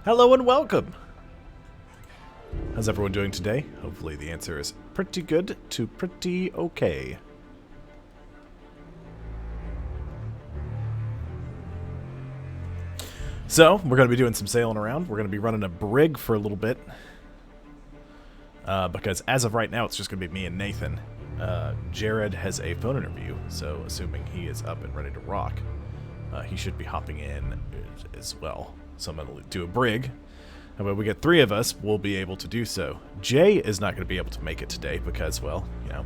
Hello and welcome! How's everyone doing today? Hopefully the answer is pretty good to pretty okay. So, we're going to be doing some sailing around. We're going to be running a brig for a little bit. Because as of right now, it's just going to be me and Nathan. Jared has a phone interview, so assuming he is up and ready to rock, he should be hopping in as well. So I'm going to do a brig. And when we get 3 of us, we'll be able to do so. Jay is not going to be able to make it today because, well, you know,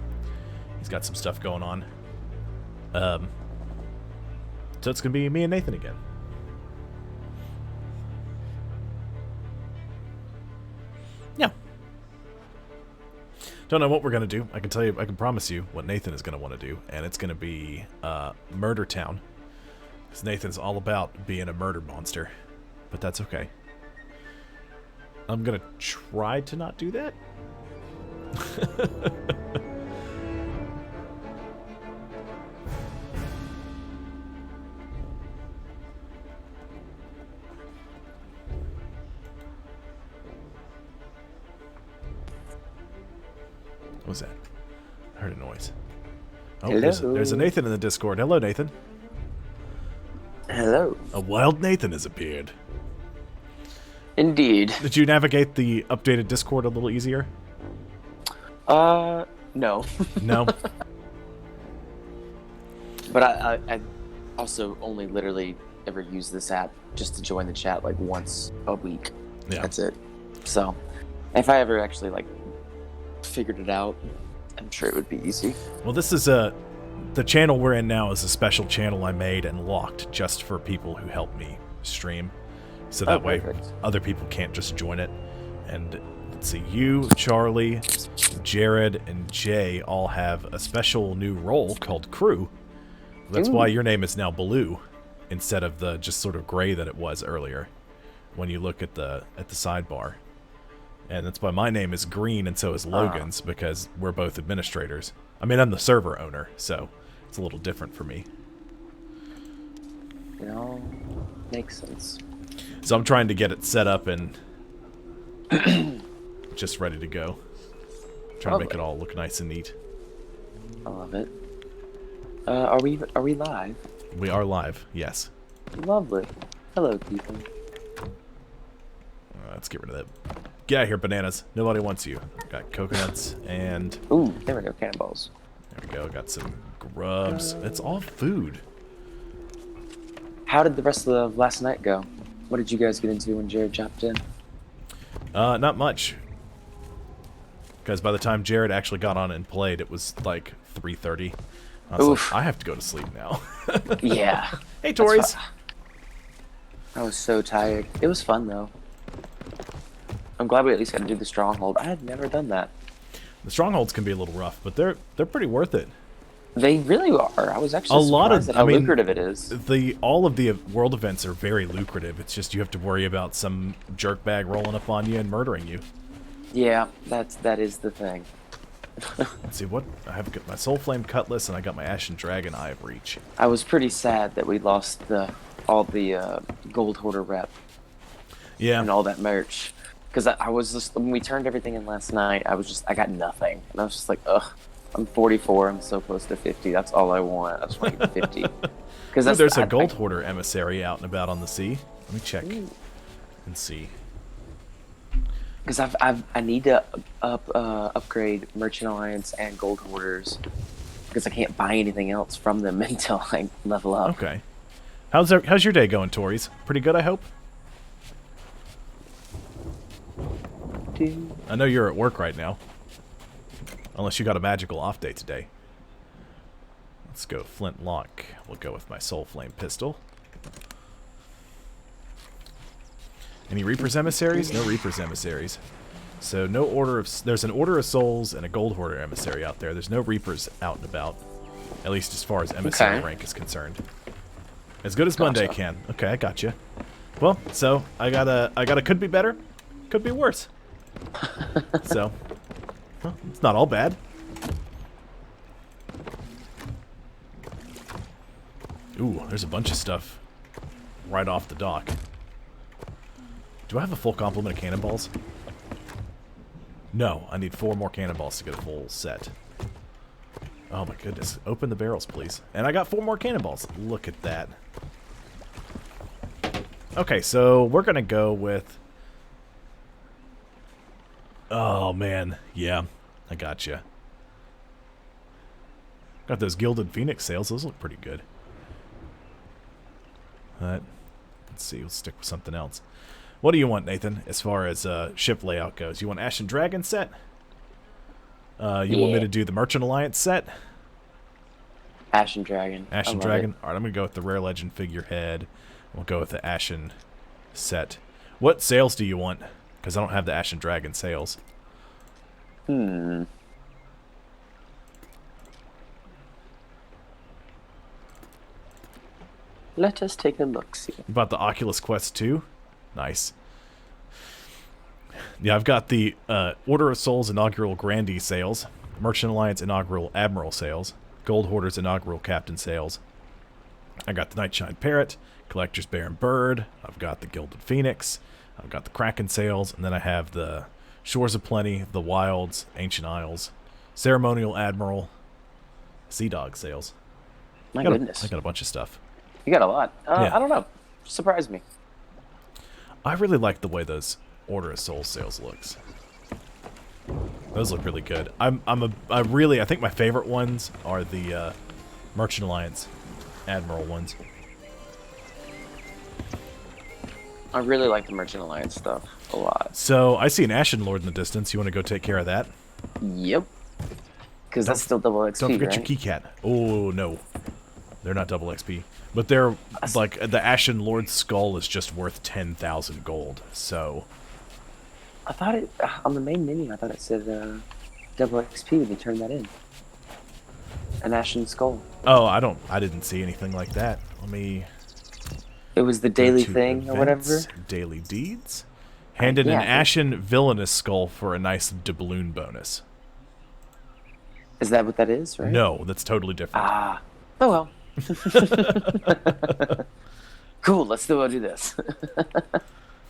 he's got some stuff going on. So it's going to be me and Nathan again. Yeah. Don't know what we're going to do. I can tell you, I can promise you what Nathan is going to want to do. And it's going to be Murder Town. Because Nathan's all about being a murder monster. But that's okay. I'm going to try to not do that. What was that? I heard a noise. Oh, there's a Nathan in the Discord. Hello, Nathan. Hello. A wild Nathan has appeared. Indeed. Did you navigate the updated Discord a little easier? No. No? But I also only literally ever use this app just to join the chat like once a week. Yeah. That's it. So, if I ever actually like figured it out, I'm sure it would be easy. Well, this is the channel we're in now is a special channel I made and locked just for people who help me stream. So that way other people can't just join it. And let's see, you, Charlie, Jared, and Jay all have a special new role called crew. That's why your name is now blue instead of the just sort of gray that it was earlier when you look at the sidebar. And that's why my name is green and so is Logan's because we're both administrators. I mean, I'm the server owner, so it's a little different for me. It all makes sense. So I'm trying to get it set up and just ready to go. Trying to make it all look nice and neat. I love it. Are we live? We are live, yes. Lovely. Hello, Ethan. Let's get rid of that. Get out of here, bananas. Nobody wants you. Got coconuts and... Ooh, there we go, cannonballs. There we go, got some grubs. It's all food. How did the rest of the last night go? What did you guys get into when Jared chopped in? Not much. Because by the time Jared actually got on and played, it was like 3:30. I was like, I have to go to sleep now. Yeah. Hey, Tories. I was so tired. It was fun, though. I'm glad we at least got to do the Stronghold. I had never done that. The Strongholds can be a little rough, but they're pretty worth it. They really are. I was actually surprised at how lucrative it is. All of the world events are very lucrative. It's just you have to worry about some jerkbag rolling up on you and murdering you. Yeah, that is the thing. Let's see what I have. Got my Soul Flame Cutlass and I got my Ashen Dragon Eye of Reach. I was pretty sad that we lost all the gold hoarder rep. Yeah. And all that merch. Because I was just, when we turned everything in last night, I got nothing. And I was just like, ugh, I'm 44, I'm so close to 50, that's all I want. I just want to get 50. Because there's a gold hoarder emissary out and about on the sea. Let me check and see. Because I need to upgrade Merchant Alliance and Gold Hoarders. Because I can't buy anything else from them until I level up. Okay. How's your day going, Tories? Pretty good, I hope? I know you're at work right now. Unless you got a magical off day today. Let's go flintlock. We'll go with my Soul Flame pistol. Any Reaper's emissaries? No Reaper's emissaries. So no order of... There's an Order of Souls and a Gold Hoarder emissary out there. There's no Reapers out and about. At least as far as emissary rank is concerned. As good as Monday can. Okay, I got you. Well, so I got a could be better, could be worse. So, well, it's not all bad. Ooh, there's a bunch of stuff right off the dock. Do I have a full complement of cannonballs? No, I need 4 more cannonballs to get a full set. Oh my goodness. Open the barrels, please. And I got 4 more cannonballs. Look at that. Okay, so we're going to go with... Oh, man. Yeah, I gotcha. Got those Gilded Phoenix sails. Those look pretty good. Let's see. We'll stick with something else. What do you want, Nathan, as far as ship layout goes? You want Ashen Dragon set? You want me to do the Merchant Alliance set? Ashen Dragon. Ashen Dragon? Alright, I'm going to go with the Rare Legend Figurehead. We'll go with the Ashen set. What sails do you want? Because I don't have the Ashen Dragon sails. Let us take a look-see. About the Oculus Quest 2? Nice. Yeah, I've got the Order of Souls inaugural Grandee sales, Merchant Alliance inaugural Admiral sales, Gold Hoarders inaugural Captain sales. I got the Nightshine Parrot, Collector's Baron Bird, I've got the Gilded Phoenix, I've got the Kraken sales, and then I have the Shores of Plenty, the Wilds, Ancient Isles, Ceremonial Admiral, Sea Dog sales. My goodness. I got a bunch of stuff. You got a lot. Yeah. I don't know. Surprised me. I really like the way those Order of Souls sales looks. Those look really good. I think my favorite ones are the Merchant Alliance Admiral ones. I really like the Merchant Alliance stuff a lot. So I see an Ashen Lord in the distance. You want to go take care of that? Yep. Because that's still double XP, Don't forget right? your key cat. Oh no, they're not double XP, but they're like the Ashen Lord's skull is just worth 10,000 gold. So I thought it on the main menu. I thought it said double XP when you turn that in. An Ashen Skull. oh, I didn't see anything like that. Let me. It was the daily thing or whatever. Daily deeds. Handed an Ashen Villainous Skull for a nice doubloon bonus. Is that what that is, right? No, that's totally different. Ah. Oh well. Cool, let's still go do this.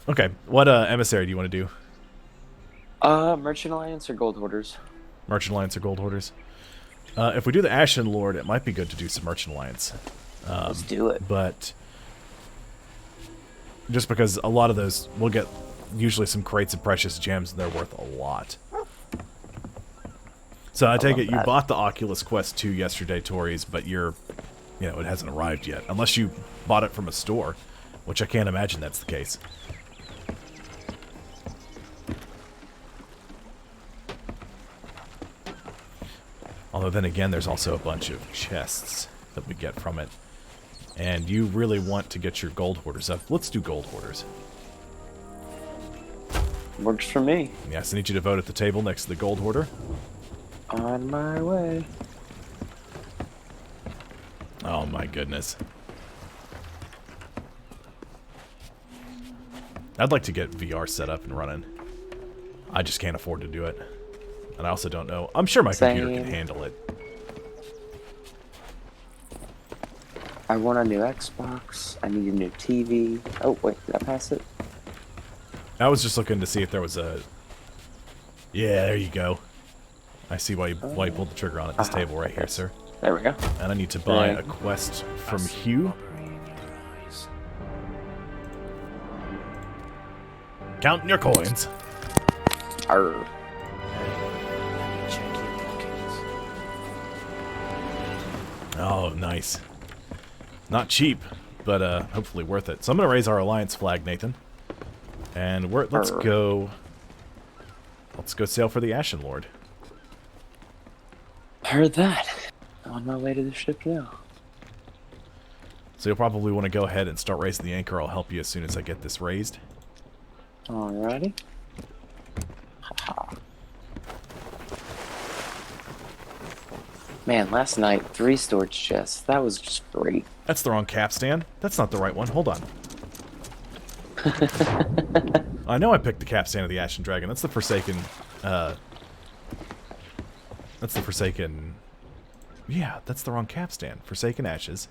Okay, what emissary do you want to do? Merchant Alliance or Gold Hoarders? Merchant Alliance or Gold Hoarders? If we do the Ashen Lord, it might be good to do some Merchant Alliance. Let's do it. But just because a lot of those, we'll get usually some crates of precious gems, and they're worth a lot. So I take it you bought the Oculus Quest 2 yesterday, Tories, but it hasn't arrived yet. Unless you bought it from a store, which I can't imagine that's the case. Although then again, there's also a bunch of chests that we get from it. And you really want to get your Gold Hoarders up. Let's do Gold Hoarders. Works for me. Yes, I need you to vote at the table next to the Gold Hoarder. On my way. Oh my goodness. I'd like to get VR set up and running. I just can't afford to do it. And I also don't know. I'm sure my computer can handle it. I want a new Xbox. I need a new TV. Oh, wait, did I pass it? I was just looking to see if there was a... Yeah, there you go. I see why you pulled the trigger on it. This table right here, sir. There we go. And I need to buy a quest from Hugh. Counting your coins. Arr. Oh, nice. Not cheap, but hopefully worth it. So I'm going to raise our alliance flag, Nathan. And let's go sail for the Ashen Lord. Heard that. On my way to the ship now. So you'll probably want to go ahead and start raising the anchor. I'll help you as soon as I get this raised. Alrighty. Man, last night, 3 storage chests. That was just great. That's the wrong capstan. That's not the right one. Hold on. I know I picked the capstan of the Ashen Dragon. That's the Forsaken... That's the Forsaken... Yeah, that's the wrong capstan. Forsaken Ashes.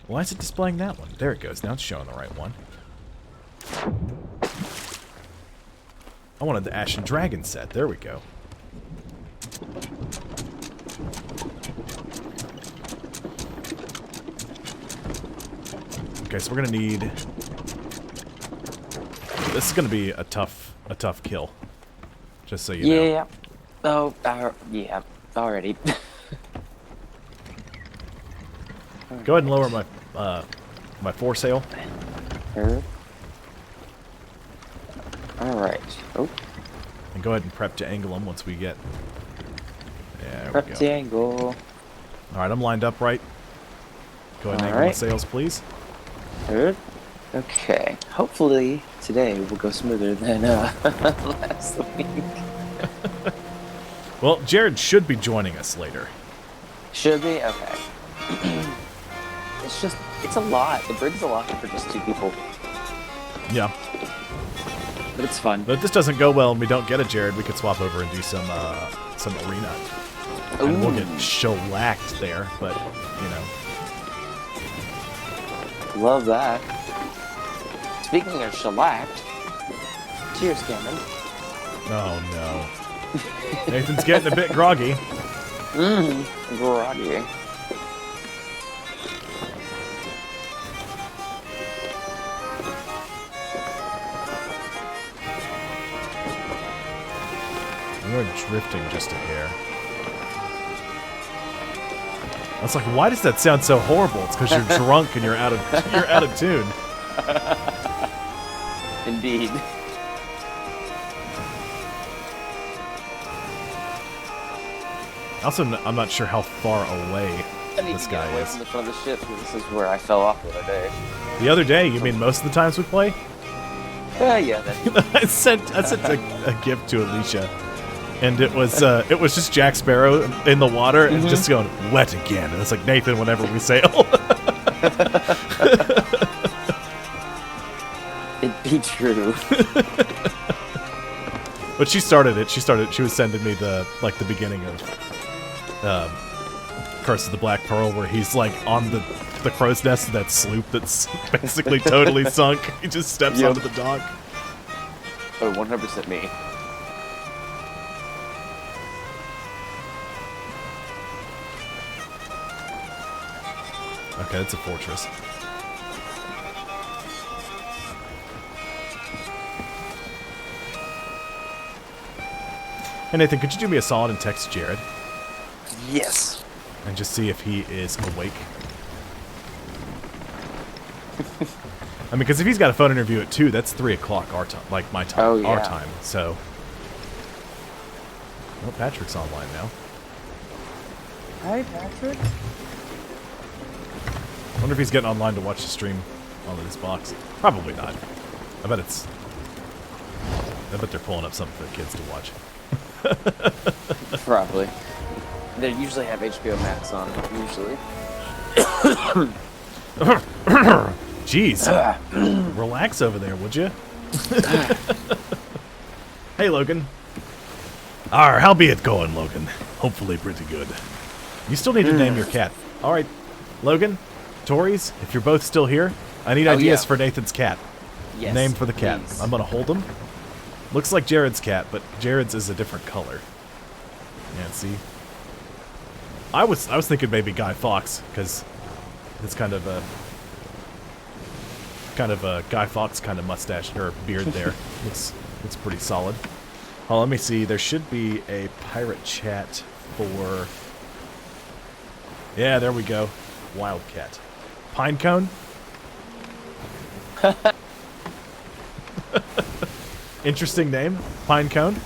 Why is it displaying that one? There it goes. Now it's showing the right one. I wanted the Ashen Dragon set. There we go. Okay, so we're gonna need... This is gonna be a tough kill. Just so you know. Yeah. Oh, yeah. Already. Go ahead and lower my my foresail. Alright. Oh. And go ahead and prep to angle them once we get... There Prep we go. the angle. Alright, I'm lined up right. Go ahead and angle my sails, please. Good. Okay. Hopefully today will go smoother than last week. Well, Jared should be joining us later. Should be? Okay. It's a lot. The bridge is a lot for just 2 people. Yeah. But it's fun. But if this doesn't go well and we don't get a Jared, we could swap over and do some arena. Ooh. And we'll get shellacked there, but, you know. Love that. Speaking of shellacked, cheers, Cameron. Oh, no. Nathan's getting a bit groggy. Groggy. You're drifting just a hair. I was like, why does that sound so horrible? It's because you're drunk and you're out of tune. Indeed. Also, I'm not sure how far away this guy away is. from the front of the ship, because this is where I fell off the other day. The other day, you mean most of the times we play? Yeah. I sent a gift to Alicia, and it was just Jack Sparrow in the water and just going wet again, and it's like Nathan whenever we sail. It'd be true. But she started it. She was sending me the beginning of Curse of the Black Pearl, where he's like on the crow's nest of that sloop that's basically totally sunk. He just steps onto the dock. Oh, 100% me. Okay, it's a fortress. Hey Nathan, could you do me a solid and text Jared? Yes. And just see if he is awake. I mean, because if he's got a phone interview at 2, that's 3 o'clock our time, like my time, Oh, yeah. our time. So, well, Patrick's online now. Hi, Patrick. I wonder if he's getting online to watch the stream on this box. Probably not. I bet they're pulling up something for the kids to watch. Probably. They usually have HBO Max on, usually. Jeez. Relax over there, would you? Hey, Logan. How be it going, Logan? Hopefully pretty good. You still need to name your cat. All right, Logan, Tories, if you're both still here, I need ideas for Nathan's cat. Yes, Name for the cat. please. I'm going to hold him. Looks like Jared's cat, but Jared's is a different color. Yeah, see? I was thinking maybe Guy Fawkes, because it's kind of a Guy Fawkes kind of mustache or beard there. Looks pretty solid. Oh, let me see. There should be a pirate chat for... Yeah, there we go. Wildcat. Pinecone? Interesting name. Pinecone.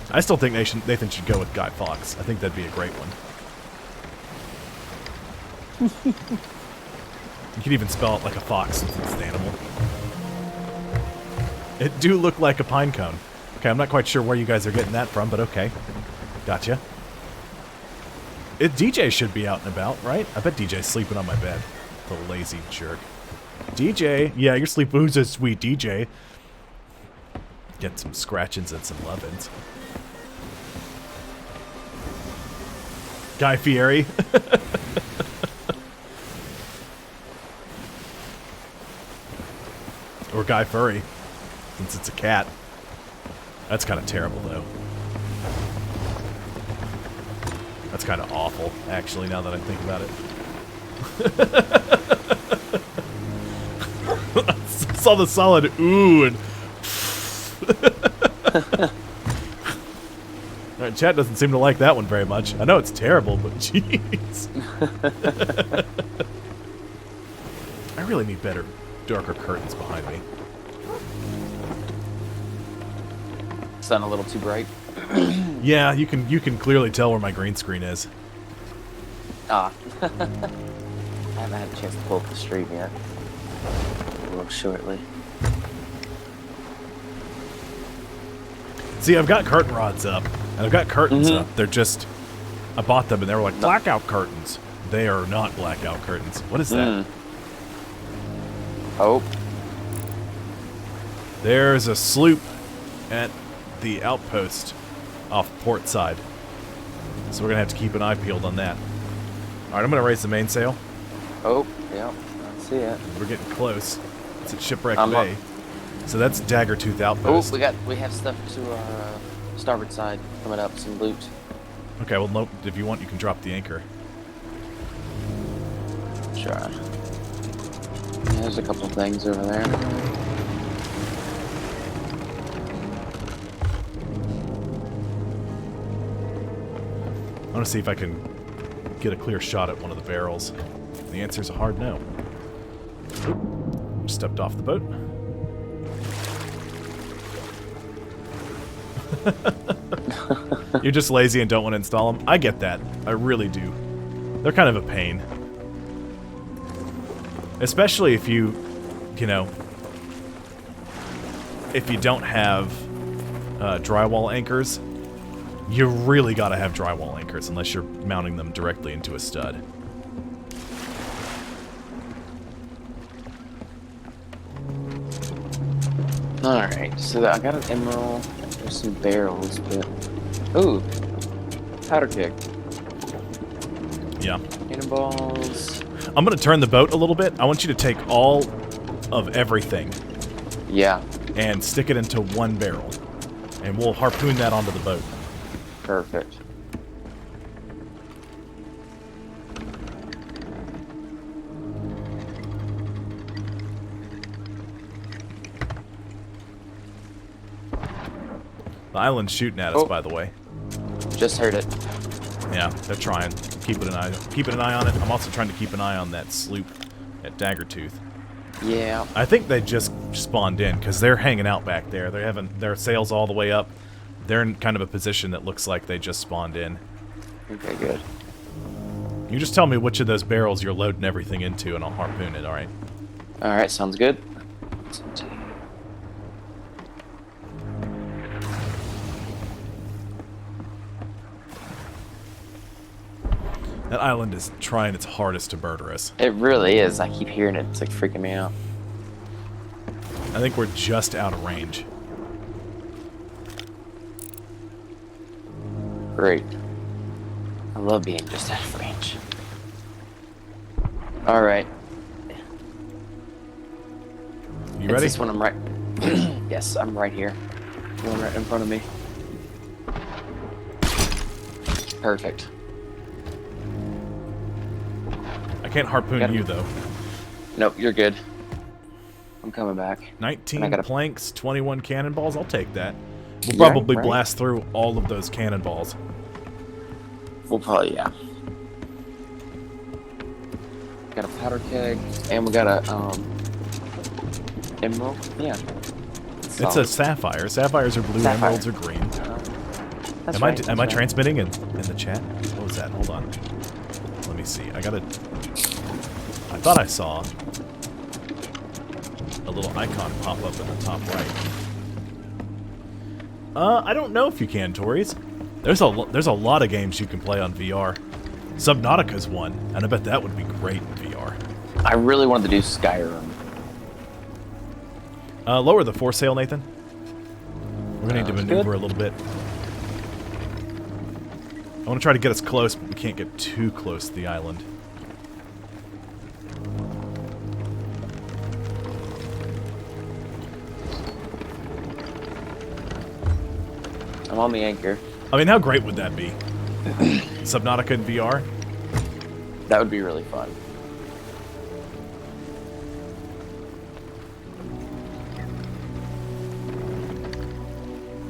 I still think Nathan should go with Guy Fawkes. I think that'd be a great one. You could even spell it like a fox since it's an animal. It do look like a pine cone. Okay, I'm not quite sure where you guys are getting that from, but okay. Gotcha. DJ should be out and about, right? I bet DJ's sleeping on my bed. The lazy jerk. DJ, yeah, you're sleeping. Who's a sweet DJ? Get some scratchings and some lovin's. Guy Fieri. Or Guy Furry. since it's a cat. That's kind of terrible, though. That's kind of awful, actually, now that I think about it. I saw the solid ooh and... Alright, chat doesn't seem to like that one very much. I know it's terrible, but jeez. I really need better, darker curtains behind me. Sun a little too bright. Yeah, you can clearly tell where my green screen is. Ah. I haven't had a chance to pull up the stream yet. A little shortly. See, I've got curtain rods up, and I've got curtains up. They're just... I bought them, and they were like, blackout curtains. They are not blackout curtains. What is that? Oh. There's a sloop at the outpost off port side. So we're going to have to keep an eye peeled on that. Alright, I'm going to raise the mainsail. Oh, yeah. I see it. We're getting close. It's at Shipwreck Bay. So that's Daggertooth Outpost. Oh, we have stuff to our starboard side coming up, some loot. Okay, well, nope. If you want, you can drop the anchor. Try. There's a couple things over there. I want to see if I can get a clear shot at one of the barrels. The answer's a hard no. Oop, stepped off the boat. You're just lazy and don't want to install them. I get that. I really do. They're kind of a pain. Especially if you know, if you don't have drywall anchors. You really gotta have drywall anchors unless you're mounting them directly into a stud. Alright, so I got an emerald. There's some barrels, but... Ooh! Powder keg. Yeah. Cannonballs. I'm gonna turn the boat a little bit. I want you to take all of everything. Yeah. And stick it into one barrel. And we'll harpoon that onto the boat. Perfect. The island's shooting at us, by the way. Just heard it. Yeah, they're trying. Keeping an eye on it. I'm also trying to keep an eye on that sloop at Daggertooth. Yeah. I think they just spawned in because they're hanging out back there. They're having their sails all the way up. They're in kind of a position that looks like they just spawned in. Okay, good. You just tell me which of those barrels you're loading everything into, and I'll harpoon it, alright? Alright, sounds good. That island is trying its hardest to murder us. It really is. I keep hearing it. It's like freaking me out. I think we're just out of range. Great. I love being just out of range. Alright. You ready? This one I'm right... Yes, I'm right here. The one right in front of me. Perfect. I can't harpoon you, though. Nope, you're good. I'm coming back. 19 planks, 21 cannonballs. I'll take that. We'll Yeah, probably right. blast through all of those cannonballs. We'll probably, yeah. Got a powder keg, and we got a, emerald? Yeah. It's a sapphire. Sapphires are blue, Sapphire. emeralds are green. That's Am right, I transmitting in the chat? What was that? Hold on. Let me see. I thought I saw a little icon pop up in the top right. I don't know if you can, Tories. There's a lot of games you can play on VR. Subnautica's one, and I bet that would be great in VR. I really wanted to do Skyrim. Lower the foresail, Nathan. We're gonna need to maneuver good. a little bit. I want to try to get us close, but we can't get too close to the island. I'm on the anchor. I mean, how great would that be? Subnautica in VR? That would be really fun.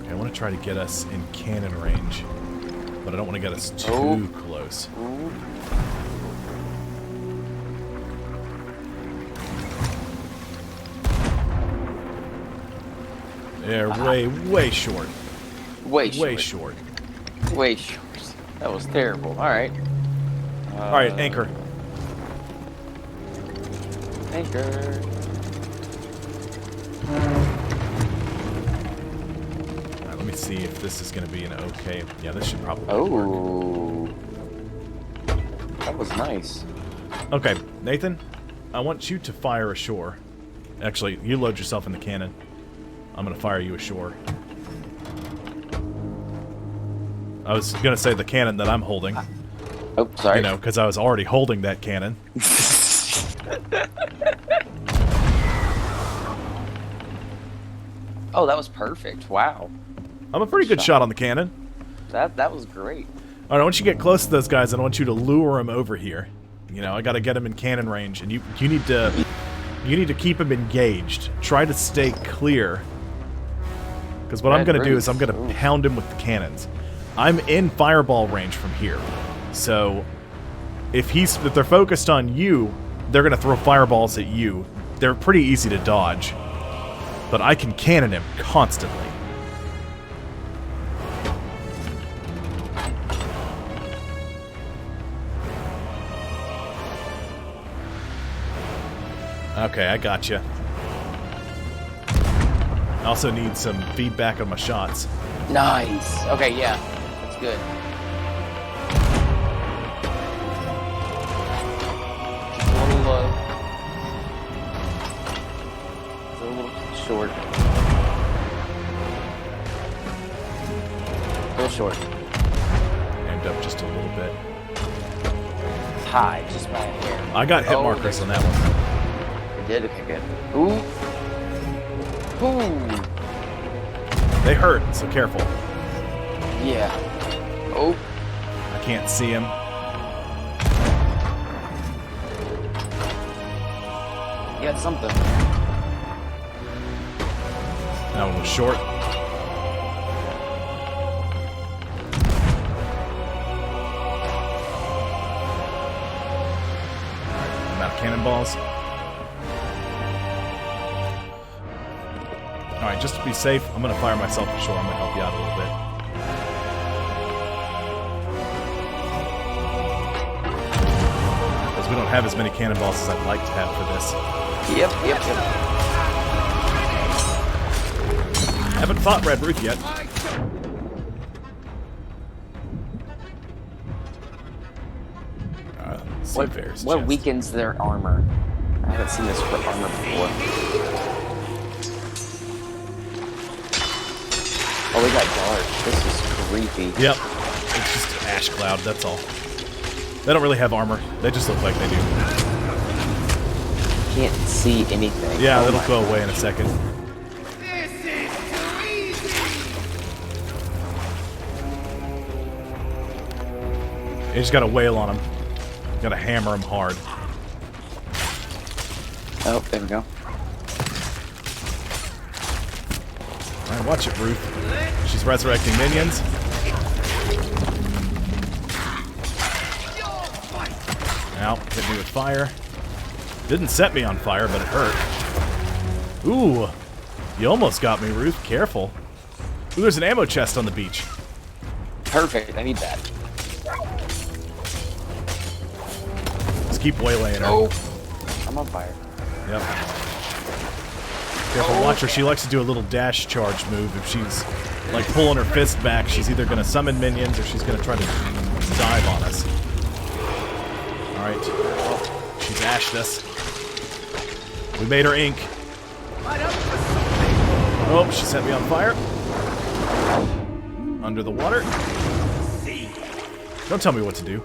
Okay, I want to try to get us in cannon range, but I don't want to get us too close. Ooh. They're way short. Way short. Way short. That was terrible. All right. All right, anchor. Anchor. All right, let me see if this is going to be an okay. Yeah, this should probably work. Oh. That was nice. Okay, Nathan, I want you to fire ashore. Actually, you load yourself in the cannon. I'm going to fire you ashore. I was going to say the cannon that I'm holding. Oh, sorry. You know, because I was already holding that cannon. Oh, that was perfect. Wow. I'm a pretty good shot on the cannon. That was great. All right, once you get close to those guys, I want you to lure them over here. You know, I got to get them in cannon range, and you need to keep them engaged. Try to stay clear. Because what I'm going to do is I'm going to pound him with the cannons. I'm in fireball range from here. So if they're focused on you, they're going to throw fireballs at you. They're pretty easy to dodge. But I can cannon him constantly. Okay, I got you. I also need some feedback on my shots. Nice. Okay, yeah. That's good. Just a little low. It's a little short. A little short. Aimed up just a little bit. High, just by a hair. I got hit markers on that one. You did? Okay, good. Ooh. Ooh. They hurt, so careful. Yeah. Oh. I can't see him. You got something. That one was short. I'm out of cannonballs. Alright, just to be safe, I'm going to fire myself ashore. I'm going to help you out a little bit. Because we don't have as many cannonballs as I'd like to have for this. Yep. Haven't fought Red Roof yet. What weakens their armor? I haven't seen this for armor before. Oh, we got dark. This is creepy. Yep. It's just ash cloud, that's all. They don't really have armor. They just look like they do. Can't see anything. Yeah, that'll go away in a second. This is too easy. You just gotta wail on them. You gotta hammer them hard. Oh, there we go. Alright, watch it, Ruth. She's resurrecting minions. Ow, hit me with fire. Didn't set me on fire, but it hurt. Ooh, you almost got me, Ruth. Careful. Ooh, there's an ammo chest on the beach. Perfect, I need that. Just keep waylaying her. Oh, I'm on fire. Yep. Careful, watch her. She likes to do a little dash charge move. If she's like pulling her fist back, she's either going to summon minions or she's going to try to dive on us. Alright. She's ashed us. We made her ink. Oh, she set me on fire. Under the water. Don't tell me what to do.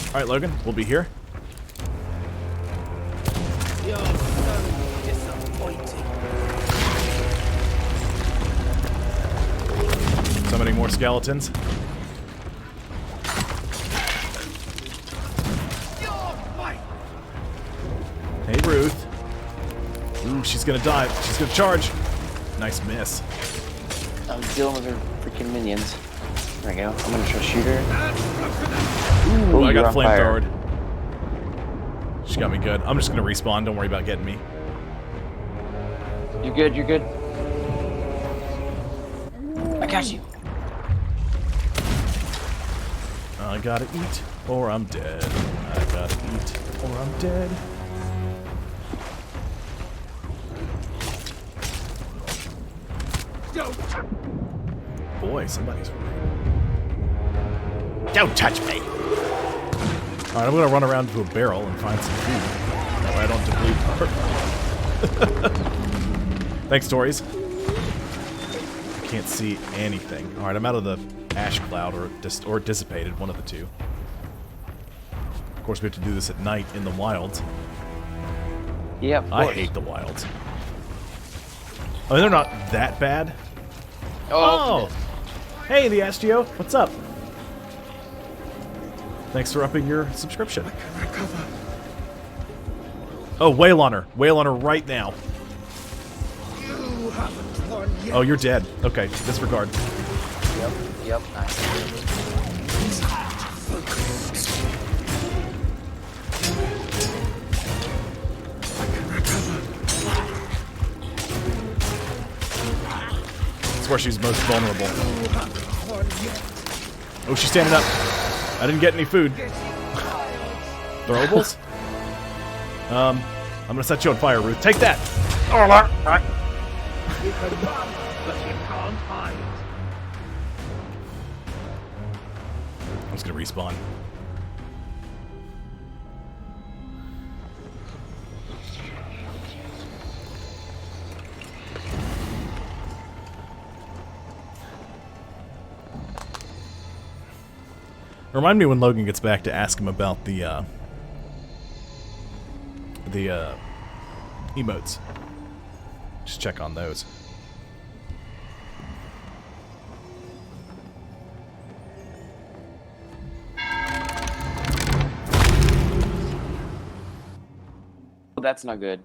Alright, Logan, we'll be here. You're so disappointing. hearing more skeletons. Hey, Ruth. Ooh, she's gonna die. She's gonna charge. Nice miss. I'm dealing with her freaking minions. There we go. I'm gonna try to shoot her. Ooh, I you're got on fire. flamethrowed. She got me good. I'm just gonna respawn. Don't worry about getting me. You're good, you're good. I got you. I gotta eat, or I'm dead. I gotta eat, or I'm dead. Boy, somebody's rude. Don't touch me! Alright, I'm gonna run around to a barrel and find some food. That way I don't deplete. Thanks, Tories. Can't see anything. Alright, I'm out of the ash cloud, or dissipated, one of the two. Of course, we have to do this at night in the wilds. Yeah, of course. I hate the wilds. I mean, they're not that bad. Oh! Hey, the SGO, what's up? Thanks for upping your subscription. Oh, wail on her. Wail on her right now. Oh, you're dead. Okay, disregard. Yep, nice. That's where she's most vulnerable. Oh, she's standing up. I didn't get any food. Throwables? I'm gonna set you on fire, Ruth. Take that! You can run, but you can't hide. I'm just gonna respawn. Remind me when Logan gets back to ask him about the emotes. Just check on those. Oh, that's not good.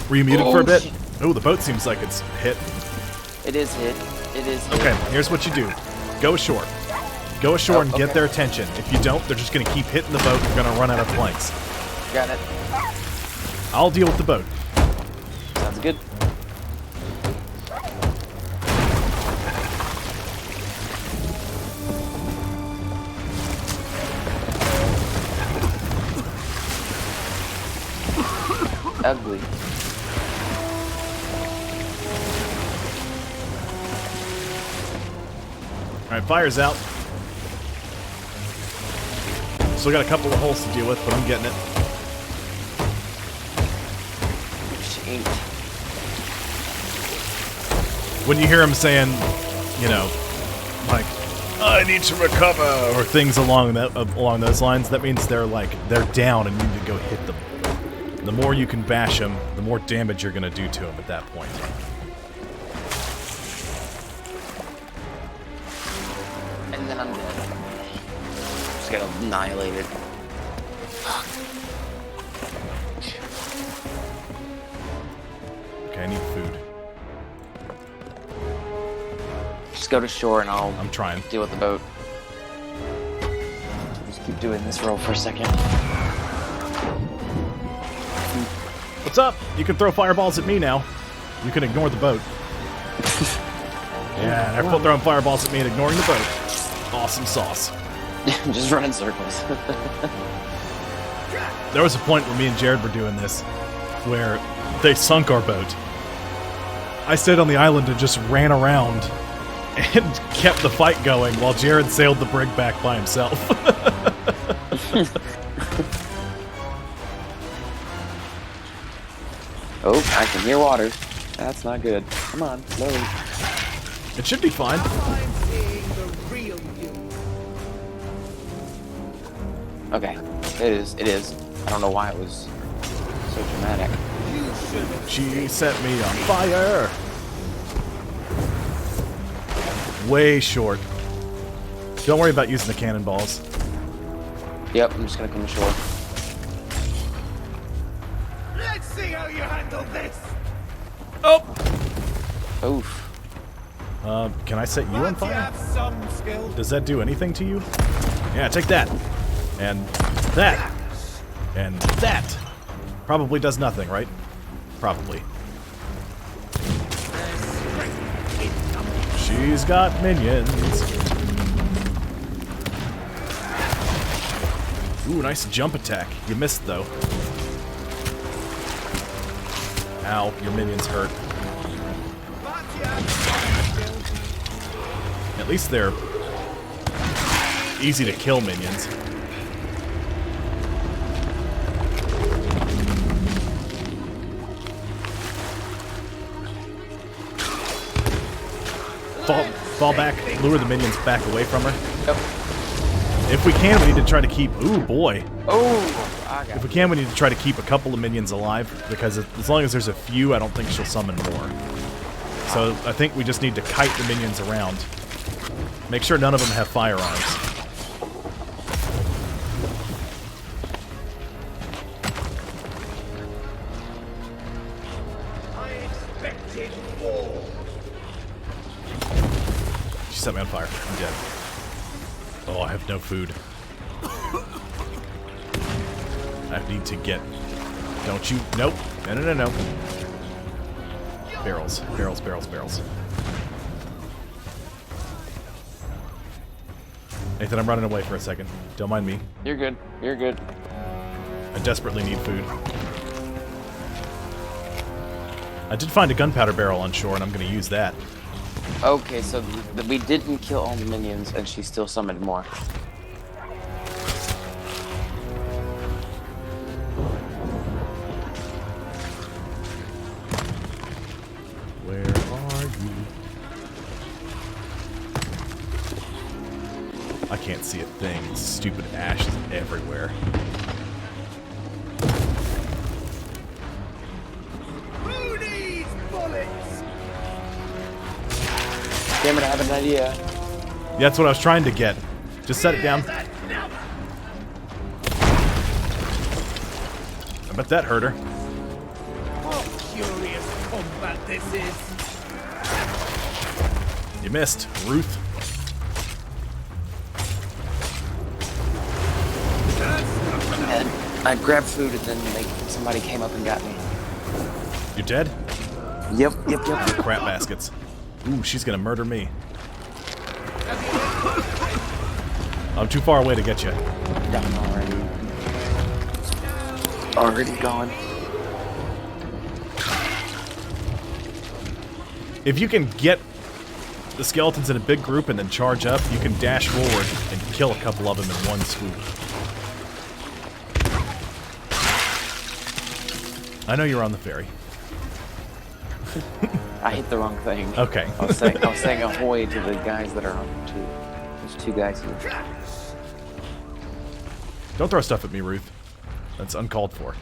Were you muted for a bit? Oh, the boat seems like it's hit. It is hit. It is hit. Okay, here's what you do. Go ashore. Go ashore and get their attention. If you don't, they're just going to keep hitting the boat. You're going to run out of planks. Got it. I'll deal with the boat. Sounds good. Ugly. Alright, fire's out. Still got a couple of holes to deal with, but I'm getting it. Ain't. When you hear them saying, you know, like, I need to recover, or things along those lines, that means they're down and you need to go hit them. The more you can bash them, the more damage you're going to do to them at that point. And then I'm dead. Just got annihilated. Okay, I need food. Just go to shore and I'm trying. deal with the boat. Just keep doing this roll for a second. What's up? You can throw fireballs at me now. You can ignore the boat. Yeah, they're throwing fireballs at me and ignoring the boat. Awesome sauce. Just run in circles. There was a point where me and Jared were doing this, where they sunk our boat. I stayed on the island and just ran around and kept the fight going while Jared sailed the brig back by himself. Oh, I can hear water. That's not good. Come on, load. It should be fine. I'm seeing the real you. Okay, it is. It is. I don't know why it was so dramatic. You should have She set me on fire. way short. Don't worry about using the cannonballs. Yep, I'm just gonna come ashore. Let's see how you handle this. Oh! Oof. Can I set you on But you fire? have some skill. Does that do anything to you? Yeah, take that. And that. And that. Probably does nothing, right? Probably. She's got minions. Ooh, nice jump attack. You missed, though. Ow, your minions hurt. But you have some skill. At least they're easy to kill minions. Fall back, lure the minions back away from her. Yep. If we can, we need to try to keep... Ooh, boy. Oh, I got If we can, we need to try to keep a couple of minions alive, because as long as there's a few, I don't think she'll summon more. So I think we just need to kite the minions around. Make sure none of them have firearms. I expected war. She set me on fire. I'm dead. Oh, I have no food. I need to get... Don't you... Nope. No. Barrels. Barrels. Nathan, I'm running away for a second. Don't mind me. You're good. You're good. I desperately need food. I did find a gunpowder barrel on shore, and I'm going to use that. Okay, so we didn't kill all the minions, and she still summoned more. Where are you? I can't see a thing. Stupid ash is everywhere. Who needs bullets? Damn it, I have an idea. Yeah, that's what I was trying to get. Just set it down. I bet that hurt her. What curious combat this is. You missed, Ruth. And I grabbed food, and then somebody came up and got me. You dead? Yep. Crap baskets. Ooh, she's gonna murder me. I'm too far away to get you. Done already. Already gone. If you can get the skeletons in a big group and then charge up, you can dash forward and kill a couple of them in one swoop. I know you're on the ferry. I hit the wrong thing. Okay. I was saying ahoy to the guys that are on two. There's two guys here. Don't throw stuff at me, Ruth. That's uncalled for.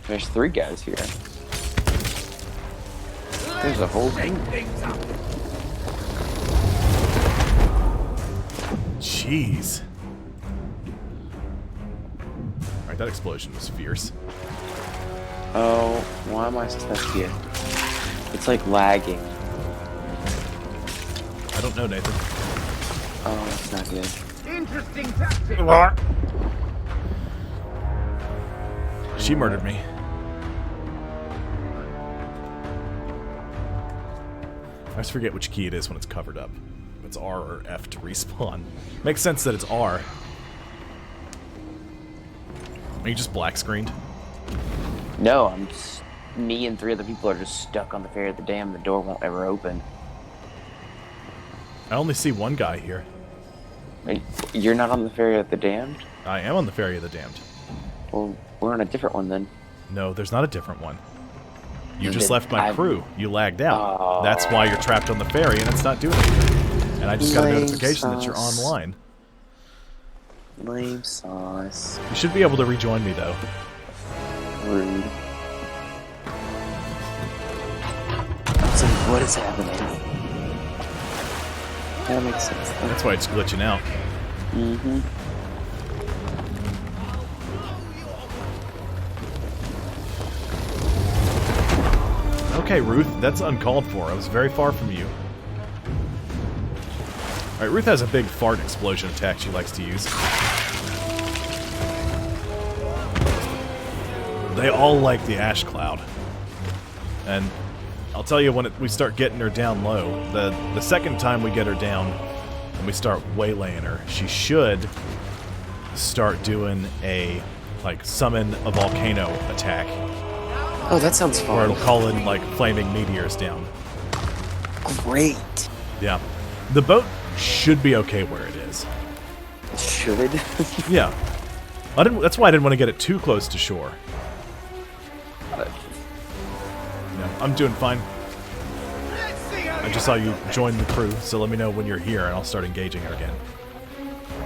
There's three guys here. There's a whole Shake team. things up. Jeez. Alright, that explosion was fierce. Oh, why am I stuck here? It's like lagging. I don't know, Nathan. Oh, that's not good. Interesting tactic. She murdered me. I always forget which key it is when it's covered up. If it's R or F to respawn. Makes sense that it's R. Are you just black screened? No, me and three other people are just stuck on the ferry at the dam. The door won't ever open. I only see one guy here. Wait, you're not on the ferry at the dam? I am on the Ferry of the Damned. Well, we're on a different one then. No, there's not a different one. You You just did- left my I- crew. You lagged out. Oh. That's why you're trapped on the ferry and it's not doing anything. And I just got a Lame notification that you're sauce. online. Lame sauce. You should be able to rejoin me, though. Rude. So what is happening? That makes sense. That's why it's glitching out. Mm-hmm. Okay, Ruth, that's uncalled for. I was very far from you. Alright, Ruth has a big fart explosion attack she likes to use. They all like the ash cloud. And I'll tell you when we start getting her down low, the second time we get her down and we start waylaying her, she should start doing a, like, summon a volcano attack. Oh, that sounds fun. Or it'll call in, like, flaming meteors down. Great. Yeah. The boat should be okay where it is. Should? Yeah. That's why I didn't want to get it too close to shore. No, I'm doing fine. I just saw you join the crew, so let me know when you're here and I'll start engaging her again.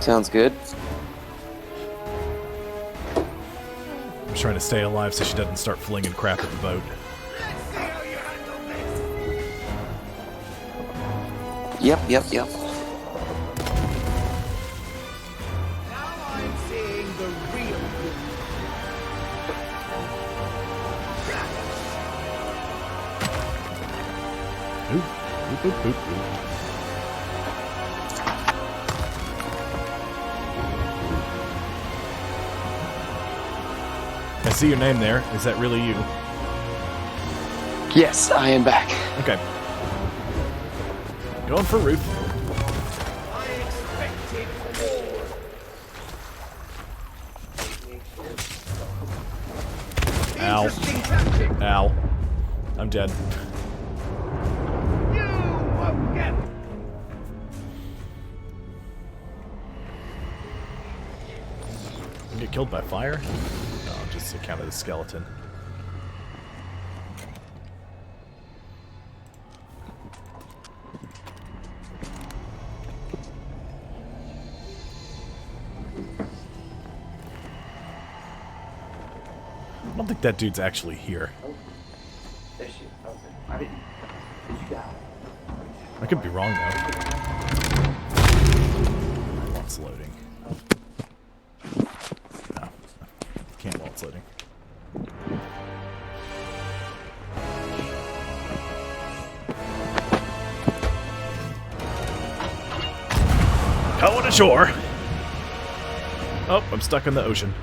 Sounds good. I'm just trying to stay alive so she doesn't start flinging crap at the boat. Yep. Now I'm seeing the real you. Oop, oop, oop, oop. I see your name there. Is that really you? Yes, I am back. Okay. Going for Ruth. I expected more. Ow. Interesting tactic. Ow. I'm dead. You won't get. You get killed by fire? No, just account of the skeleton. I don't think that dude's actually here. There she is. I didn't. Did you die? I could be wrong, though. While it's loading. No. Can't while it's loading. Going ashore! Oh, I'm stuck in the ocean.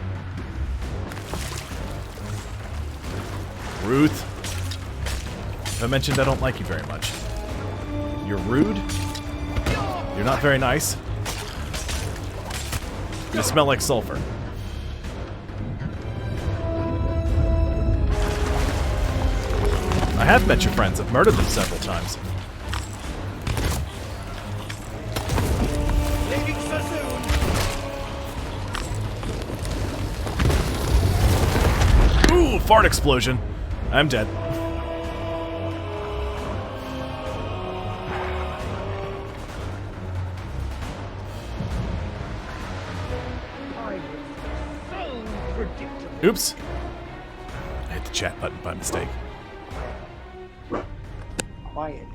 Ruth. I mentioned I don't like you very much. You're rude. You're not very nice. You smell like sulfur. I have met your friends. I've murdered them several times. Leaving so soon. Ooh, fart explosion. I'm dead. I was so predictable. Oops. I hit the chat button by mistake. Quiet.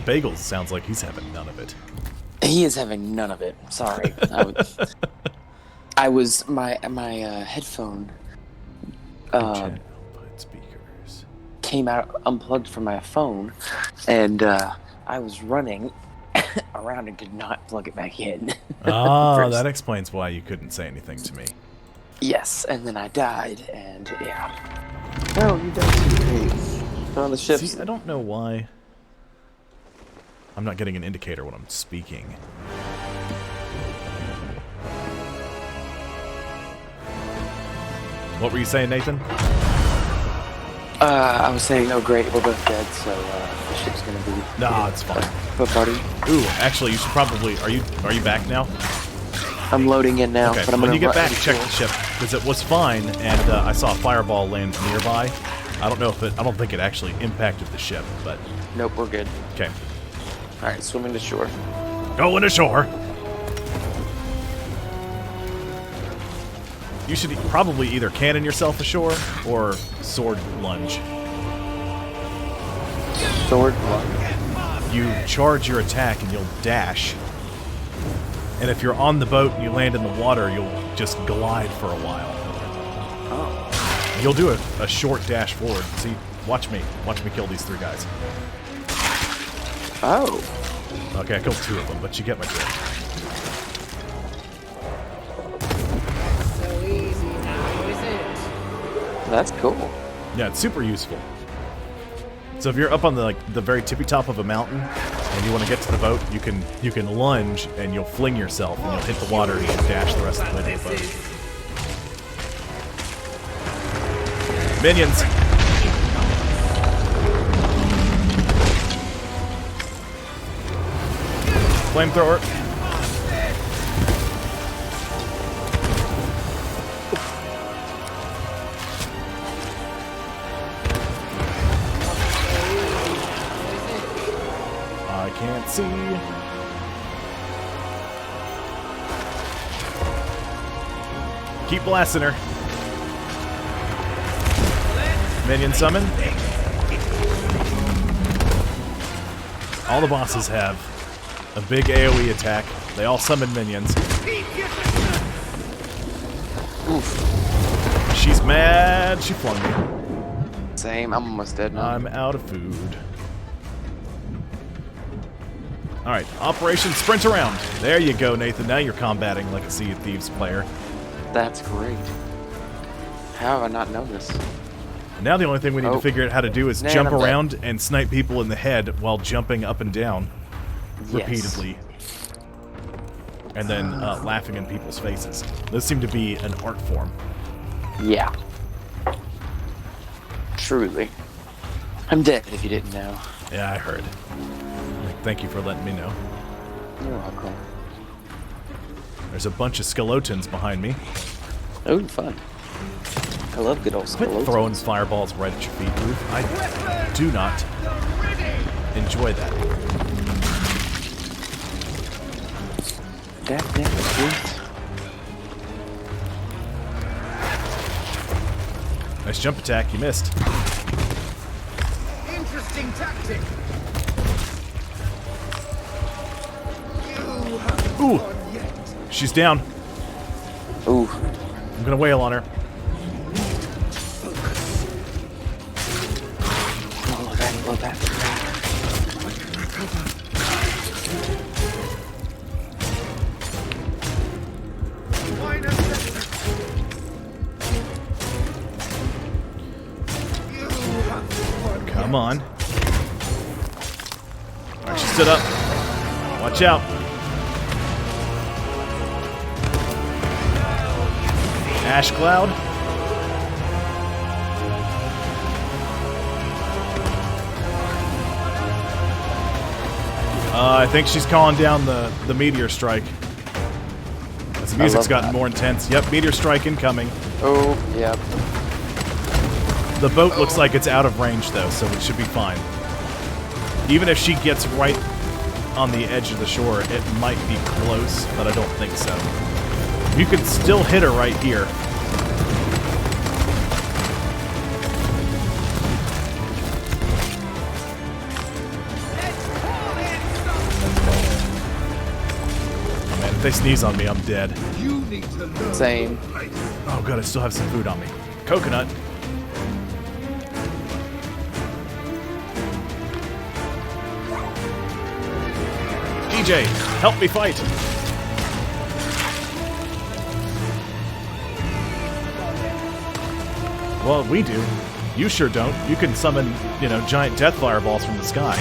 Bagels sounds like he's having none of it. He is having none of it. Sorry. I was my headphone Chat output speakers. came out unplugged from my phone, and I was running around and could not plug it back in. Oh, First. that explains why you couldn't say anything to me. Yes, and then I died, and yeah. Oh, you died too. Great. On the ship. See, I don't know why I'm not getting an indicator when I'm speaking. What were you saying, Nathan? I was saying, oh great, we're both dead, so the ship's gonna be. Nah, it's fine. Foot party. Ooh, actually, you should probably. Are you back now? I'm loading in now, Okay. but I'm When gonna you get run back, check the ship because it was fine, and I saw a fireball land nearby. I don't know if it. I don't think it actually impacted the ship, but Nope, we're good. okay. All right, swimming to shore. Going ashore. You should probably either cannon yourself ashore or sword lunge. Sword lunge. you charge your attack and you'll dash. And if you're on the boat and you land in the water, you'll just glide for a while. Oh. You'll do a short dash forward. See, watch me. Watch me kill these 3 guys. Oh. Okay, I killed 2 of them, but you get my drift. So easy now, is it? That's cool. Yeah, it's super useful. So if you're up on the very tippy top of a mountain and you want to get to the boat, you can lunge and you'll fling yourself and you'll hit the water and you can dash the rest of the way to the boat. Minions! Flamethrower. I can't see. Keep blasting her. Minion summon. All the bosses have a big AoE attack. They all summon minions. Oof. She's mad. She flung me. Same. I'm almost dead now. I'm out of food. Alright, Operation Sprint Around. There you go, Nathan. Now you're combating like a Sea of Thieves player. That's great. How have I not known this? Now the only thing we need to figure out how to do is Man, jump I'm dead. around and snipe people in the head while jumping up and down repeatedly. And then laughing in people's faces. Those seem to be an art form. Yeah. Truly. I'm dead if you didn't know. Yeah, I heard. Thank you for letting me know. You're welcome. There's a bunch of skeletons behind me. Oh, fun. I love good old Quit skeletons. throwing fireballs right at your feet, Ruth. I do not enjoy that. That damn truth. Nice jump attack. You missed. Interesting tactic. Ooh! She's down. Ooh. I'm gonna wail on her. Blow that. Come on. Alright, she stood up. Watch out. Ash cloud. I think she's calling down the meteor strike. As the music's gotten more intense. Yep, meteor strike incoming. Oh, yep. The boat looks like it's out of range though, so it should be fine. Even if she gets right on the edge of the shore, it might be close, but I don't think so. You can still hit her right here. Oh man, if they sneeze on me, I'm dead. You need to learn. Same. Oh god, I still have some food on me. Coconut. DJ, help me fight! Well, we do. You sure don't. You can summon, giant death fireballs from the sky.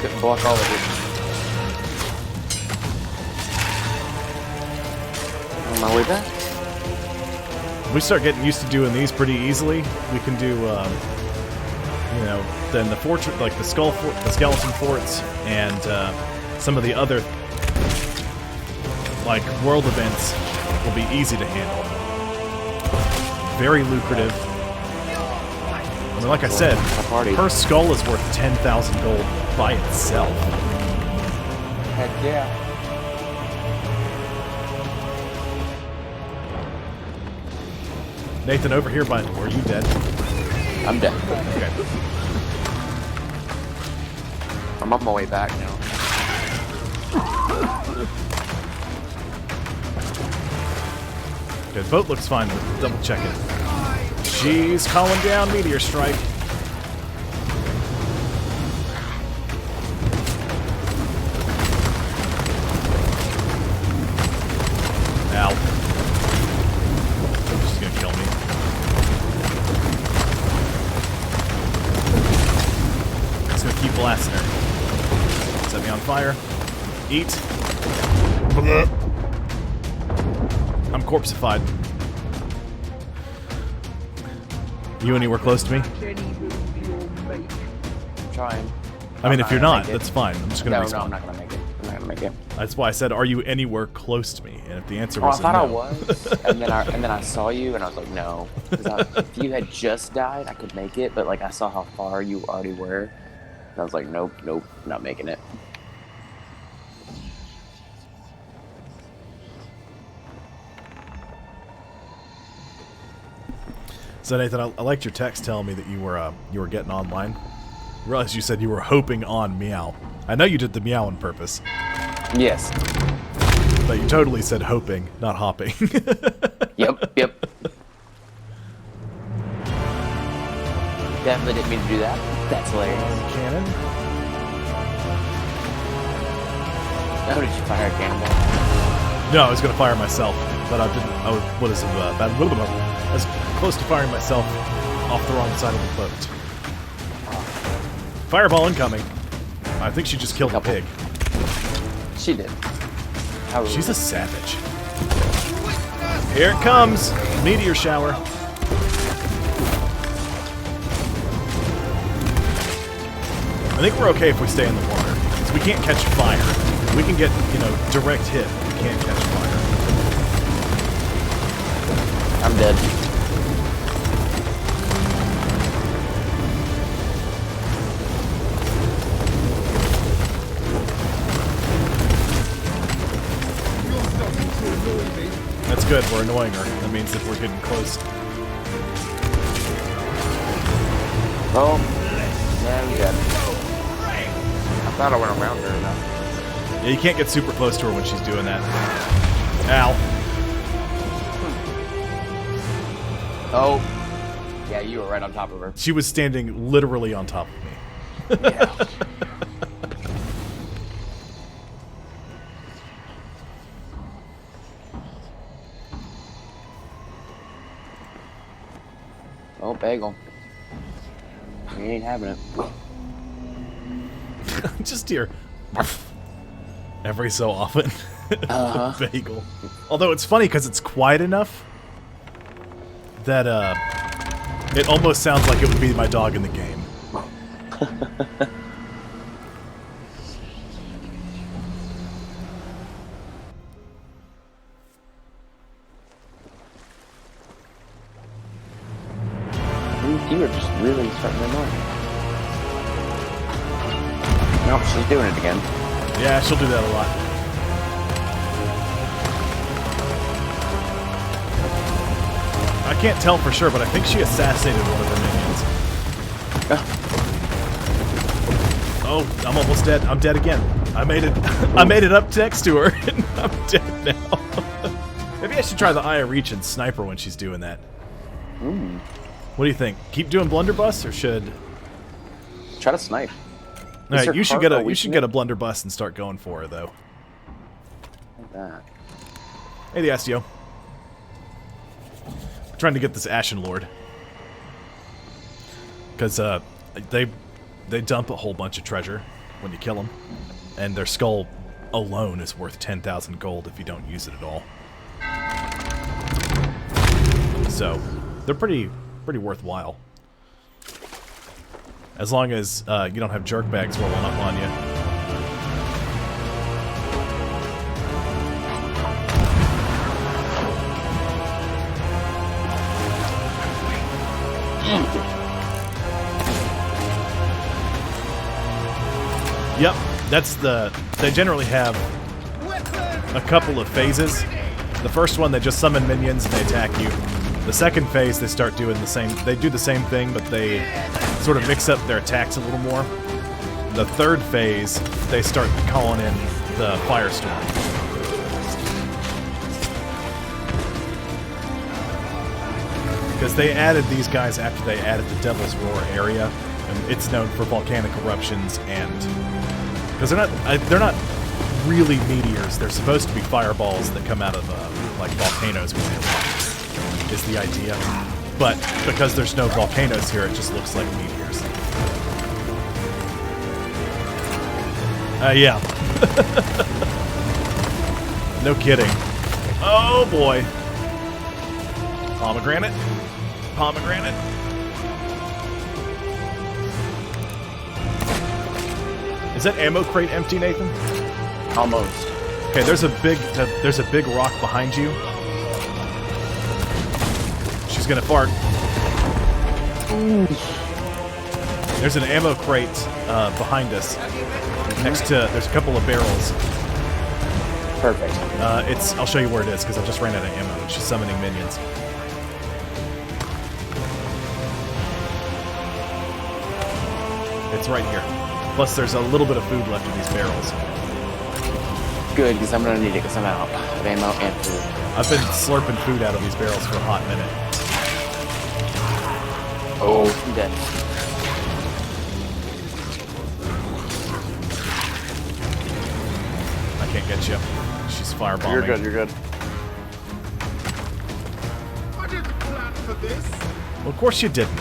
Couldn't block all of it. On my way back. We start getting used to doing these pretty easily. We can do, then the fortress, like the skeleton forts, and some of the other, like, world events will be easy to handle. Very lucrative. I mean, like I said, her skull is worth 10,000 gold by itself. Heck yeah. Nathan, over here, but are you dead? I'm dead. Okay. I'm on my way back now. Good. Boat looks fine, but double check it. She's calling down meteor strike. Ow. She's gonna kill me. Just gonna keep blasting her. Set me on fire. Eat. I'm corpseified. You anywhere close to me? I'm trying. I mean, if you're not, that's fine. I'm just gonna respawn. No, I'm not gonna make it. I'm not gonna make it. That's why I said, "Are you anywhere close to me?" And if the answer Oh, I was thought no, I was, and then I saw you, and I was like, no. 'Cause if you had just died, I could make it, but like I saw how far you already were, and I was like, nope, not making it. So Nathan, I liked your text telling me that you were getting online. I realized you said you were hoping on meow. I know you did the meow on purpose, Yes. but you totally said hoping, not hopping. Yep. Definitely didn't mean to do that. That's hilarious. Cannon. Oh, did you fire a cannonball? No, I was gonna fire myself, but I didn't. I was, what is it? I was close to firing myself off the wrong side of the boat. Fireball incoming. I think she just killed the pig. She did. How rude. She's a savage. Here it comes! Meteor shower. I think we're okay if we stay in the water. Because we can't catch fire. We can get, direct hit. We can't catch fire. I'm dead. That's good, we're annoying her. That means that we're getting close. Oh, yeah, I'm dead. I thought I went around her enough. Yeah, you can't get super close to her when she's doing that. Ow. Oh, yeah, you were right on top of her. She was standing literally on top of me. Yeah. Oh, bagel. We ain't having it. Just here. Every so often. Bagel. Although it's funny because it's quiet enough that it almost sounds like it would be my dog in the game. You were just really starting to annoy me. Nope, she's doing it again. Yeah, she'll do that a lot. I can't tell for sure, but I think she assassinated one of her minions. Oh, I'm almost dead. I'm dead again. I made it. I made it up next to her, and I'm dead now. Maybe I should try the eye of reach and sniper when she's doing that. What do you think? Keep doing blunderbuss, or should? Try to snipe. All right, you should get a blunderbuss and start going for her though. Like that. Hey, the Astio. I'm trying to get this Ashen Lord because they dump a whole bunch of treasure when you kill them, and their skull alone is worth 10,000 gold if you don't use it at all. So they're pretty worthwhile. As long as you don't have jerkbags rolling up on you. Yep, they generally have a couple of phases. The first one, they just summon minions and they attack you. The second phase, they start doing the same. They do the same thing, but they sort of mix up their attacks a little more. The third phase, they start calling in the firestorm. Because they added these guys after they added the Devil's Roar area, and it's known for volcanic eruptions, and because they're not really meteors. They're supposed to be fireballs that come out of like volcanoes when they erupt, is the idea. But because there's no volcanoes here, it just looks like meteors. Yeah. No kidding. Oh boy. Pomegranate. Pomegranate. Is that ammo crate empty, Nathan? Almost. Okay, there's a big rock behind you. She's gonna fart. Ooh. There's an ammo crate behind us. There's a couple of barrels. Perfect. I'll show you where it is because I just ran out of ammo. She's summoning minions. It's right here. Plus, there's a little bit of food left in these barrels. Good, because I'm gonna need it because I'm out of ammo and food. I've been slurping food out of these barrels for a hot minute. Oh, I'm dead. I can't get you. She's firebombing. You're good, you're good. I didn't plan for this. Well, of course you didn't.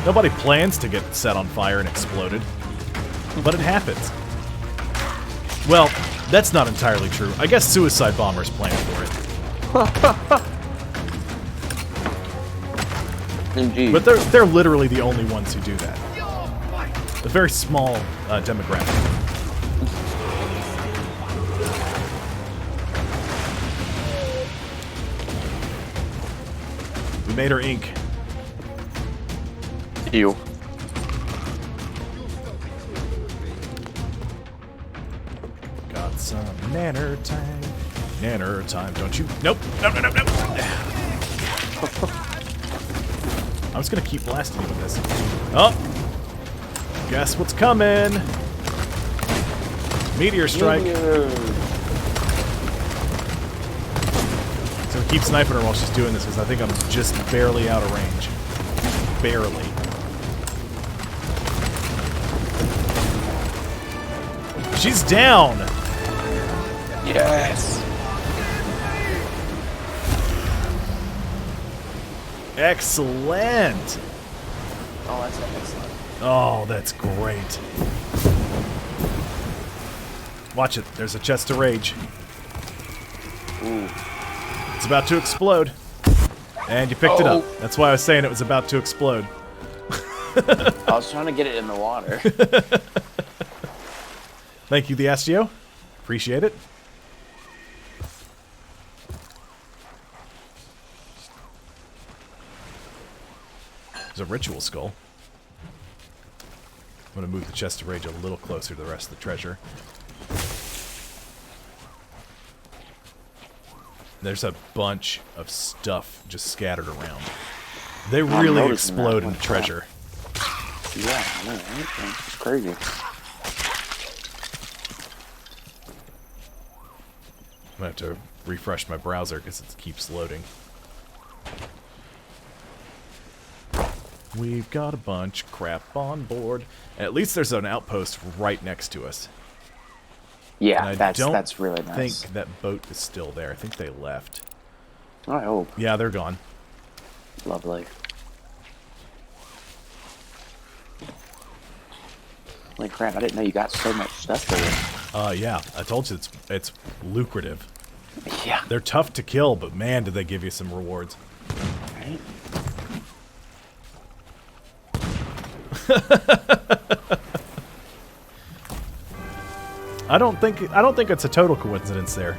Nobody plans to get set on fire and exploded. But it happens. Well, that's not entirely true. I guess suicide bombers plan for it. Indeed. But they're literally the only ones who do that. A very small demographic. We made her ink. You. Got some nanner time. Nanner time, don't you? Nope. Nope, nope, nope, nope. I'm just gonna keep blasting you with this. Oh! Guess what's coming? Meteor strike. So keep sniping her while she's doing this because I think I'm just barely out of range. Barely. She's down! Yes. Excellent! Oh, that's excellent. Oh, that's great. Watch it. There's a chest of rage. Ooh. It's about to explode. And you picked it up. That's why I was saying it was about to explode. I was trying to get it in the water. Thank you, the Astio. Appreciate it. There's a ritual skull. I'm going to move the chest of rage a little closer to the rest of the treasure. There's a bunch of stuff just scattered around. They really explode in the treasure. Yeah, I know, right? It's crazy. I'm going to have to refresh my browser because it keeps loading. We've got a bunch of crap on board. At least there's an outpost right next to us. Yeah, that's really nice. I think that boat is still there. I think they left. I hope. Yeah, they're gone. Lovely. Holy crap, I didn't know you got so much stuff there. Yeah, I told you it's lucrative. Yeah. They're tough to kill, but man, do they give you some rewards. Right? I don't think it's a total coincidence there,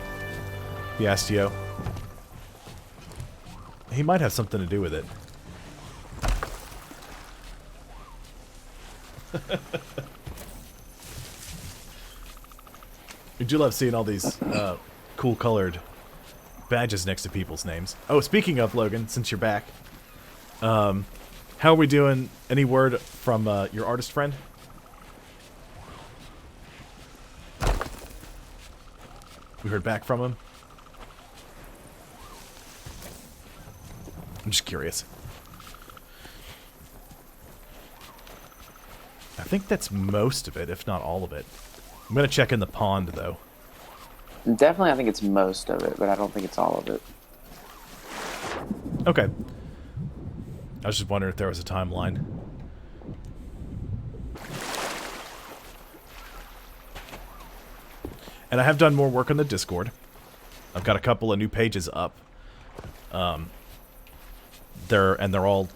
the Astio. He might have something to do with it. We do love seeing all these cool colored badges next to people's names. Oh, speaking of, Logan, since you're back, how are we doing? Any word from your artist friend? We heard back from him? I'm just curious. I think that's most of it, if not all of it. I'm going to check in the pond, though. Definitely, I think it's most of it, but I don't think it's all of it. Okay. I was just wondering if there was a timeline. And I have done more work on the Discord. I've got a couple of new pages up. They're all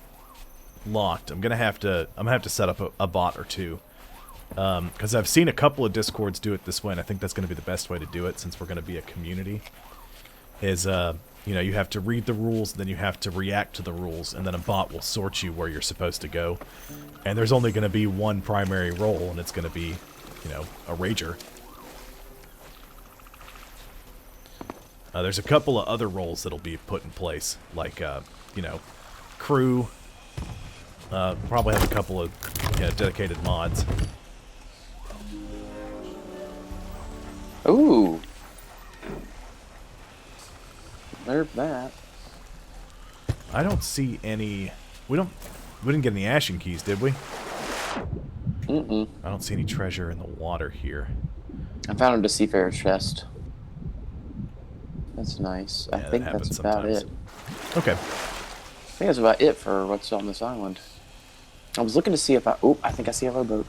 locked. I'm gonna have to set up a bot or two. Because I've seen a couple of Discords do it this way, and I think that's gonna be the best way to do it since we're gonna be a community. Is you know, you have to read the rules, then you have to react to the rules, and then a bot will sort you where you're supposed to go. And there's only gonna be one primary role, and it's gonna be, you know, a rager. There's a couple of other roles that'll be put in place, like, you know, crew. Probably have a couple of, you know, dedicated mods. Ooh. There's that. I don't see any... We didn't get any Ashen Keys, did we? Mm-mm. I don't see any treasure in the water here. I found a Seafarer's chest. That's nice. I Yeah, think that that's happens about sometimes. it. Okay. I think that's about it for what's on this island. I was looking to see if I... Oh, I think I see a rowboat.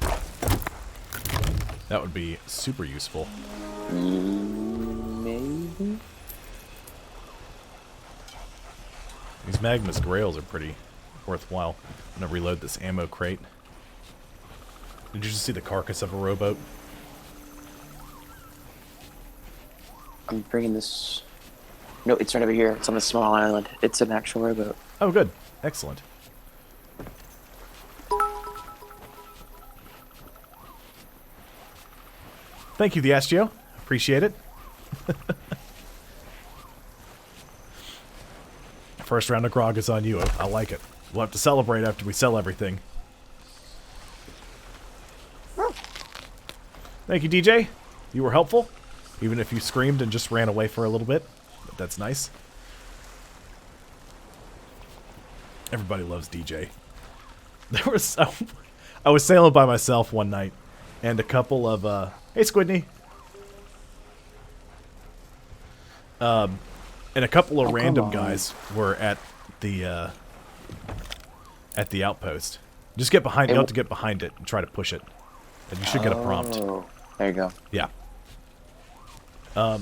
That would be super useful. Maybe? These Magmus Grails are pretty worthwhile. I'm gonna reload this ammo crate. Did you just see the carcass of a rowboat? I'm bringing this... No, it's right over here. It's on a small island. It's an actual rowboat. Oh, good. Excellent. Thank you, the Astio. Appreciate it. First round of grog is on you. I like it. We'll have to celebrate after we sell everything. Thank you, DJ. You were helpful, even if you screamed and just ran away for a little bit. But that's nice. Everybody loves DJ. There was I was sailing by myself one night, and a couple of hey Squidney, and a couple of random guys were at the outpost. Just get behind. You have to get behind it and try to push it, and you should get a prompt. There you go. Yeah. A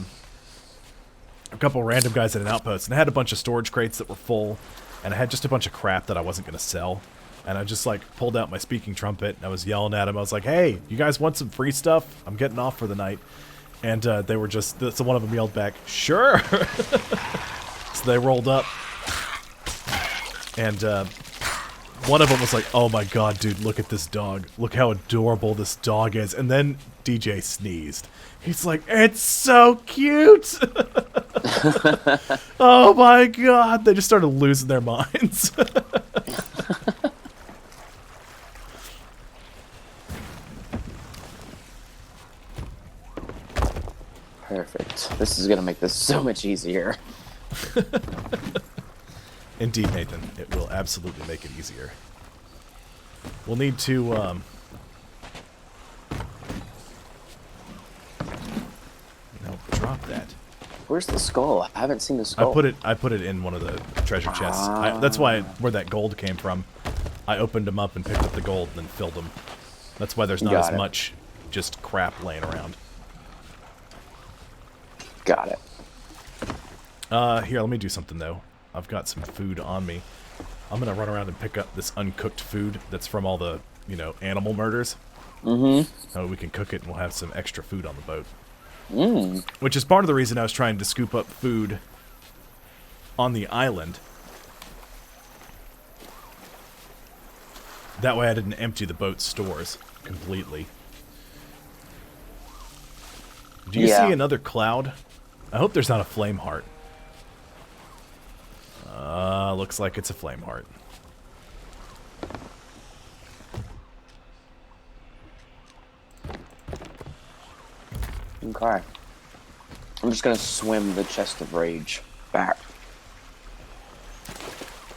couple of random guys at an outpost, and I had a bunch of storage crates that were full, and I had just a bunch of crap that I wasn't going to sell. And I just, like, pulled out my speaking trumpet, and I was yelling at them. I was like, hey, you guys want some free stuff? I'm getting off for the night. And they were just, so one of them yelled back, sure! So they rolled up. And one of them was like, oh my god, dude, look at this dog. Look how adorable this dog is. And then DJ sneezed. He's like, it's so cute! Oh my god! They just started losing their minds. Perfect. This is going to make this so much easier. Indeed, Nathan. It will absolutely make it easier. We'll need to, no, drop that. Where's the skull? I haven't seen the skull. I put it in one of the treasure chests. That's why where that gold came from. I opened them up and picked up the gold and then filled them. That's why there's not as much just crap laying around. Got it. Here, let me do something though. I've got some food on me. I'm gonna run around and pick up this uncooked food that's from all the, you know, animal murders. Mm-hmm. So we can cook it and we'll have some extra food on the boat. Mm. Which is part of the reason I was trying to scoop up food on the island. That way I didn't empty the boat's stores completely. Do you see another cloud? I hope there's not a flame heart. Looks like it's a flame heart. Okay. I'm just gonna swim the chest of rage back.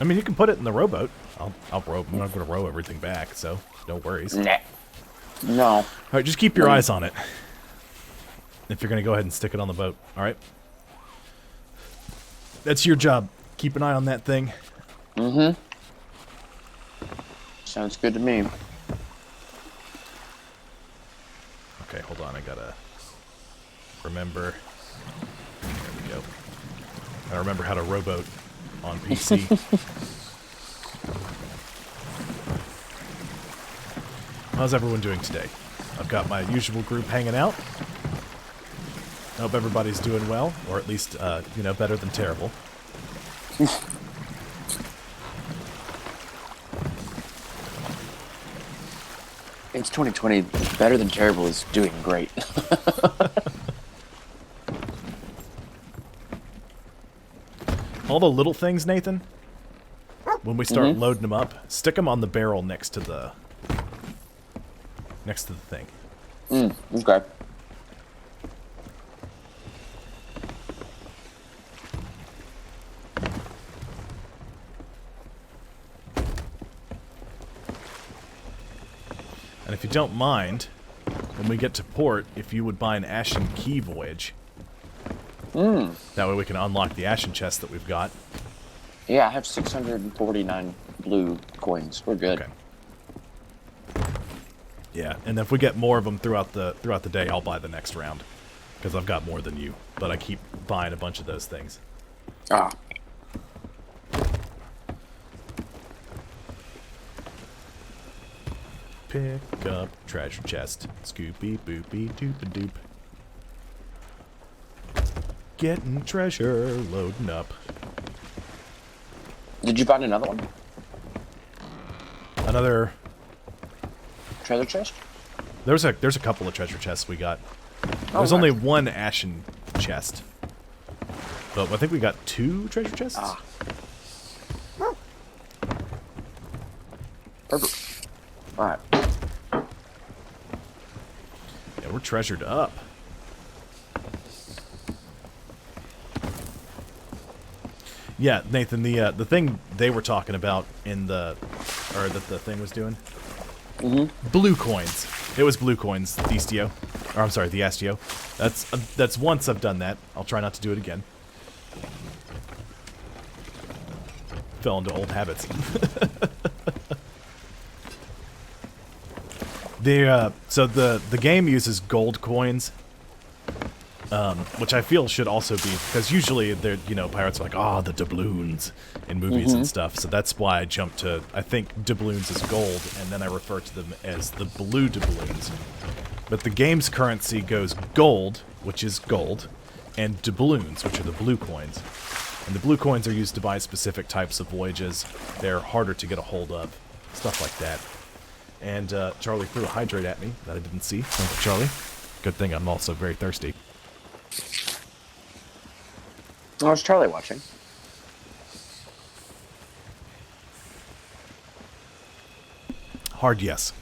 I mean, you can put it in the rowboat. I'll row. I'm not going to row everything back, so no worries. Nah. No. All right, just keep your eyes on it. If you're going to go ahead and stick it on the boat, all right? That's your job. Keep an eye on that thing. Mm-hmm. Sounds good to me. Okay, hold on. I got to remember. There we go. I remember how to rowboat on PC. How's everyone doing today? I've got my usual group hanging out. I hope everybody's doing well, or at least, you know, better than terrible. It's 2020. Better than terrible is doing great. All the little things, Nathan, when we start loading them up, stick them on the barrel next to the thing. Okay. And if you don't mind, when we get to port, if you would buy an Ashen Key voyage. That way we can unlock the Ashen chest that we've got. Yeah, I have 649 blue coins. We're good. Okay. Yeah, and if we get more of them throughout the day, I'll buy the next round, because I've got more than you. But I keep buying a bunch of those things. Ah. Pick up treasure chest. Scoopy boopy doop a doop. Getting treasure, loading up. Did you find another one? Another. Treasure chest? There's a couple of treasure chests we got. There's nice. only one Ashen chest, but I think we got 2 treasure chests. Ah. Perfect. All right. Yeah, we're treasured up. Yeah, Nathan, the thing they were talking about in the, or that the thing was doing. Blue coins. It was blue coins, the Istio. Or I'm sorry, the Astio. That's once I've done that. I'll try not to do it again. Fell into old habits. So the game uses gold coins, which I feel should also be, because usually they're, you know, pirates are like, oh, the doubloons in movies and stuff. So that's why I jumped to, I think doubloons is gold, and then I refer to them as the blue doubloons. But the game's currency goes gold, which is gold, and doubloons, which are the blue coins. And the blue coins are used to buy specific types of voyages. They're harder to get a hold of, stuff like that. And Charlie threw a hydrate at me that I didn't see. Thank you, Charlie. Good thing I'm also very thirsty. Oh, is Charlie watching? Hard yes.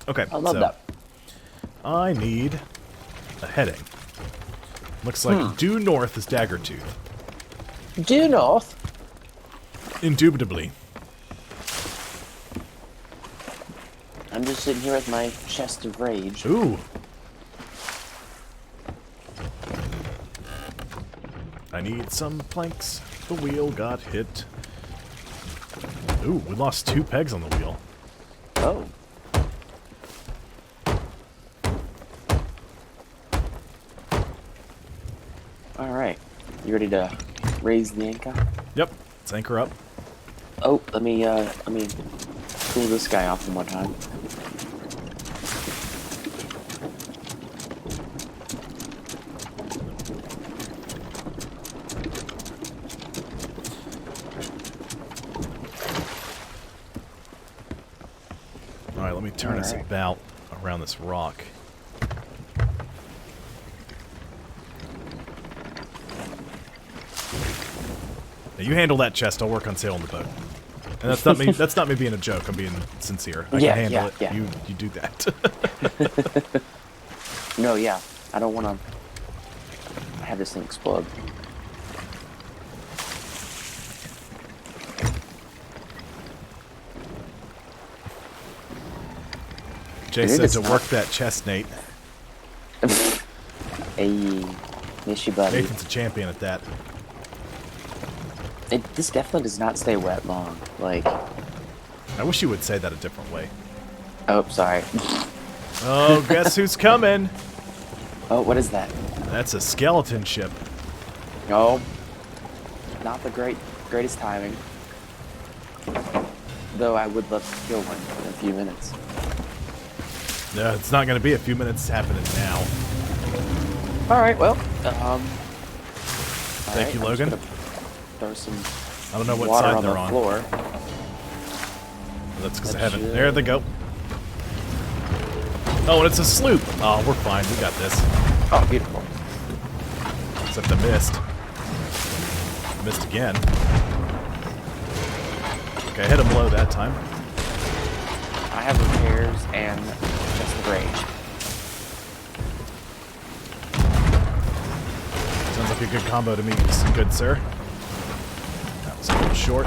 Okay, I love so that. I need a heading. Looks like due north is Daggertooth. Due north. Indubitably. I'm just sitting here with my chest of rage. Ooh. I need some planks. The wheel got hit. Ooh, we lost 2 pegs on the wheel. Oh. All right. You ready to raise the anchor? Yep. Let's anchor up. Oh, let me cool this guy off one more time. Alright, let me turn us about around this rock. Now you handle that chest. I'll work on sailing the boat. And that's not me. That's not me being a joke. I'm being sincere. I can handle it. Yeah. You do that. No, yeah. I don't want to have this thing explode. Jay said to work that chest, Nate. Hey, miss you, buddy. Nathan's a champion at that. This definitely does not stay wet long. Like, I wish you would say that a different way. oh, sorry. Oh, guess who's coming? Oh, what is that? That's a skeleton ship. No, not the greatest timing. Though I would love to kill one in a few minutes. No, it's not going to be a few minutes. It's happening now. All right, well, Thank you, Logan. Throw some I don't know what water side on they're the on. floor. That's because I That haven't. should- There they go. Oh, and it's a sloop. Oh, we're fine. We got this. Oh, beautiful. Except I missed. Missed again. Okay, I hit him low that time. I have repairs and just the rage. Sounds like a good combo to me, good sir. That was a little short.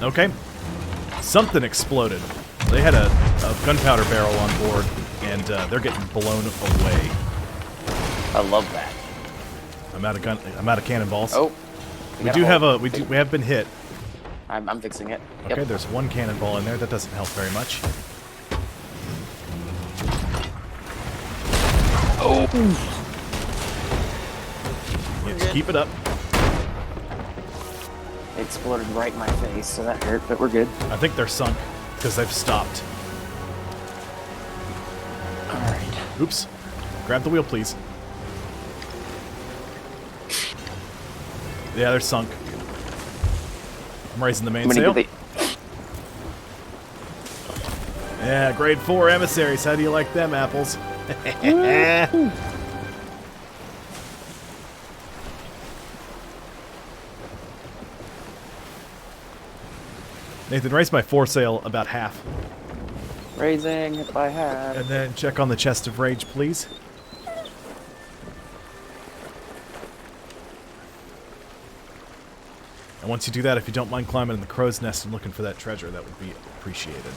Okay. Something exploded. They had a gunpowder barrel on board, and they're getting blown away. I love that. I'm out of cannonballs. Oh, we have been hit. I'm fixing it. Okay, Yep. there's one cannonball in there. That doesn't help very much. Oh, Yeah, just keep it up. it exploded right in my face, so that hurt, but we're good. I think they're sunk because they've stopped. All right. Oops. Grab the wheel, please. Yeah, they're sunk. I'm raising the mainsail. Yeah, grade 4 emissaries. How do you like them apples? Nathan, raise my foresail about half. Raising it by half. And then check on the chest of rage, please. And once you do that, if you don't mind climbing in the crow's nest and looking for that treasure, that would be appreciated.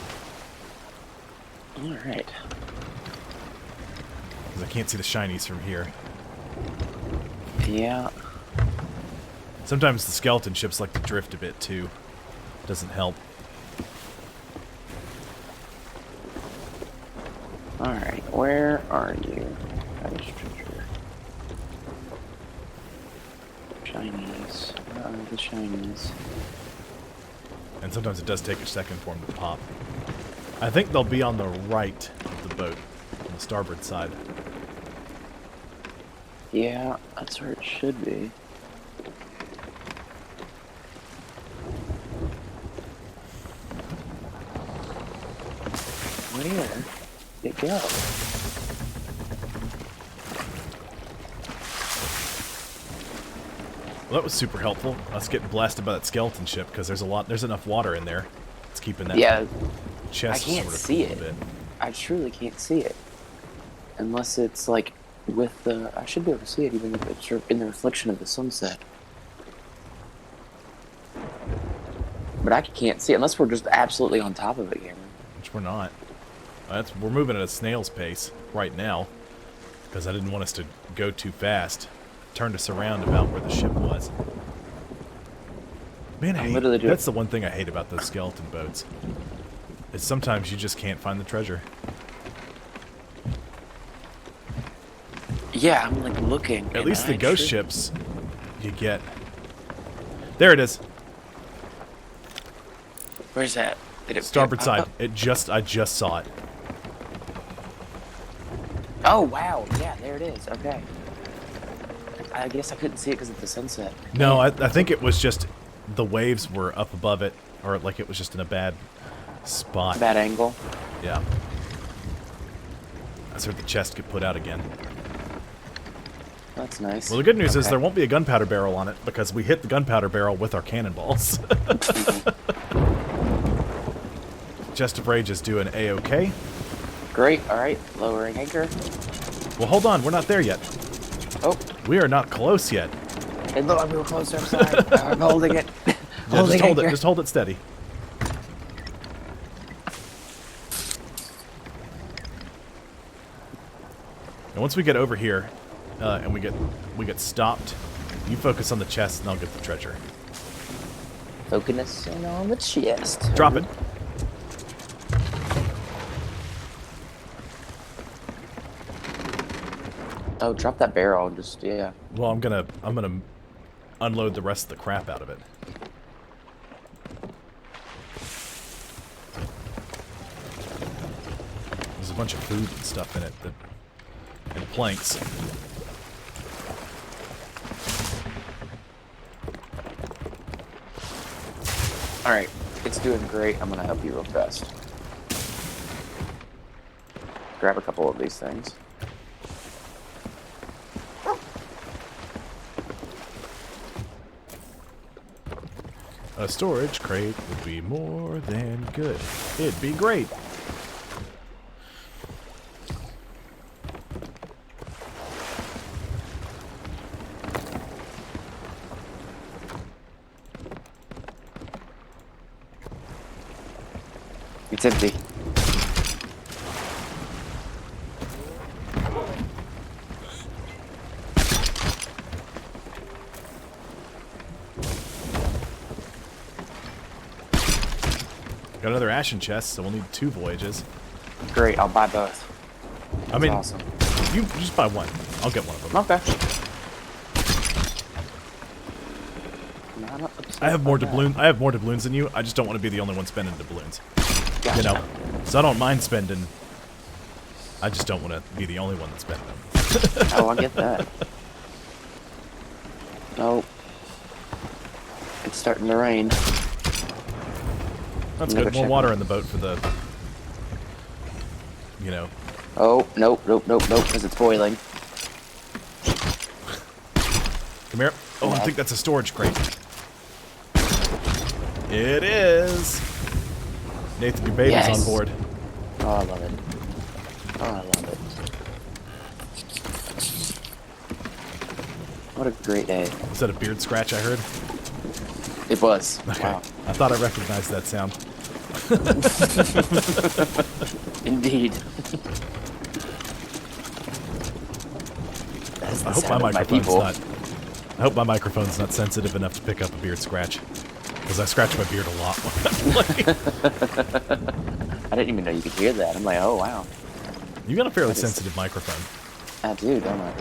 All right. Because I can't see the shinies from here. Yeah. Sometimes the skeleton ships like to drift a bit, too. Doesn't help. All right. Where are you? Treasure. Shinies. Where are the shinies? And sometimes it does take a second for them to pop. I think they'll be on the right of the boat, on the starboard side. Yeah, that's where it should be. Where did it go? Well, that was super helpful. Us getting blasted by that skeleton ship because there's enough water in there. It's keeping that chest I can't sort of see cool it. a bit. I truly can't see it. Unless it's like with the... I should be able to see it even if it's in the reflection of the sunset. But I can't see it unless we're just absolutely on top of it, Cameron. Which we're not. We're moving at a snail's pace right now because I didn't want us to go too fast. Turned us around about where the ship was. Man, that's the one thing I hate about those skeleton boats. Is sometimes you just can't find the treasure. Yeah, I'm like looking. At least the ghost ships, you get. There it is. Where's that? Did it Starboard side. I just saw it. Oh wow! Yeah, there it is. Okay. I guess I couldn't see it because of the sunset. No, I think it was just the waves were up above it, or like it was just in a bad spot. Bad angle. Yeah. I heard the chest get put out again. That's nice. Well, the good news is there won't be a gunpowder barrel on it because we hit the gunpowder barrel with our cannonballs. Chest of Rage is doing A-OK. Great. All right. Lowering anchor. Well, hold on. We're not there yet. Oh. We are not close yet. It looked like we were closer. I'm sorry. I'm holding it. Yeah, just hold it. Just hold it steady. And once we get over here, and we get stopped, you focus on the chest, and I'll get the treasure. Focusing on the chest. Drop it. Oh, drop that barrel and just yeah. Well, I'm gonna unload the rest of the crap out of it. There's a bunch of food and stuff in it and planks. All right, it's doing great. I'm gonna help you real fast. Grab a couple of these things. A storage crate would be more than good. It'd be great. It's empty. Got another ashen chest, so we'll need 2 voyages. Great, I'll buy both. I mean, Awesome. you just buy one. I'll get one of them. Okay. Not upset I have more by that. doubloons. I have more doubloons than you. I just don't want to be the only one spending doubloons. Gotcha. You know, so I don't mind spending. I just don't want to be the only one that's spending them. Oh, I get that. Oh. It's starting to rain. That's Never good. More check water them. in the boat for the. You know. Oh, nope, because it's boiling. Come here. Oh, I think that's a storage crate. It is. Nathan, your baby's Yes. on board. Oh, I love it. Oh, I love it. What a great day. Is that a beard scratch I heard? It was. Okay. Wow. I thought I recognized that sound. Indeed. That's the I hope my sound of my microphone's people. not. I hope my microphone's not sensitive enough to pick up a beard scratch, because I scratch my beard a lot when I'm playing. I didn't even know you could hear that. I'm like, oh wow. You got a fairly That is- sensitive microphone. I do, don't I?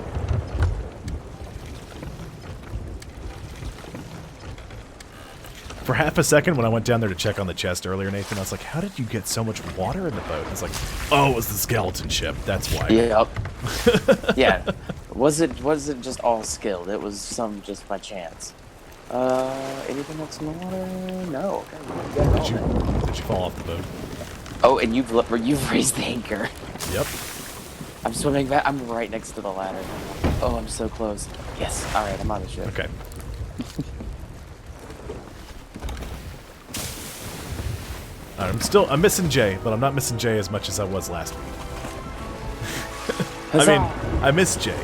For half a second, when I went down there to check on the chest earlier, Nathan, I was like, "How did you get so much water in the boat?" I was like, "Oh, it was the skeleton ship. That's why." Yep. Yeah. Wasn't just all skilled. It was some just by chance. Anything else in the water? No. Okay, we got all that. Did you fall off the boat? Oh, and you've raised the anchor. Yep. I'm swimming back. I'm right next to the ladder. Oh, I'm so close. Yes. All right, I'm on the ship. Okay. I'm missing Jay, but I'm not missing Jay as much as I was last week. I mean, I miss Jay.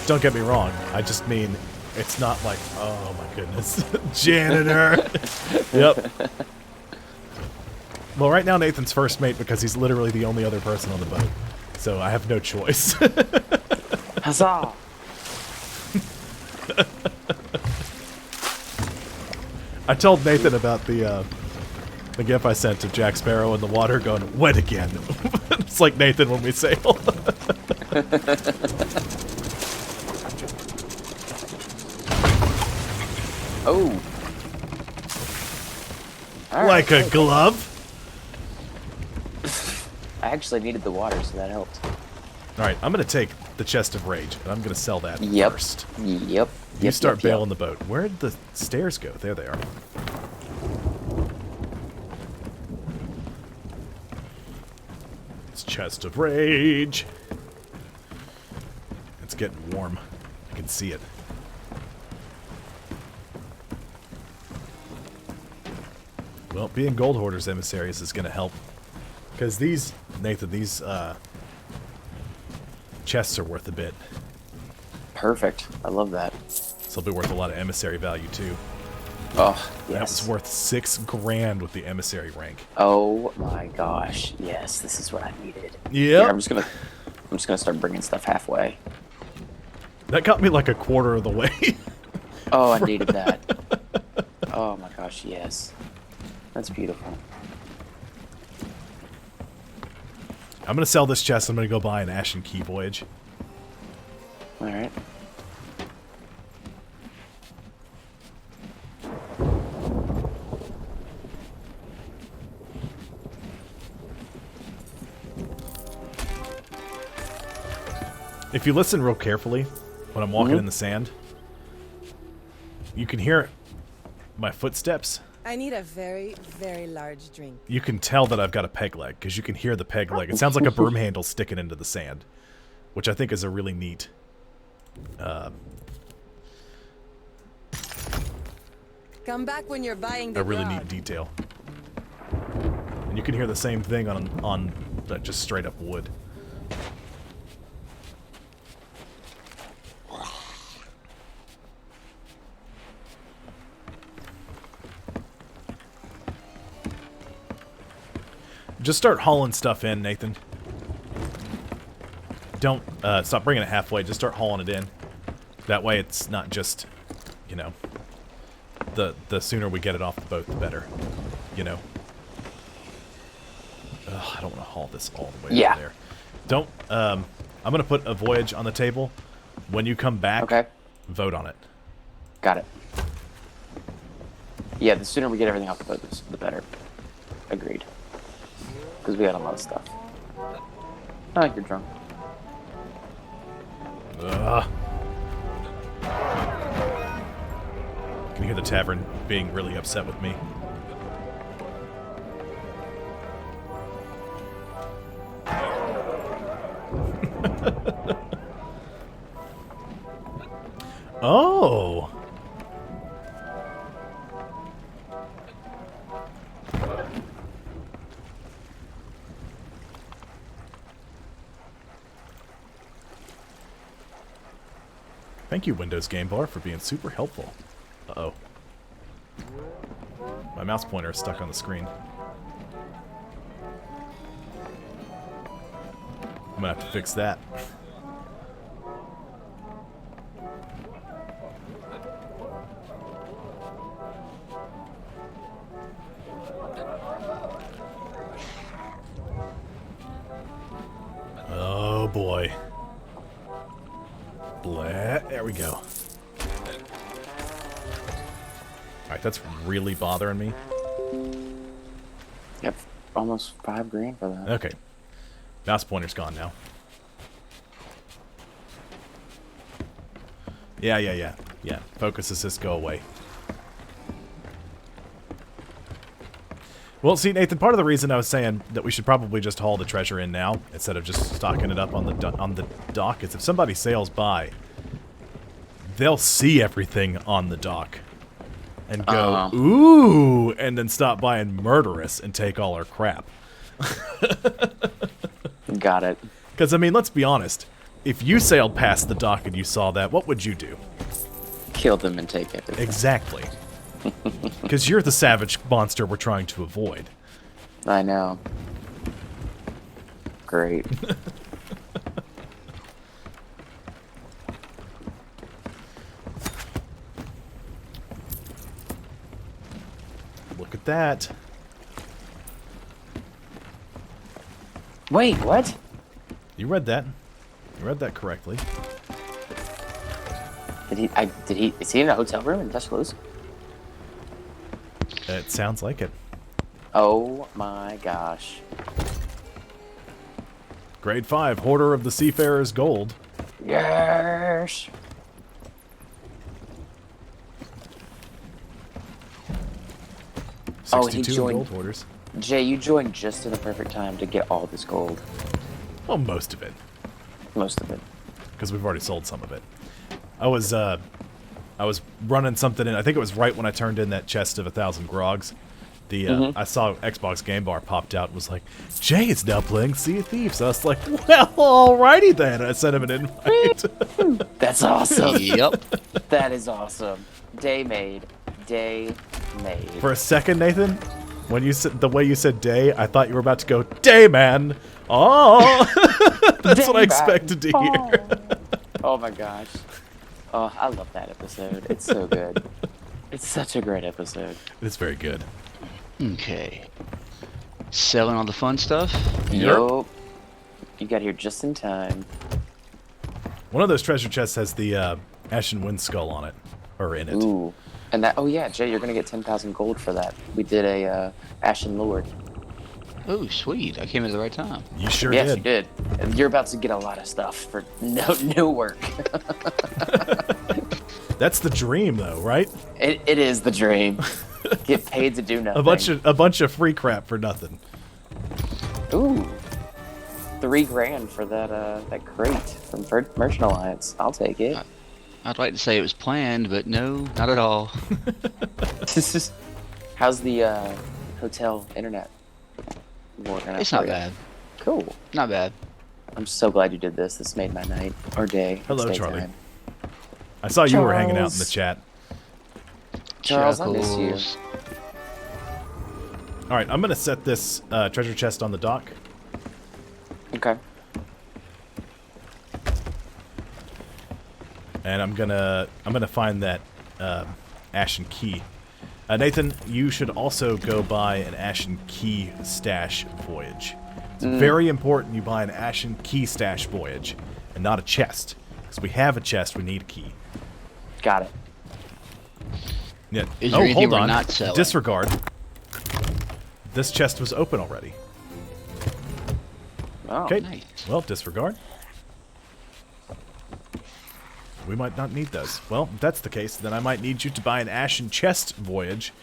Don't get me wrong. I just mean, it's not like, oh my goodness, janitor. Yep. Well, right now Nathan's first mate because he's literally the only other person on the boat, so I have no choice. Huzzah! I told Nathan about the gif I sent to Jack Sparrow in the water going, wet again. It's like Nathan when we sail. Oh. All right. Like a glove. I actually needed the water, so that helped. Alright, I'm going to take the chest of rage, and I'm going to sell that Yep. first. Yep. You start bailing the boat. Where did the stairs go? There they are. It's chest of rage. It's getting warm. I can see it. Well, being Gold Hoarders emissaries is going to help. Because these, Nathan, these chests are worth a bit. Perfect. I love that. So they'll be worth a lot of emissary value, too. Oh, yes. That was worth $6 grand with the emissary rank. Oh my gosh. Yes, this is what I needed. Yeah. I'm just gonna start bringing stuff halfway. That got me like a quarter of the way. Oh, I needed that. Oh my gosh, yes. That's beautiful. I'm going to sell this chest. I'm going to go buy an Ashen Key Voyage. Alright. If you listen real carefully when I'm walking in the sand, you can hear my footsteps. I need a very, very large drink. You can tell that I've got a peg leg because you can hear the peg leg. It sounds like a broom handle sticking into the sand, which I think is a really neat Come back when you're buying the neat rod. detail. And you can hear the same thing on just straight up wood. Just start hauling stuff in, Nathan. Don't stop bringing it halfway. Just start hauling it in. That way it's not just, you know, the sooner we get it off the boat, the better. You know. Ugh, I don't want to haul this all the way over there. Don't. I'm going to put a voyage on the table. When you come back, vote on it. Got it. Yeah, the sooner we get everything off the boat, the better. Agreed. Because we got a lot of stuff. I like you're drunk. Ugh. Can you hear the tavern being really upset with me? Oh! Thank you, Windows Game Bar, for being super helpful. Uh-oh. My mouse pointer is stuck on the screen. I'm gonna have to fix that. Oh boy. There we go. Alright, that's really bothering me. Yep, almost $5 grand for that. Okay. Mouse pointer's gone now. Yeah. Focus assist, go away. Well, see, Nathan, part of the reason I was saying that we should probably just haul the treasure in now, instead of just stocking it up on the dock, is if somebody sails by, they'll see everything on the dock and go, ooh, and then stop by and murder us and take all our crap. Got it. Because, I mean, let's be honest. If you sailed past the dock and you saw that, what would you do? Kill them and take everything. Exactly. Because you're the savage monster we're trying to avoid. I know. Great. Look at that. Wait, what? You read that. You read that correctly. Is he in a hotel room in Tuscaloosa? It sounds like it. Oh my gosh. Grade 5, Hoarder of the Seafarer's Gold. Yes! Oh, he 62 joined. gold hoarders. Jay, you joined just in the perfect time to get all this gold. Well, most of it. Most of it. because we've already sold some of it. I was running something in. I think it was right when I turned in that chest of 1,000 grogs. I saw Xbox Game Bar popped out and was like, Jay is now playing Sea of Thieves. So I was like, well, alrighty then. I sent him an invite. That's awesome. Yep. That is awesome. Day made. For a second, Nathan, when you said the way you said day, I thought you were about to go day man. Oh, that's Day what I man. expected to hear. Oh my gosh. Oh, I love that episode. It's so good. It's such a great episode. It's very good. Okay. Selling all the fun stuff. Yup. You got here just in time. One of those treasure chests has the Ashen Wind Skull on it, or in it. Ooh. And that, oh yeah, Jay, you're gonna get 10,000 gold for that. We did a Ashen Lord. Oh, sweet. I came at the right time. You sure Yes, did. you did. And you're about to get a lot of stuff for no work. That's the dream, though, right? It is the dream. Get paid to do nothing. A bunch of free crap for nothing. Ooh. $3,000 for that crate from Merchant Alliance. I'll take it. I'd like to say it was planned, but no, not at all. How's the hotel internet working out It's for not you? bad. Cool. Not bad. I'm so glad you did this. This made my night or day. Hello, It's Charlie. daytime. I saw you were hanging out in the Charles. chat. Charles, I miss you. Chuckles. All right, I'm gonna set this treasure chest on the dock. Okay. And I'm gonna find that Ashen Key. Nathan, you should also go buy an Ashen Key stash voyage. It's very important you buy an Ashen Key stash voyage and not a chest. Because we have a chest, we need a key. Got it. Is Yeah. there Oh, anything hold we're on. not selling? Disregard. This chest was open already. Oh, Okay. nice. Well, disregard. We might not need those. Well, if that's the case, then I might need you to buy an Ashen Chest voyage.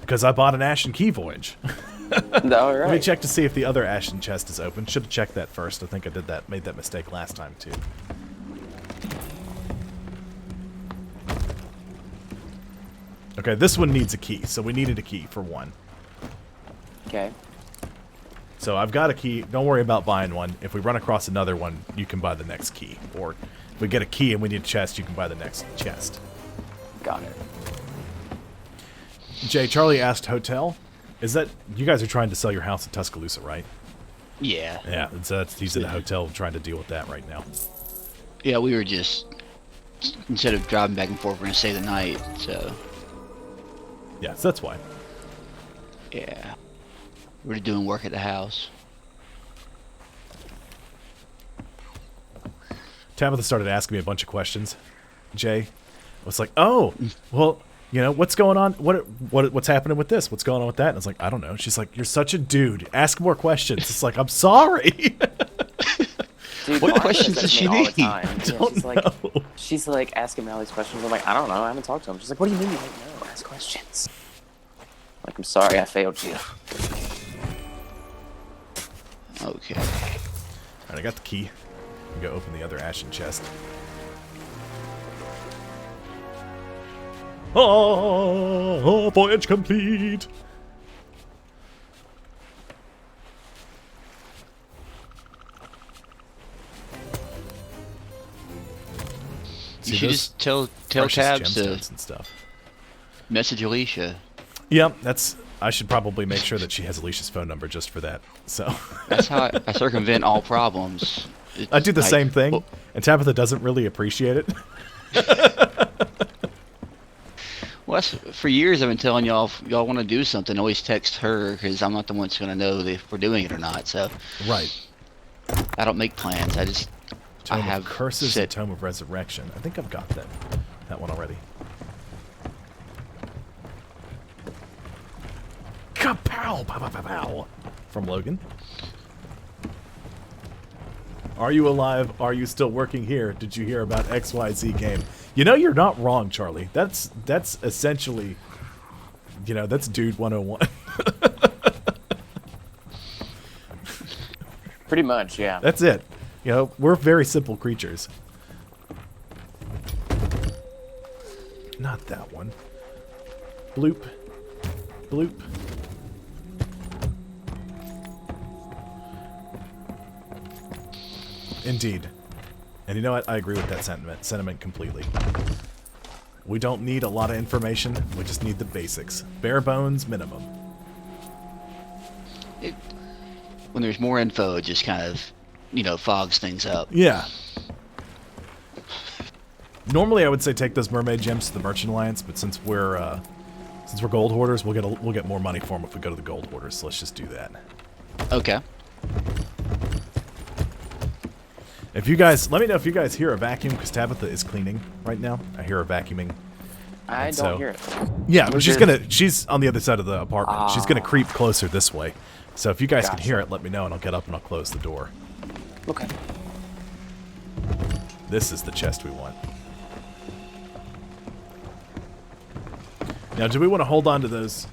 Because I bought an Ashen Key voyage. all right. Let me check to see if the other Ashen Chest is open. Should have checked that first. I think I made that mistake last time, too. Okay, this one needs a key, so we needed a key for one. Okay. So I've got a key. Don't worry about buying one. If we run across another one, you can buy the next key. Or if we get a key and we need a chest, you can buy the next chest. Got it. Jay, Charlie asked hotel. Is that... You guys are trying to sell your house in Tuscaloosa, right? Yeah. Yeah, he's at the hotel trying to deal with that right now. Yeah, we were just... Instead of driving back and forth, we're going to stay the night, so... Yeah, so that's why. Yeah. We're doing work at the house. Tabitha started asking me a bunch of questions. Jay, I was like, "Oh, well, you know, what's going on? What's happening with this? What's going on with that?" And I was like, "I don't know." She's like, "You're such a dude. Ask more questions." It's like, "I'm sorry." Dude, What Martha questions says does to she me all the need? time. Yeah, Don't know. she's like asking me all these questions. I'm like, I don't know. I haven't talked to him. She's like, what do you mean you don't know? Ask questions. I'm like, I'm sorry, I failed you. Okay. Alright, I got the key. I can go open the other Ashen chest. Oh, voyage complete. You should just tell Tabs to gemstones and stuff. message Alicia. Yeah, I should probably make sure that she has Alicia's phone number just for that. So That's how I circumvent all problems. I do the Like, same thing, well, and Tabitha doesn't really appreciate it. Well, for years I've been telling y'all, if y'all want to do something, always text her, because I'm not the one that's going to know if we're doing it or not. So Right. I don't make plans. I Tome have of Curses sit- and Tome of Resurrection. I think I've got that one already. Kapow! Pow, pow, pow, pow! From Logan. Are you alive? Are you still working here? Did you hear about XYZ game? You know, you're not wrong, Charlie. That's essentially, that's Dude 101. Pretty much, yeah. That's it. You know, we're very simple creatures. Not that one. Bloop. Bloop. Indeed. And you know what? I agree with that sentiment completely. We don't need a lot of information. We just need the basics. Bare bones minimum. When there's more info, it just kind of, you know, fogs things up. Yeah. Normally, I would say take those mermaid gems to the Merchant Alliance, but since we're gold hoarders, we'll get more money for them if we go to the gold hoarders. So let's just do that. Okay. If you guys, let me know if you guys hear a vacuum, because Tabitha is cleaning right now. I hear her vacuuming. I don't hear it. Yeah, but she's on the other side of the apartment. She's gonna creep closer this way. So if you guys can hear it, let me know, and I'll get up and I'll close the door. Okay. This is the chest we want. Now, do we want to hold on to those?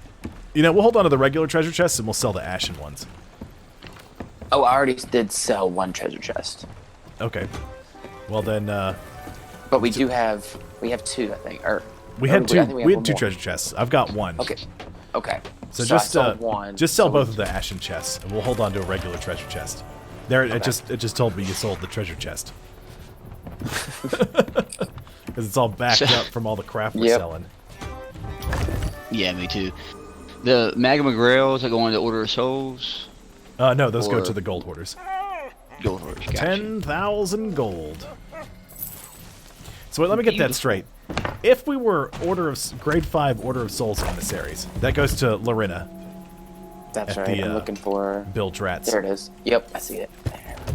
You know, we'll hold on to the regular treasure chests, and we'll sell the ashen ones. Oh, I already did sell one treasure chest. Okay. Well then. But we have two, I think. Or we had two. We had two more. treasure chests. I've got one. Okay. Okay. So I just sold one. just sell both of the ashen chests, and we'll hold on to a regular treasure chest. There, okay. It just told me you sold the treasure chest. Because it's all backed up from all the crap we're selling. Yeah, me too. The Magma Grails that go into the Order of Souls? No, those go to the gold hoarders. Gold hoarders, gotcha. 10,000 gold. So wait, let me get that straight. If we were grade 5 Order of Souls emissaries, that goes to Lorena. That's right. I'm looking for Bilge Rats. There it is. Yep, I see it. There we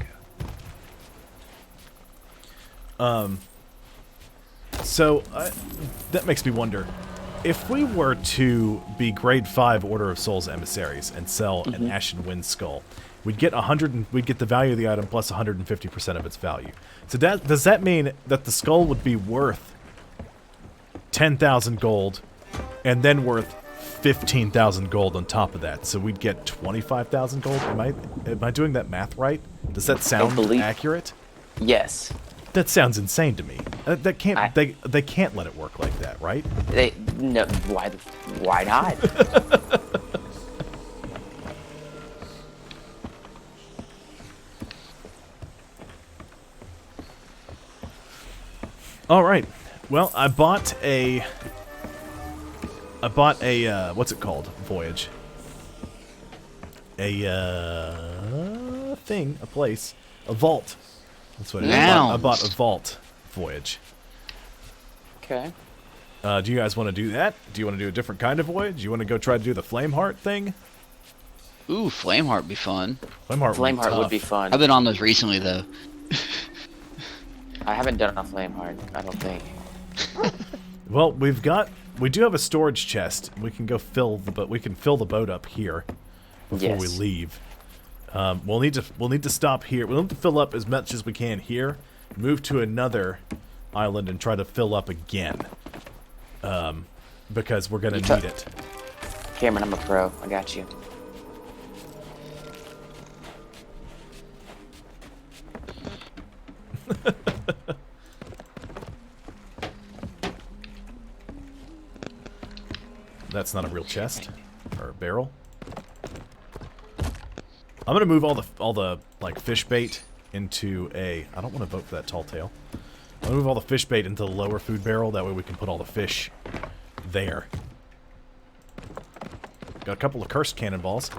go. So that makes me wonder. If we were to be grade 5 Order of Souls emissaries and sell an Ashen Wind Skull, we'd get the value of the item plus 150% of its value. So does that mean that the skull would be worth 10,000 gold and then worth 15,000 gold on top of that? So we'd get 25,000 gold. Am I doing that math right? Does that sound accurate? Yes. That sounds insane to me. That can't. They can't let it work like that, right? No. Why not? All right. Well, I bought a what's it called? Voyage. A place, a vault. That's what it is. I bought a vault voyage. Okay. Do you guys want to do that? Do you want to do a different kind of voyage? Do you want to go try to do the Flameheart thing? Ooh, Flameheart be fun. Flameheart would be fun. I've been on those recently, though. I haven't done a Flameheart, I don't think. Well, we do have a storage chest. We can go fill the boat up here before we leave. We'll need to stop here. We'll need to fill up as much as we can here, move to another island and try to fill up again. Because we're gonna need it. Cameron, I'm a pro. I got you. That's not a real chest or a barrel. I'm gonna move all the like fish bait into a. I don't want to vote for that tall tale. I'm gonna move all the fish bait into the lower food barrel. That way we can put all the fish there. Got a couple of cursed cannonballs.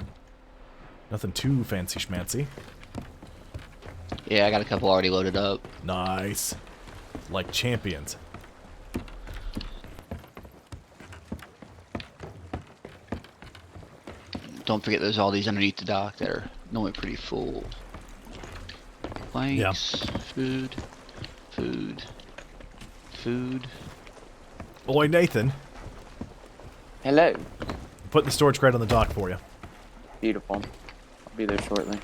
Nothing too fancy schmancy. Yeah, I got a couple already loaded up. Nice. Like champions. Don't forget there's all these underneath the dock that are normally pretty full. Planks, food. Oi, Nathan. Hello. Put the storage crate on the dock for you. Beautiful. I'll be there shortly.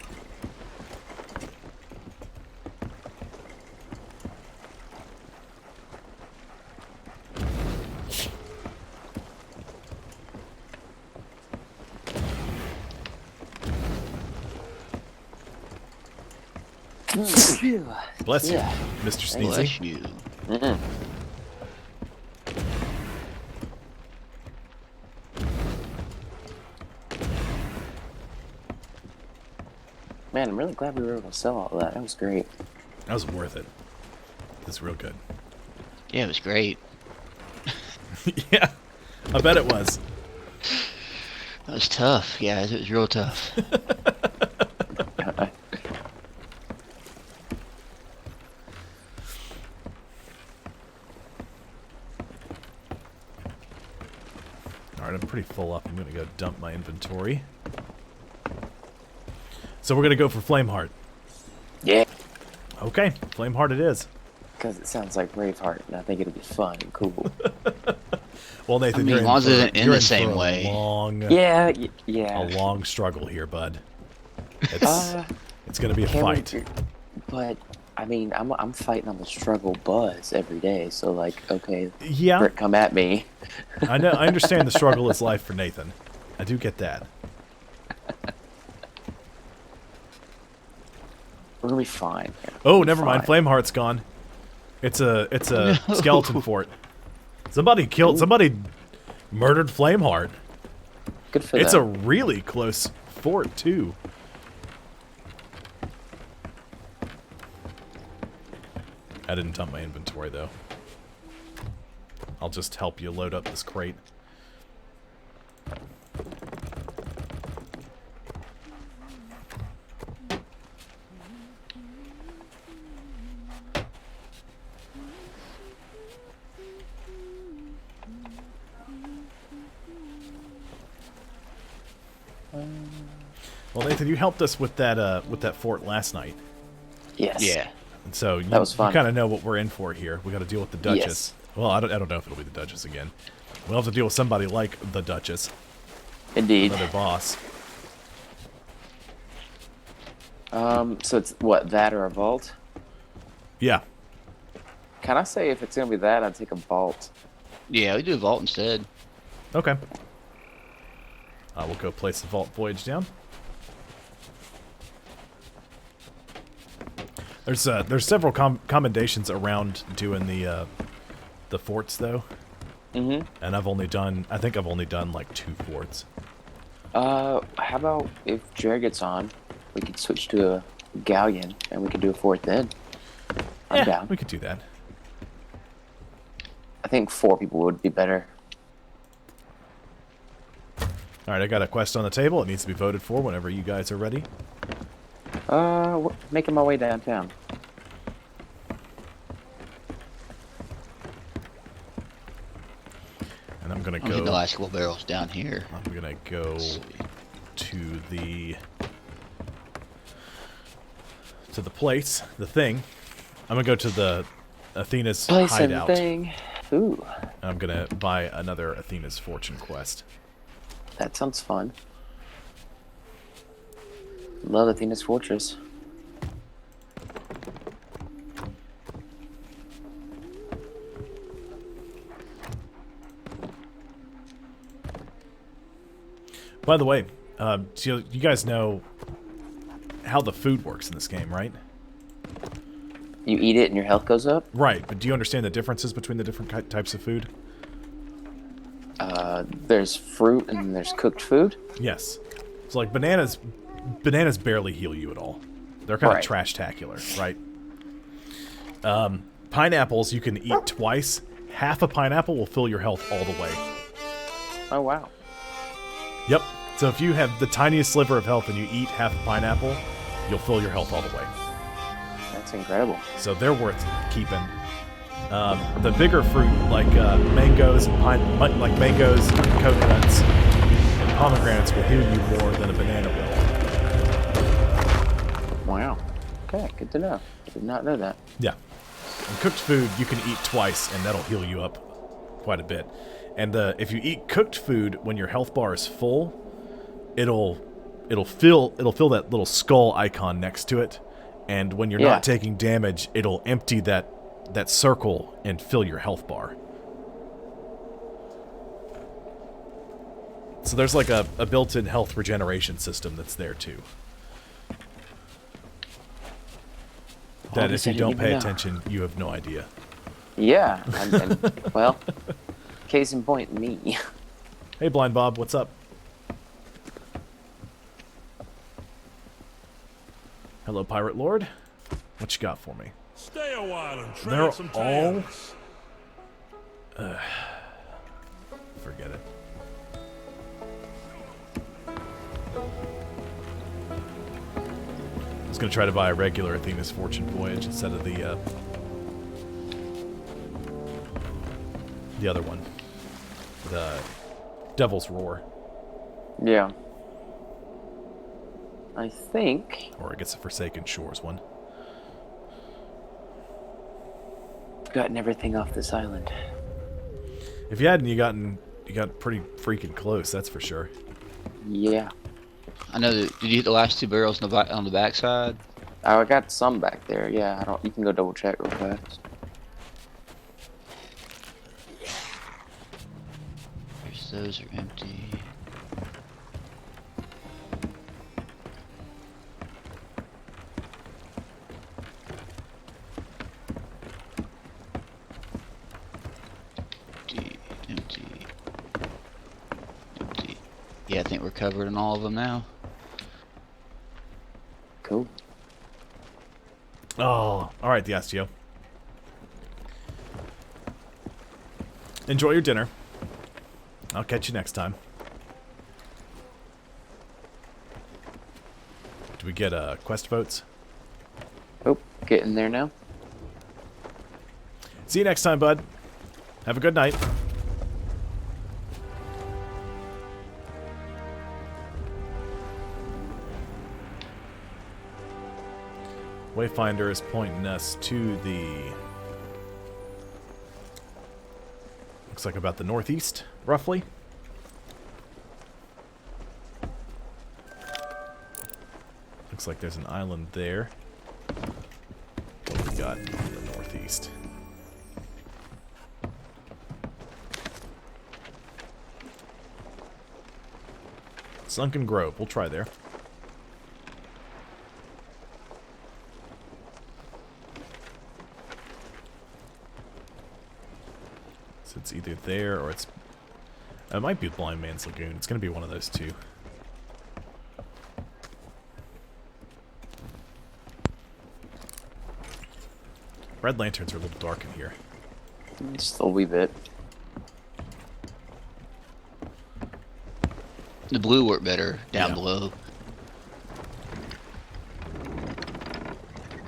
Phew. Bless you, Yeah. Mr. Sneezy. Bless you. Mm-mm. Man, I'm really glad we were able to sell all of that. That was great. That was worth it. It's real good. Yeah, it was great. Yeah, I bet it was. That was tough. Yeah, it was real tough. Alright, I'm pretty full up. I'm going to go dump my inventory. So we're going to go for Flameheart. Yeah. Okay, Flameheart it is. Because it sounds like Braveheart, and I think it'll be fun and cool. Well, Nathan, I mean, you're as long as it isn't in you're the same for way. Yeah, a yeah. long struggle here, bud. It's going to be a Can fight. But I mean, I'm fighting on the struggle buzz every day. So like, okay, Yeah, Britt, come at me. I know. I understand the struggle is life for Nathan. I do get that. We're gonna be fine. Oh, We're never mind. fine. Flameheart's gone. It's a skeleton fort. Somebody murdered Flameheart. Good for It's a them. really close fort too. I didn't dump my inventory though. I'll just help you load up this crate. Well, Nathan, you helped us with that fort last night. Yes. Yeah. And so you, That was fun. you kind of know what we're in for here. We got to deal with the Duchess. Yes. Well, I don't know if it'll be the Duchess again. We'll have to deal with somebody like the Duchess, Indeed. another boss. So it's what, that or a vault? Yeah. Can I say if it's gonna be that, I'd take a vault. Yeah, we do a vault instead. Okay. We'll go place the Vault Voyage down. There's several commendations around doing the forts though, Mm-hmm. and I think I've only done like 2 forts. How about if Jared gets on, we could switch to a galleon and we could do a fort then. I'm down. We could do that. I think 4 people would be better. All right, I got a quest on the table. It needs to be voted for whenever you guys are ready. Making my way downtown. And I'm gonna I'll get the go. last couple barrels down here. I'm gonna go Let's see. to the place, the thing. I'm gonna go to the Athena's Place hideout. and thing. Ooh, And I'm gonna buy another Athena's fortune quest. that sounds fun. Love Athena's Fortress. By the way, so you guys know how the food works in this game, right? You eat it and your health goes up? Right, but do you understand the differences between the different types of food? There's fruit and there's cooked food? Yes. So like bananas barely heal you at all. They're kind of Right. trash-tacular, right? Pineapples you can eat twice. Half a pineapple will fill your health all the way. Oh, wow. Yep. So if you have the tiniest sliver of health and you eat half a pineapple, you'll fill your health all the way. That's incredible. So they're worth keeping. The bigger fruit, like mangoes and like mangoes, and coconuts, and pomegranates, will heal you more than a banana will. Wow. Okay, good to know. I did not know that. Yeah. And cooked food you can eat twice, and that'll heal you up quite a bit. And if you eat cooked food when your health bar is full, it'll fill that little skull icon next to it, and when you're Yeah. not taking damage, it'll empty that circle and fill your health bar. So there's like a built-in health regeneration system that's there too. That this if I you didn't don't even pay know. attention, you have no idea. Yeah. Well, case in point, me. Hey, Blind Bob, what's up? Hello, Pirate Lord. What you got for me? Stay a while and trade They're some all... tales. Forget it. I was going to try to buy a regular Athena's Fortune Voyage instead of the other one. The Devil's Roar. Yeah. I think. Or I guess the Forsaken Shores one. I've gotten everything off this island. If you hadn't, you got pretty freaking close, that's for sure. Yeah. I know that. Did you hit the last 2 barrels on the backside? Oh, I got some back there. Yeah, I don't. You can go double check real fast. Those are empty. Empty. Yeah, I think we're covered in all of them now. Cool. Oh, alright, the Astio. Enjoy your dinner. I'll catch you next time. Do we get quest votes? Oh, getting there now. See you next time, bud. Have a good night. Wayfinder is pointing us to the... Looks like about the northeast, roughly. Looks like there's an island there. What we got in the northeast? Sunken Grove. We'll try there. So it's either there or it's... It might be Blind Man's Lagoon. It's going to be one of those two. Red lanterns are a little dark in here. Just a wee bit. The blue worked better down Yeah. below.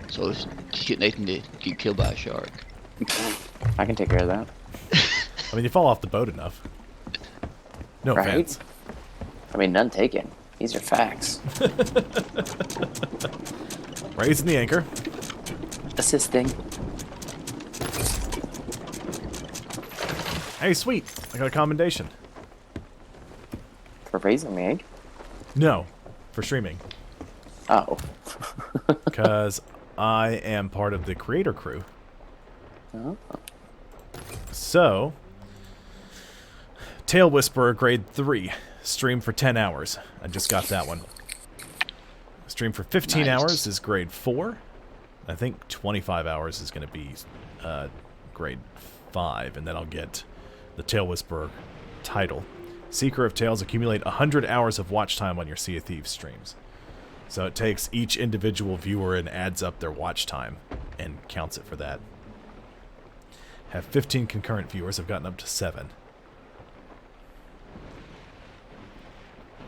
So if you get Nathan to get killed by a shark. I can take care of that. I mean, you fall off the boat enough. No Right? offense. I mean, none taken. These are facts. Raising the anchor. Assisting. Hey, sweet. I got a commendation. For raising the egg? No, for streaming. Oh. Because I am part of the creator crew. Oh. So, Tail Whisperer grade 3. Stream for 10 hours. I just got that one. Stream for 15 Nice. hours is grade 4. I think 25 hours is going to be grade 5. And then I'll get the Tail Whisperer title. Seeker of Tales, accumulate 100 hours of watch time on your Sea of Thieves streams. So it takes each individual viewer and adds up their watch time and counts it for that. Have 15 concurrent viewers. I've gotten up to 7.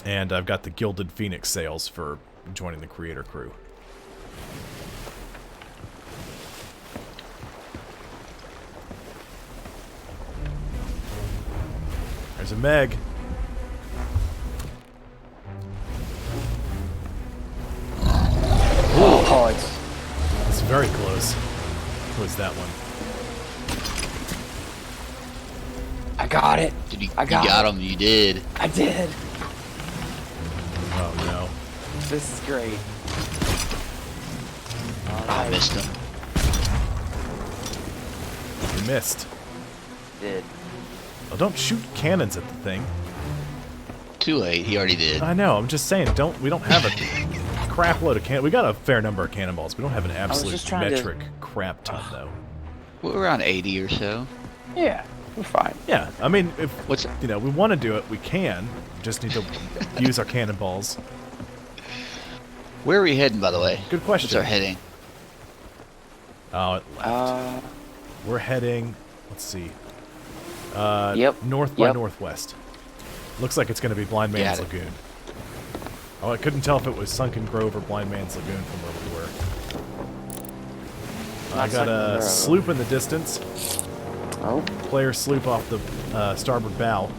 And I've got the Gilded Phoenix sales for joining the creator crew. There's a Meg. Oh, It's very close. What was that one? I got it. Did you, I you got got it. him, you did. I did. Oh no. This is great. I missed him. You missed. Did. Oh, don't shoot cannons at the thing. Too late, he already did. I know, I'm just saying, we don't have a crap load of we got a fair number of cannonballs. We don't have an was absolute just trying to- metric crap ton though. We're around 80 or so. Yeah, we're fine. Yeah, I mean, if What's we want to do it, we can. Just need to use our cannonballs. Where are we heading, by the way? Good question. What's our heading? Oh, it left. We're heading. Let's see. North by northwest. Looks like it's going to be Blind Man's Got it. Lagoon. Oh, I couldn't tell if it was Sunken Grove or Blind Man's Lagoon from where we were. I got a sloop in the distance. Oh. Player sloop off the starboard bow.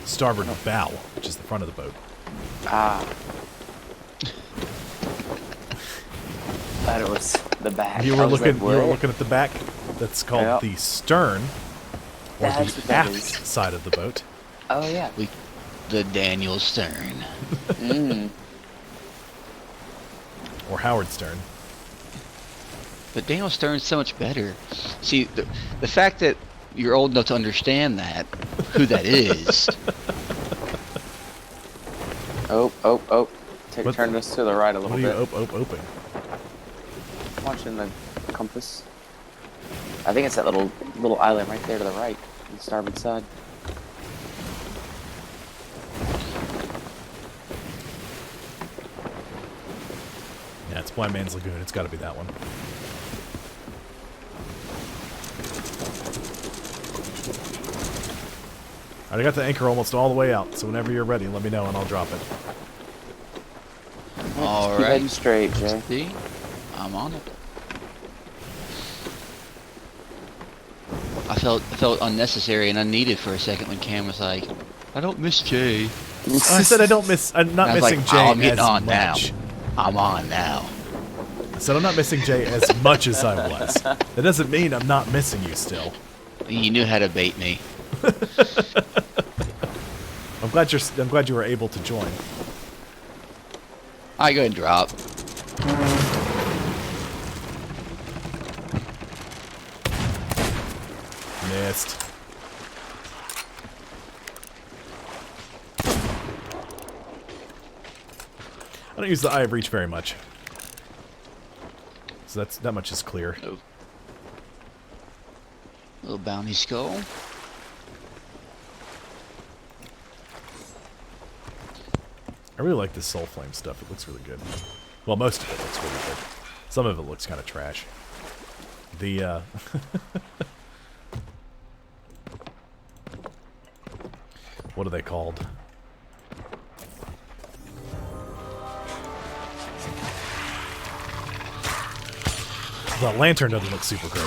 Starboard bow, which is the front of the boat. Ah. Thought it was the back. You I were was looking. like, You were what? looking at the back. That's called the stern, or That's the what that aft is. side of the boat. Oh yeah. The Daniel Stern. Or Howard Stern. But Daniel Stern's so much better. See, the fact that you're old enough to understand that, who that is. Oh. Turn this to the right a little What are you bit. open? Watching the compass. I think it's that little island right there to the right, on the starboard side. Yeah, it's Blind Man's Lagoon. It's got to be that one. I got the anchor almost all the way out, so whenever you're ready, let me know and I'll drop it. All Keep right. heading straight, Jay. See? I'm on it. I felt unnecessary and unneeded for a second when Cam was like, "I don't miss Jay." I said I'm not And I was missing like, Jay "Oh, I'm getting as on much. now. I'm on now." I said I'm not missing Jay as much as I was. That doesn't mean I'm not missing you still. You knew how to bait me. I'm glad you were able to join. I go and drop. Missed. I don't use the Eye of Reach very much. So that much is clear. Oh. Little bounty skull. I really like this Soul Flame stuff. It looks really good. Well, most of it looks really good. Some of it looks kind of trash. The, what are they called? The lantern doesn't look super great.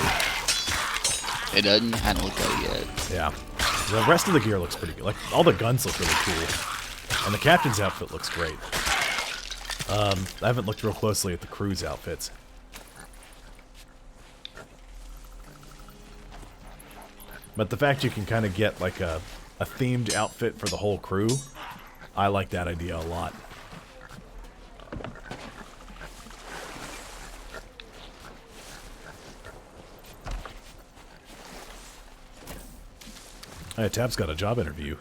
It doesn't. I haven't looked at it yet. Yeah. The rest of the gear looks pretty good. Like, all the guns look really cool. And the captain's outfit looks great. I haven't looked real closely at the crew's outfits. But the fact you can kind of get, like, a themed outfit for the whole crew, I like that idea a lot. Hey, Tab's got a job interview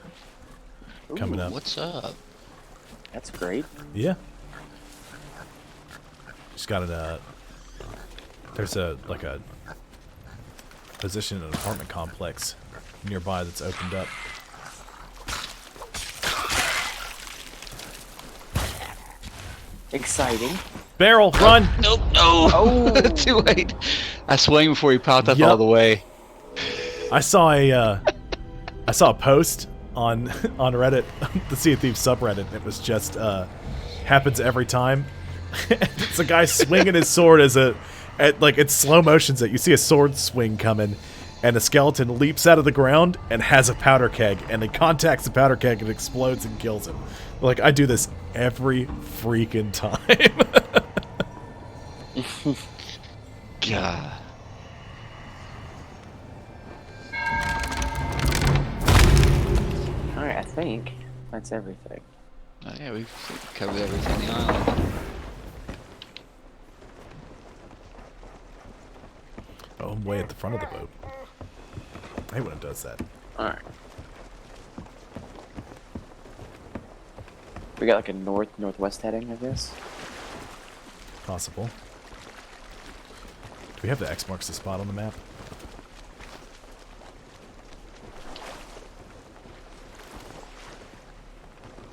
coming up. What's up? That's great. Yeah. She's got there's a position in an apartment complex nearby that's opened up. Exciting. Barrel, run! Nope, no! Oh. Too late. I swung before he popped up Yup. all the way. I saw a post on Reddit, the Sea of Thieves subreddit. It was just happens every time. It's a guy swinging his sword like it's slow motions that you see a sword swing coming, and a skeleton leaps out of the ground and has a powder keg, and it contacts the powder keg and explodes and kills him. Like, I do this every freaking time. God. Alright, I think that's everything. Oh, yeah, we've covered everything on the island. Oh, I'm way at the front of the boat. I hate when it does that. Alright. We got like a northwest heading, I guess. Possible. Do we have the X marks the spot on the map?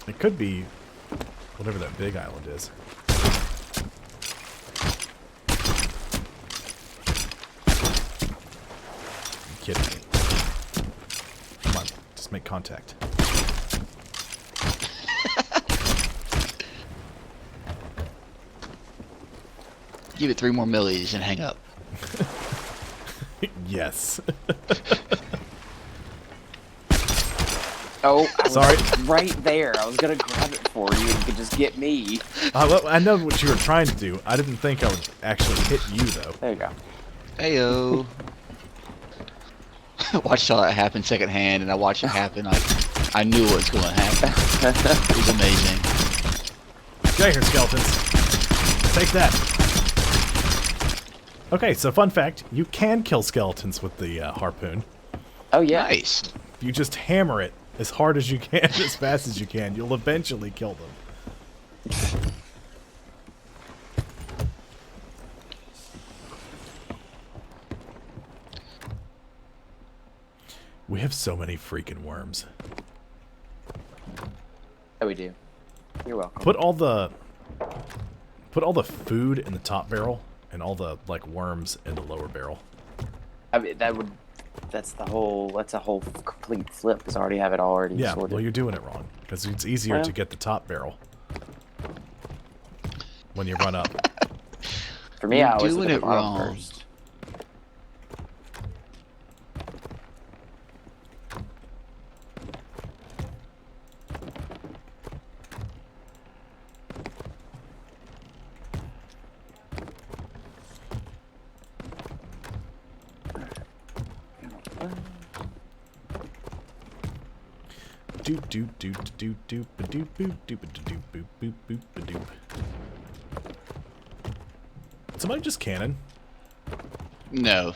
It could be whatever that big island is. You're kidding me. Come on, just make contact. Give it 3 more millis and hang up. Yes. Oh, I was Sorry. right there. I was gonna grab it for you and you could just get me. Well, I know what you were trying to do. I didn't think I would actually hit you, though. There you go. Heyo. Watched all that happen secondhand, and I watched it happen. I knew what was going to happen. It was amazing. Get here, skeletons. Take that. Okay, so fun fact, you can kill skeletons with the harpoon. Oh yeah. Nice. If you just hammer it as hard as you can, as fast as you can, you'll eventually kill them. We have so many freaking worms. Oh, we do. You're welcome. Put all the food in the top barrel and all the like worms in the lower barrel. I mean, that's a whole complete flip because I already have it already Yeah, sorted. well, you're doing it wrong because it's easier Well. to get the top barrel when you run up. For me, You're I always doing look at it the bottom wrong. first. Doop doop doop doop doop ba doop boop doop ba doop boop boop boop ba doop. Somebody just cannon? No.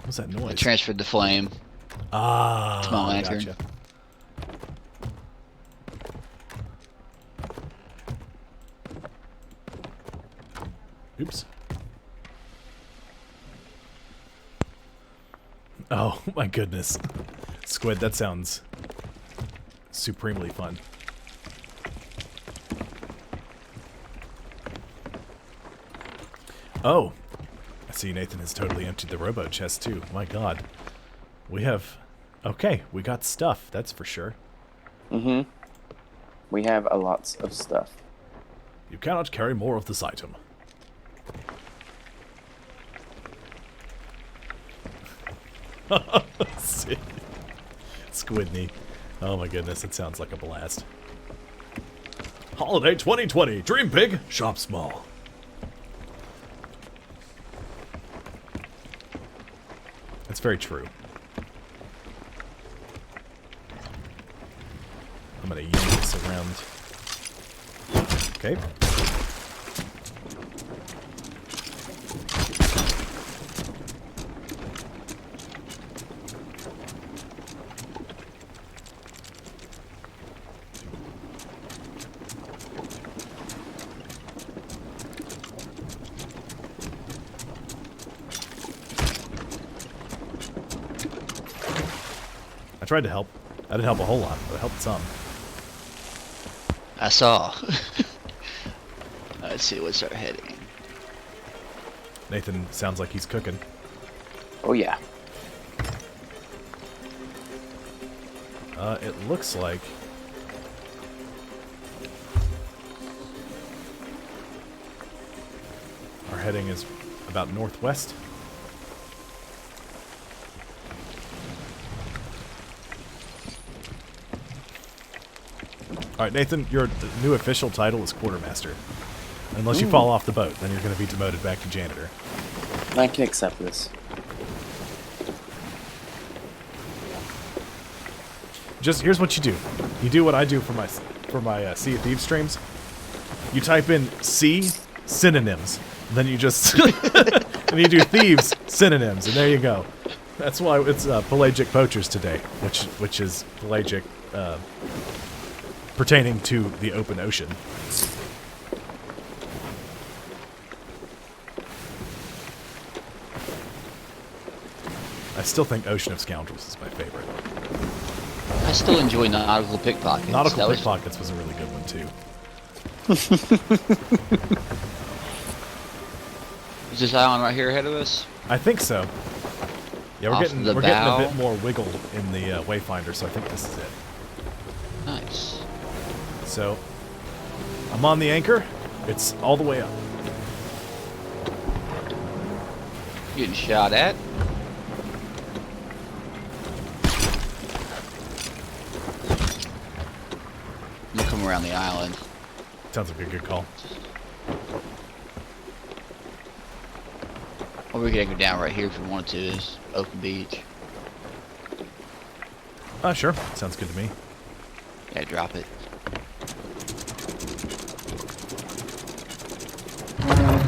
What's that I noise? transferred the flame. Ah, It's my lantern. gotcha. Oops. Oh my goodness. Squid, that sounds supremely fun. Oh, I see Nathan has totally emptied the robo chest too. My god. We have... Okay, we got stuff, that's for sure. Mm-hmm. We have a lots of stuff. You cannot carry more of this item. Squidney. Oh my goodness, it sounds like a blast. Holiday 2020. Dream big, shop small. That's very true. I'm gonna yank this around. Okay. I tried to help. I didn't help a whole lot, but I helped some. I saw. Let's see what's our heading. Nathan sounds like he's cooking. Oh yeah. It looks like... our heading is about northwest. Alright, Nathan, your new official title is quartermaster. Unless you fall off the boat, then you're going to be demoted back to janitor. I can accept this. Just here's what you do. You do what I do for my Sea of Thieves streams. You type in sea synonyms, then you just and you do thieves synonyms, and there you go. That's why it's Pelagic Poachers today, which is pelagic pertaining to the open ocean. I still think Ocean of Scoundrels is my favorite. I still enjoy Nautical Pickpockets. Nautical Pickpockets was a really good one too. Is this island right here ahead of us? I think so. Yeah, we're Off getting the a bow. bit more wiggle in the wayfinder, so I think this is it. Nice. So I'm on the anchor. It's all the way up. Getting shot at. I'm gonna come around the island. Sounds like a good call. Or we could anchor down right here if we wanted to. It's open beach. Sure. Sounds good to me. Yeah, drop it.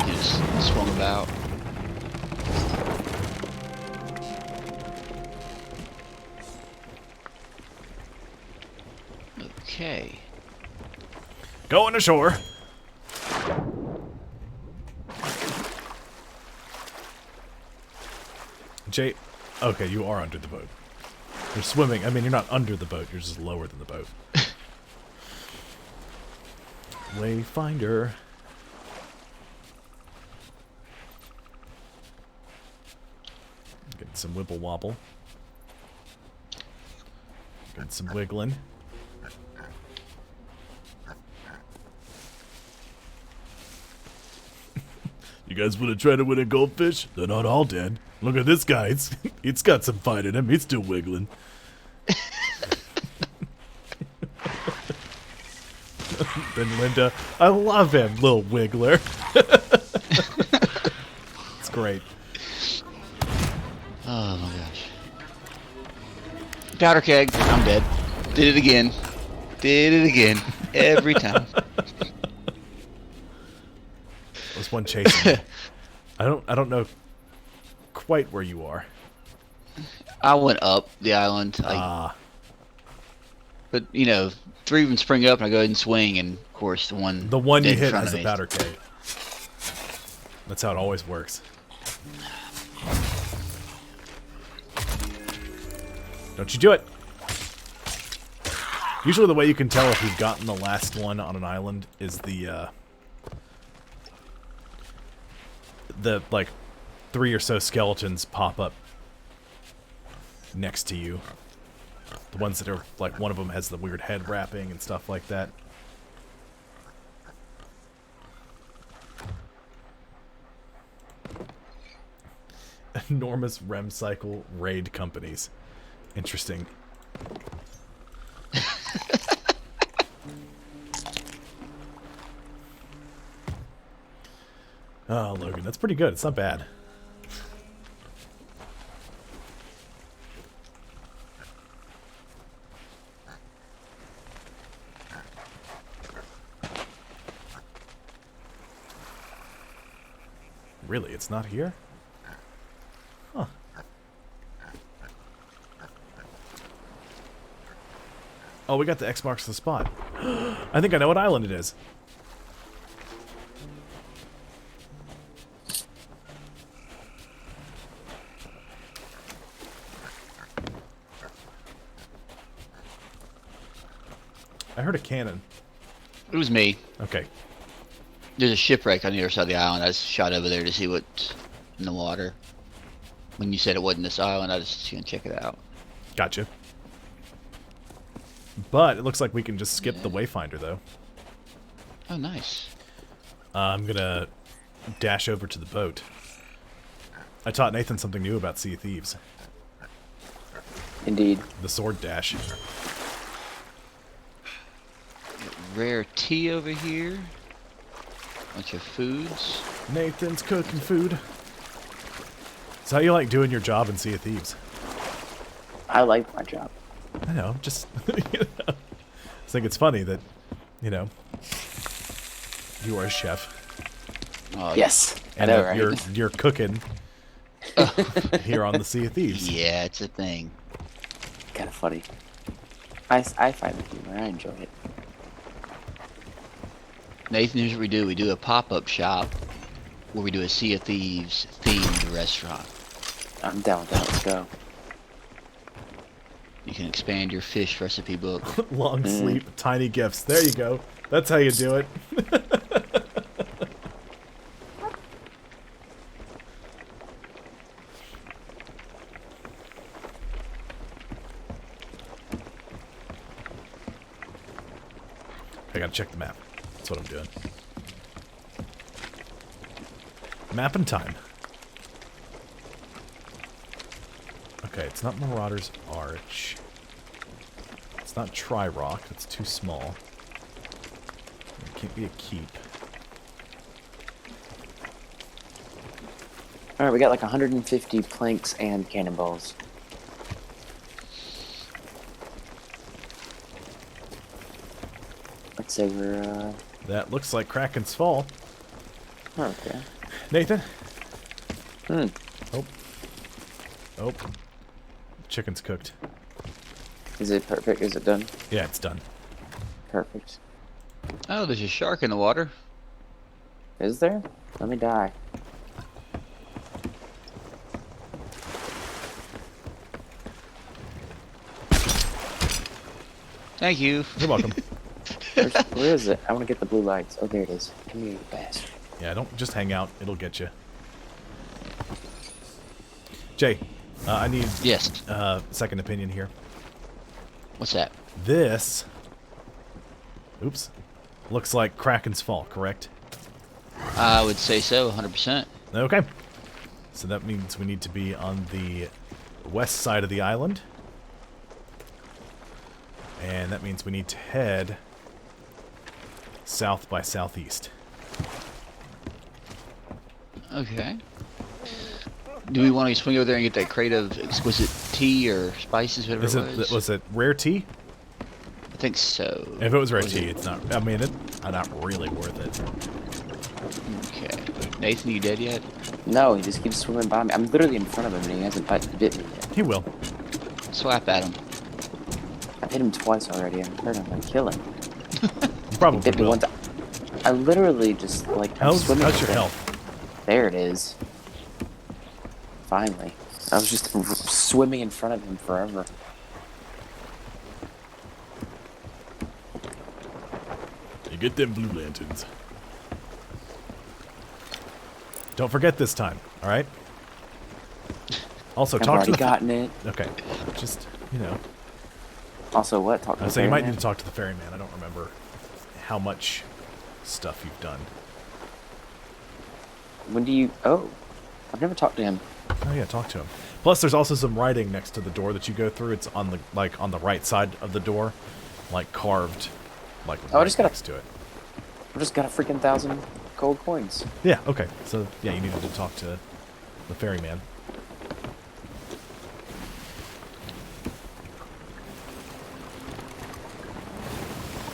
Just swung about. Okay. Going ashore. Jay, okay, you are under the boat. You're swimming. I mean, you're not under the boat. You're just lower than the boat. Wayfinder. Getting some wibble wobble. Getting some wiggling. You guys want to try to win a goldfish? They're not all dead. Look at this guy. It's got some fight in him. He's still wiggling. Then Linda, I love him, little wiggler. It's great. Oh my gosh. Powder keg. I'm dead. Did it again. Did it again. Every time. There's one chasing me. I don't know quite where you are. I went up the island. But you know, three of them spring up and I go ahead and swing, and of course the one you in hit front has of a me. powder keg. That's how it always works. Don't you do it. Usually the way you can tell if you've gotten the last one on an island is the like 3 or so skeletons pop up next to you. The ones that are like, one of them has the weird head wrapping and stuff like that. Enormous REM cycle raid companies. Interesting. Oh, Logan, that's pretty good. It's not bad. Really, it's not here? Huh. Oh, we got the X marks the spot. I think I know what island it is. I heard a cannon. It was me. Okay. There's a shipwreck on the other side of the island. I just shot over there to see what's in the water. When you said it wasn't this island, I just gonna check it out. Gotcha. But it looks like we can just skip the wayfinder, though. Oh, nice. I'm gonna dash over to the boat. I taught Nathan something new about Sea of Thieves. Indeed. The sword dash. Rare tea over here. Bunch of foods. Nathan's cooking food. So how you like doing your job in Sea of Thieves? I like my job. I know, just you know, I think it's funny that, you know, you are a chef. Oh, Yes. And I know, that right? you're cooking here on the Sea of Thieves. yeah, it's a thing. Kind of funny. I find the humor. I enjoy it. Nathan, here's what we do. We do a pop-up shop where we do a Sea of Thieves themed restaurant. I'm down with that. Let's go. You can expand your fish recipe book. Long sleep, tiny gifts. There you go. That's how you do it. I gotta check the map. That's what I'm doing. Map and time. Okay, it's not Marauder's Arch. It's not Tri-Rock. That's too small. It can't be a keep. Alright, we got like 150 planks and cannonballs. Let's say we're, That looks like Kraken's Fall. okay. Nathan? Hmm. Oh. Oh. Chicken's cooked. Is it perfect? Is it done? Yeah, it's done. Perfect. Oh, there's a shark in the water. Is there? Let me die. Thank you. You're welcome. Where is it? I want to get the blue lights. Oh, there it is. Come here, you bastard. Yeah, don't just hang out. It'll get you. Jay, I need Yes. second opinion here. What's that? This, oops, looks like Kraken's Fall, correct? I would say so, 100%. Okay. So that means we need to be on the west side of the island. And that means we need to head south by southeast. Okay. Do we want to swing over there and get that crate of exquisite tea or spices, whatever it was? Was it rare tea? I think so. If it was rare tea, it's not. I mean, it's not really worth it. Okay. Nathan, you dead yet? No, he just keeps swimming by me. I'm literally in front of him and he hasn't bit me yet. He will. Swap at him. I've hit him twice already. I'm hurt him. I'm killing him. You probably Hit me will. once. I literally just like I'm How's swimming. your with him. health? There it is. Finally. I was just swimming in front of him forever. You get them blue lanterns. Don't forget this time, all right? Also, I've talk to already the. gotten it. Okay, just you know. Also, what? Talk to the So you might ferryman? need to talk to the ferryman. I don't remember how much stuff you've done. When do you? Oh, I've never talked to him. Oh yeah, talk to him. Plus, there's also some writing next to the door that you go through. It's on the on the right side of the door, like carved, like Oh, I right just gotta- next to it. I just got a freaking 1,000 gold coins. Yeah. Okay. So yeah, you needed to talk to the ferryman.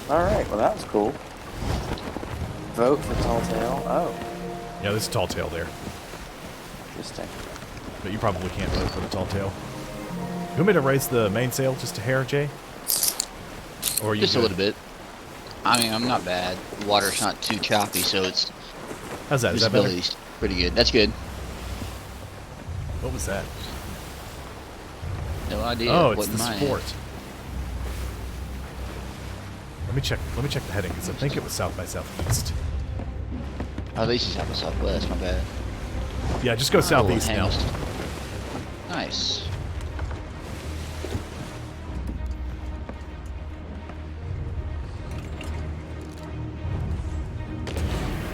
All right. Well, that was cool. Vote for Tall Tale. Oh, Yeah, there's a tall tail there, interesting. but you probably can't vote for the tall tail. You want me to raise the mainsail just a hair, Jay? Or are you Just a good? little bit. I mean, I'm not bad. The water's not too choppy, so it's How's that? Is that better? visibility's pretty good. That's good. What was that? No idea. Oh, it's Wasn't this mine. fort. Let me check. Let me check the heading because I think it was south by southeast. Oh, at least it's south by southwest. My bad. Yeah, just go southeast Oh, now. Hamilton. Nice.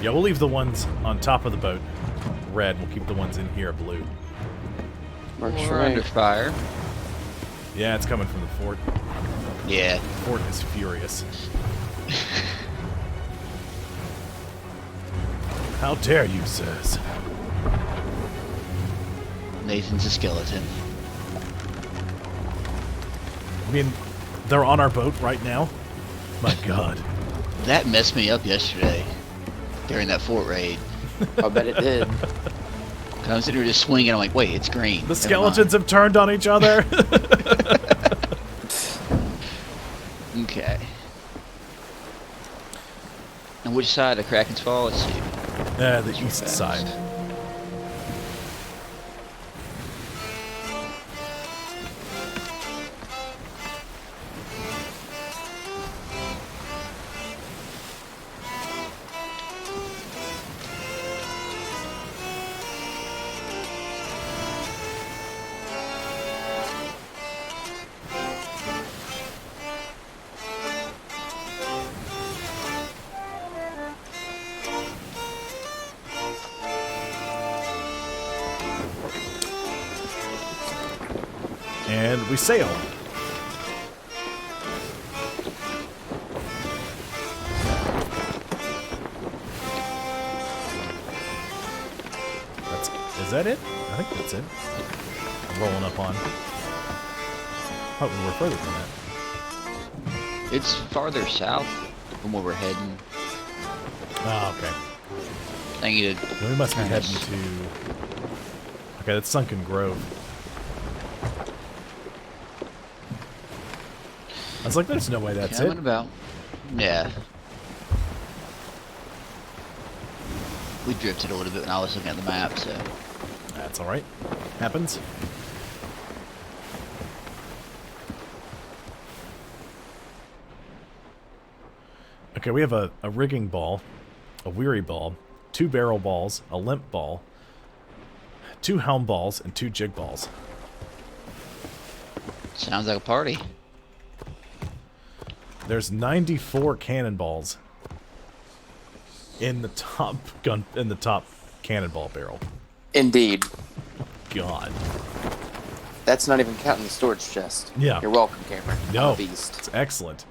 Yeah, we'll leave the ones on top of the boat red. We'll keep the ones in here blue. Works We're for me. under fire. Yeah, it's coming from the fort. Yeah. The fort is furious. How dare you, sirs? Nathan's a skeleton. I mean, they're on our boat right now. My God. That messed me up yesterday during that fort raid. I bet it did. 'Cause I was sitting there just swinging. I'm like, wait, it's green. The Never skeletons have turned on each other. mind. Okay. And which side of Kraken's Fall? Let's see. The east side. And we sail. Is that it? I think that's it. I'm rolling up on. Thought we were further than that. It's farther south from where we're heading. Oh, okay. I think you Then we must be heading to... Okay, that's Sunken Grove. I was like, there's no way that's coming it. about. Yeah. We drifted a little bit when I was looking at the map, so. That's alright. Happens. Okay, we have a rigging ball, a weary ball, 2 barrel balls, a limp ball, 2 helm balls, and 2 jig balls. Sounds like a party. There's 94 cannonballs in the top cannonball barrel. Indeed. God. That's not even counting the storage chest. Yeah. You're welcome, Cameron. No, I'm a beast. it's excellent.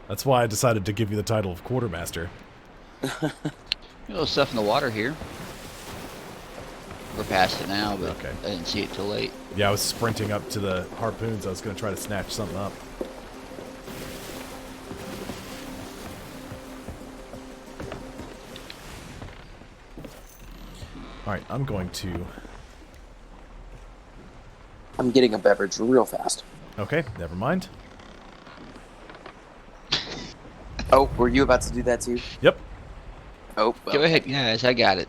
That's why I decided to give you the title of quartermaster. A little stuff in the water here. We're past it now, but Okay. I didn't see it till late. Yeah, I was sprinting up to the harpoons. I was going to try to snatch something up. Alright, I'm going to... I'm getting a beverage real fast. Okay, never mind. Oh, were you about to do that too? Yep. Oh, well. Go ahead, guys. I got it.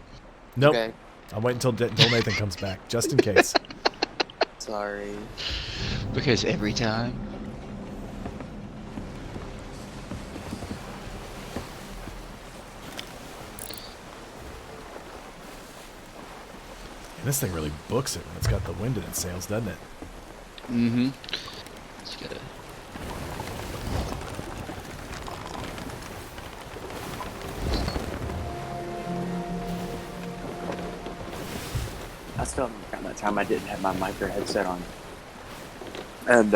Nope. Okay. I'll wait until Nathan comes back, just in case. Sorry. Because every time. And this thing really books it when it's got the wind in its sails, doesn't it? Mm-hmm. Just gotta... I still haven't got that time I didn't have my micro headset on. And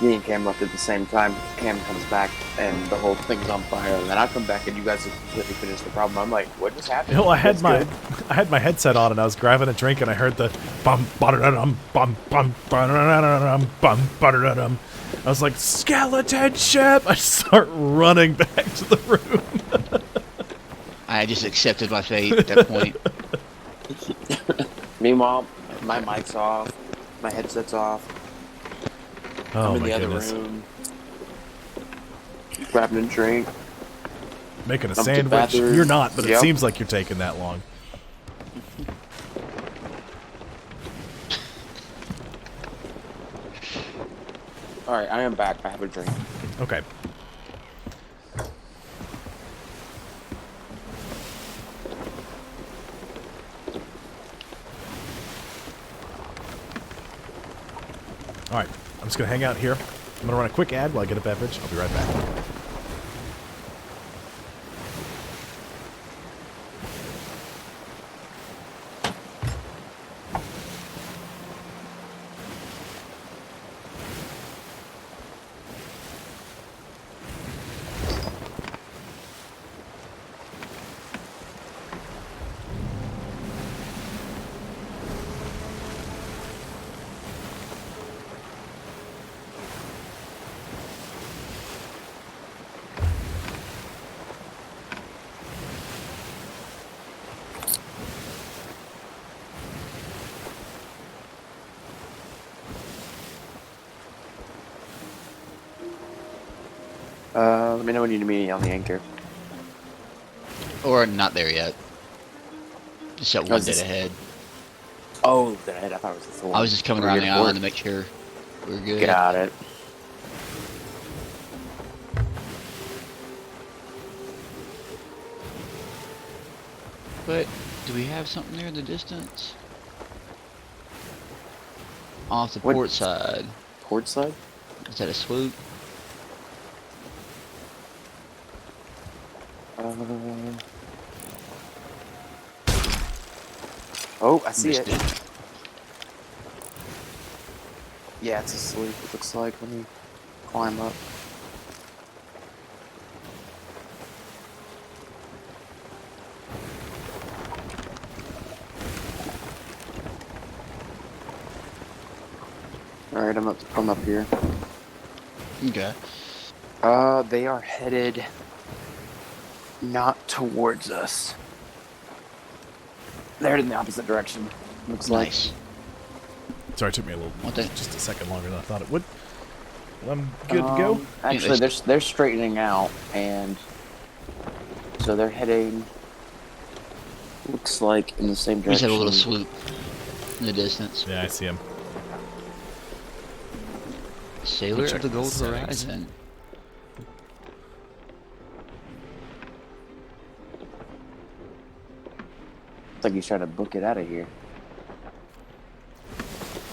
me and Cam left at the same time. Cam comes back and the whole thing's on fire. And then I come back and you guys have completely finished the problem. I'm like, what just happened? You know, I had That's my headset on and I was grabbing a drink and I heard the bum ba-da-dum bum bum ba-da-dum bum ba-da-dum. I was like, skeleton ship! I start running back to the room. I just accepted my fate at that point. Meanwhile, my mic's off, my headset's off. Oh I'm in my the other goodness. room, grabbing a drink. Making a Up to sandwich. bathroom. You're not, but it Yep. seems like you're taking that long. All right, I am back. I have a drink. Okay. Alright, I'm just going to hang out here. I'm going to run a quick ad while I get a beverage. I'll be right back. Let me know when you need me on the anchor. Or not there yet. Just that one dead this- ahead. Oh, the head. I thought it was the thorn. I was just coming around the island to make sure we were good. Got it. But do we have something there in the distance? Off the What- port side. Port side? Is that a swoop? Oh, I see Missed it. Yeah, it's asleep, it looks like, when you climb up. Alright, I'm up here. Okay. They are headed not towards us. They're in the opposite direction. Looks Nice. Sorry, it took me a little, What the- just a second longer than I thought it would. I'm good to go. Actually, they're straightening out, and so they're heading. Looks like in the same We just direction. have a little swoop in the distance. Yeah, I see him. Sailor check of the the Gold settings. Horizon. Looks like he's trying to book it out of here.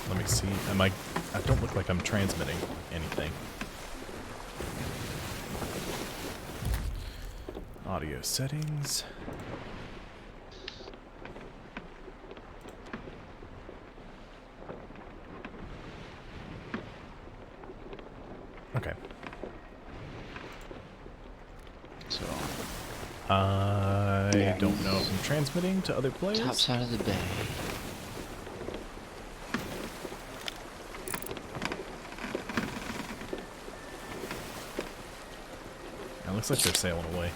Let me see. I don't look like I'm transmitting anything. Audio settings. Okay. So, I Yeah. don't know if I'm transmitting to other players. top side of the bay. It looks like they're sailing away.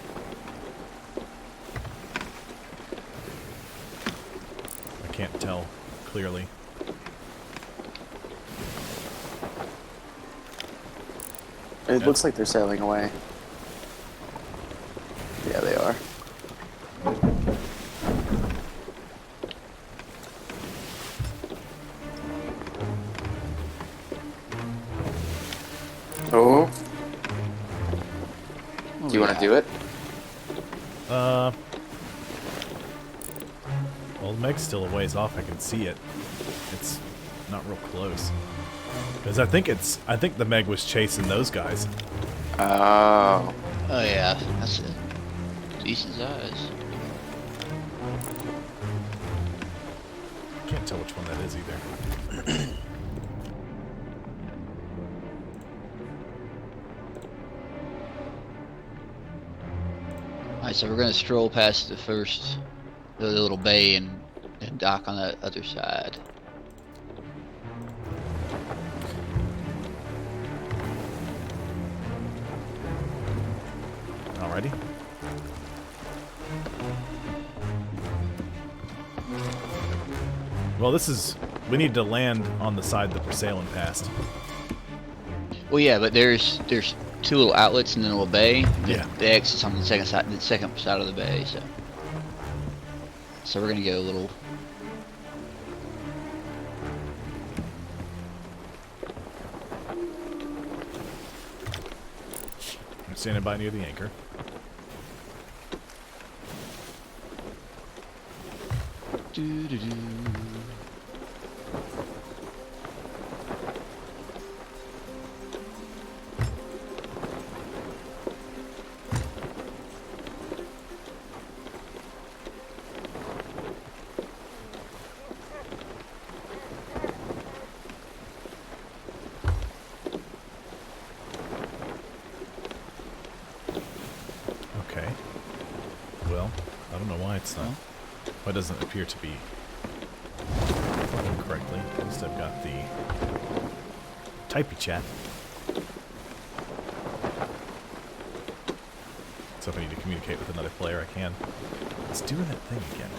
I can't tell clearly. It looks like they're sailing away. Yeah, they are. Oh, What do you we want to got? do it? Well, the Meg's still a ways off. I can see it. It's not real close. Because I think the Meg was chasing those guys. Oh, Oh yeah, that's a decent size. Can't tell which one that is either. Alright, so we're gonna stroll past the little bay and dock on the other side. Alrighty. Well, we need to land on the side that we're sailing past. Well, yeah, but there's two little outlets in the little bay. Yeah. The exit's on the second side of the bay. So we're gonna go a little. I'm standing by near the anchor. Doo-doo-doo. Okay. Well, I don't know why it's not. Why it doesn't appear to be working correctly. At least I've got the typey chat. So if I need to communicate with another player, I can. It's doing that thing again.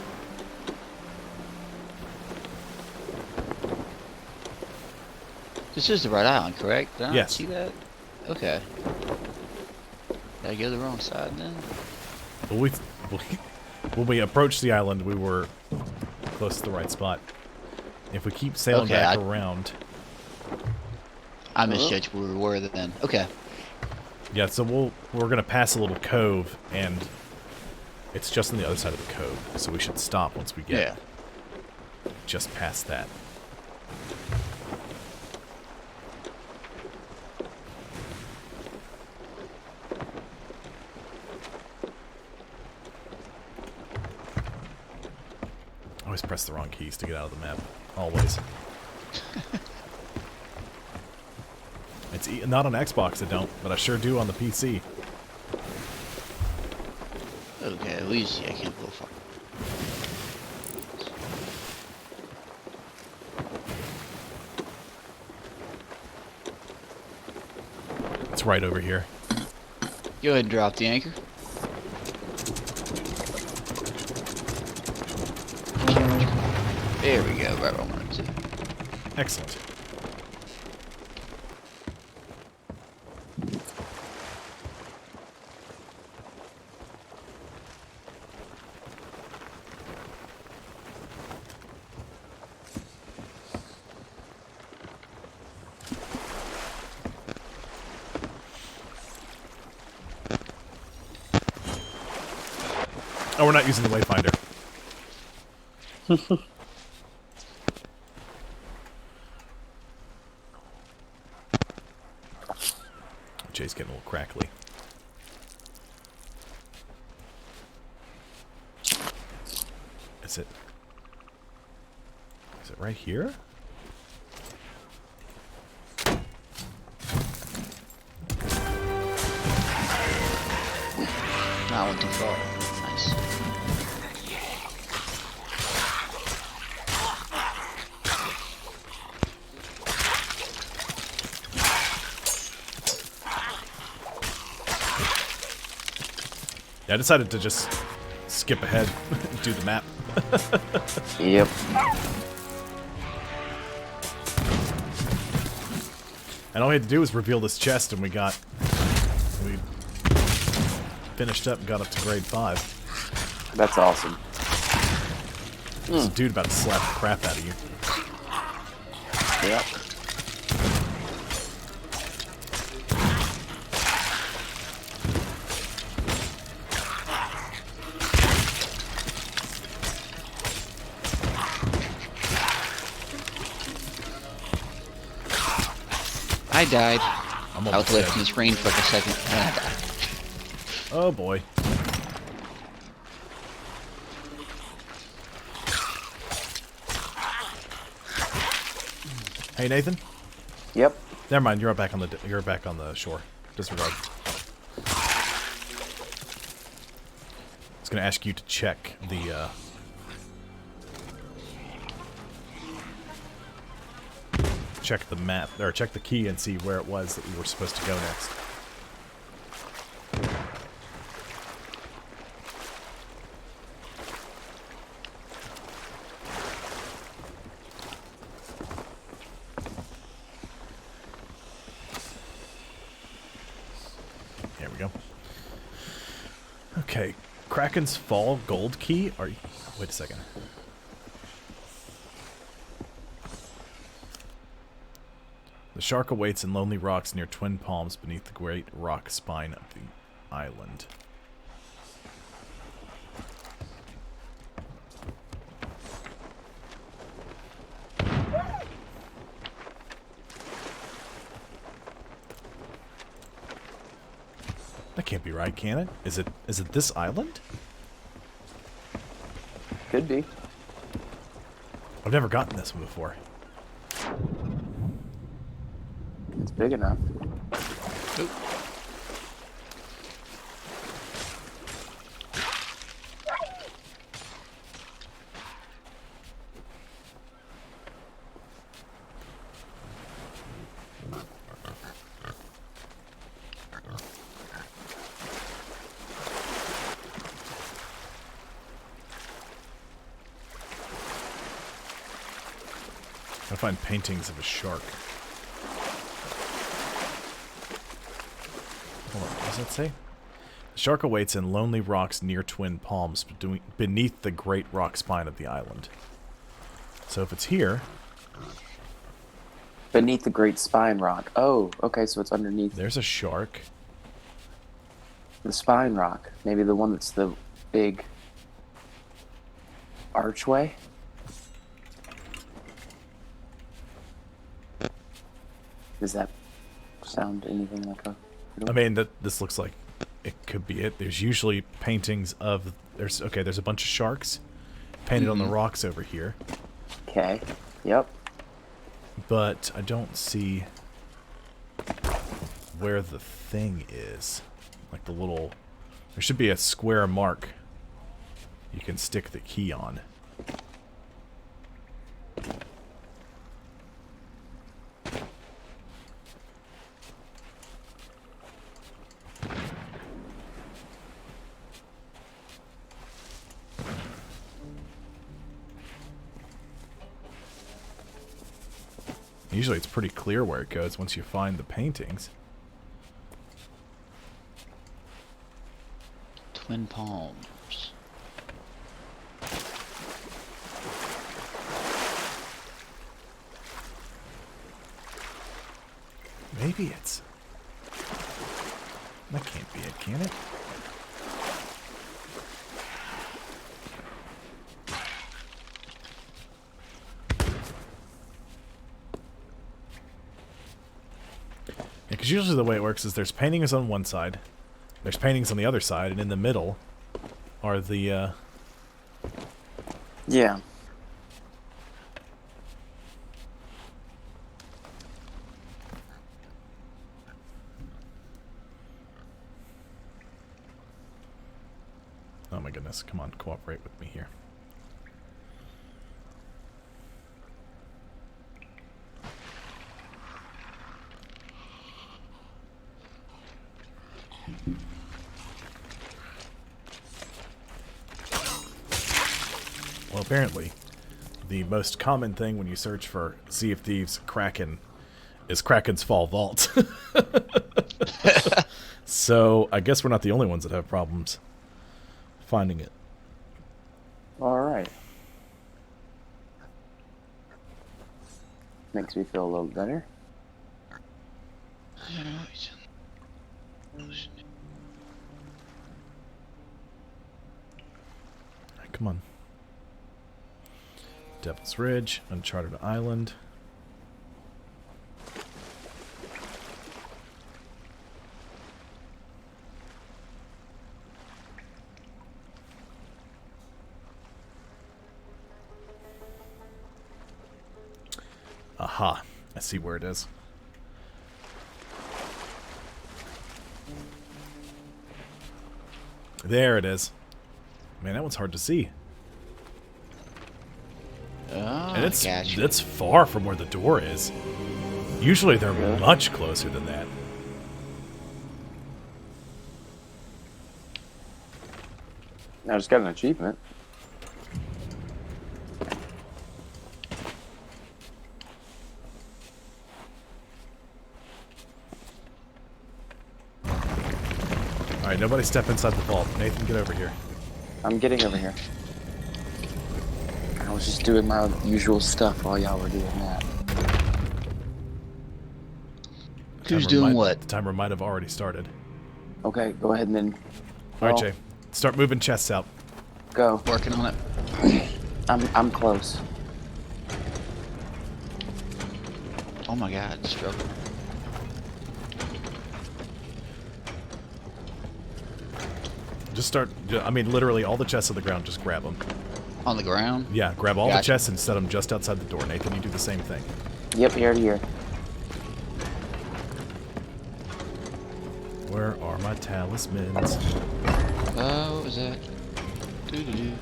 This is the right island, correct? Did I not Yes. see that? Okay. Did I go the wrong side then? Well, when we approached the island, we were close to the right spot. If we keep sailing back around... I misjudged where we were then. Okay. Yeah, so we're going to pass a little cove, and it's just on the other side of the cove, so we should stop once we get just past that. I always press the wrong keys to get out of the map. Always. It's not on Xbox, I don't, but I sure do on the PC. Okay, at least I can't go far. It's right over here. Go ahead and drop the anchor. There we go, right where I wanted to. Excellent. Oh, we're not using the wayfinder. Jay's getting a little crackly. Is it right here? No, I went too far. Nice. Yeah, I decided to just skip ahead and do the map. Yep. And all we had to do was reveal this chest, and we finished up and got up to grade 5. That's awesome. There's a dude about to slap the crap out of you. Yep. I died. I'm I was almost left dead. in this rain for like a second, and I died. Oh boy. Hey Nathan. Yep. Never mind. You're back on the shore. Disregard. I was gonna ask you to check the. Check the map, or check the key and see where it was that we were supposed to go next. Here we go. Okay, Kraken's Fall gold key? Wait a second. The shark awaits in lonely rocks near Twin Palms beneath the great rock spine of the island. That can't be right, can it? Is it this island? Could be. I've never gotten this one before. It's big enough. Oop. I find paintings of a shark. Hold on, what does that say? The shark awaits in lonely rocks near Twin Palms, beneath the great rock spine of the island. So if it's here... Beneath the Great Spine Rock. Oh, okay, so it's underneath There's a shark. the Spine Rock. Maybe the one that's the big archway? Does that sound anything like a... I mean, this looks like it could be it. There's usually paintings of... There's a bunch of sharks painted on the rocks over here. Okay, yep. But I don't see where the thing is. Like the little... There should be a square mark you can stick the key on. Usually it's pretty clear where it goes once you find the paintings. Twin Palms. Maybe it's... That can't be it, can it? Because usually the way it works is there's paintings on one side, there's paintings on the other side, and in the middle are the, Yeah. Oh my goodness, come on, cooperate with me here. Well, apparently, the most common thing when you search for Sea of Thieves Kraken is Kraken's Fall Vault. So, I guess we're not the only ones that have problems finding it. Alright. Makes me feel a little better. Alright, come on. Devil's Ridge, Uncharted Island. Aha, I see where it is. There it is. Man, that one's hard to see. Oh, And gotcha. it's far from where the door is. Usually they're much closer than that. I just got an achievement. Alright, nobody step inside the vault. Nathan, get over here. I'm getting over here. I was just doing my usual stuff while y'all were doing that. Who's doing what? The timer might have already started. Okay, go ahead and then Alright, well, Jay. Start moving chests out. go. Working on it. I'm close. Oh my god, struggle. Just start, I mean, literally all the chests on the ground, just grab them. On the ground? Yeah, grab all the Gotcha. chests and set them just outside the door. Nathan, you do the same thing. Yep, ear to ear. Where are my talismans? Oh, what was that? Doo-doo-doo.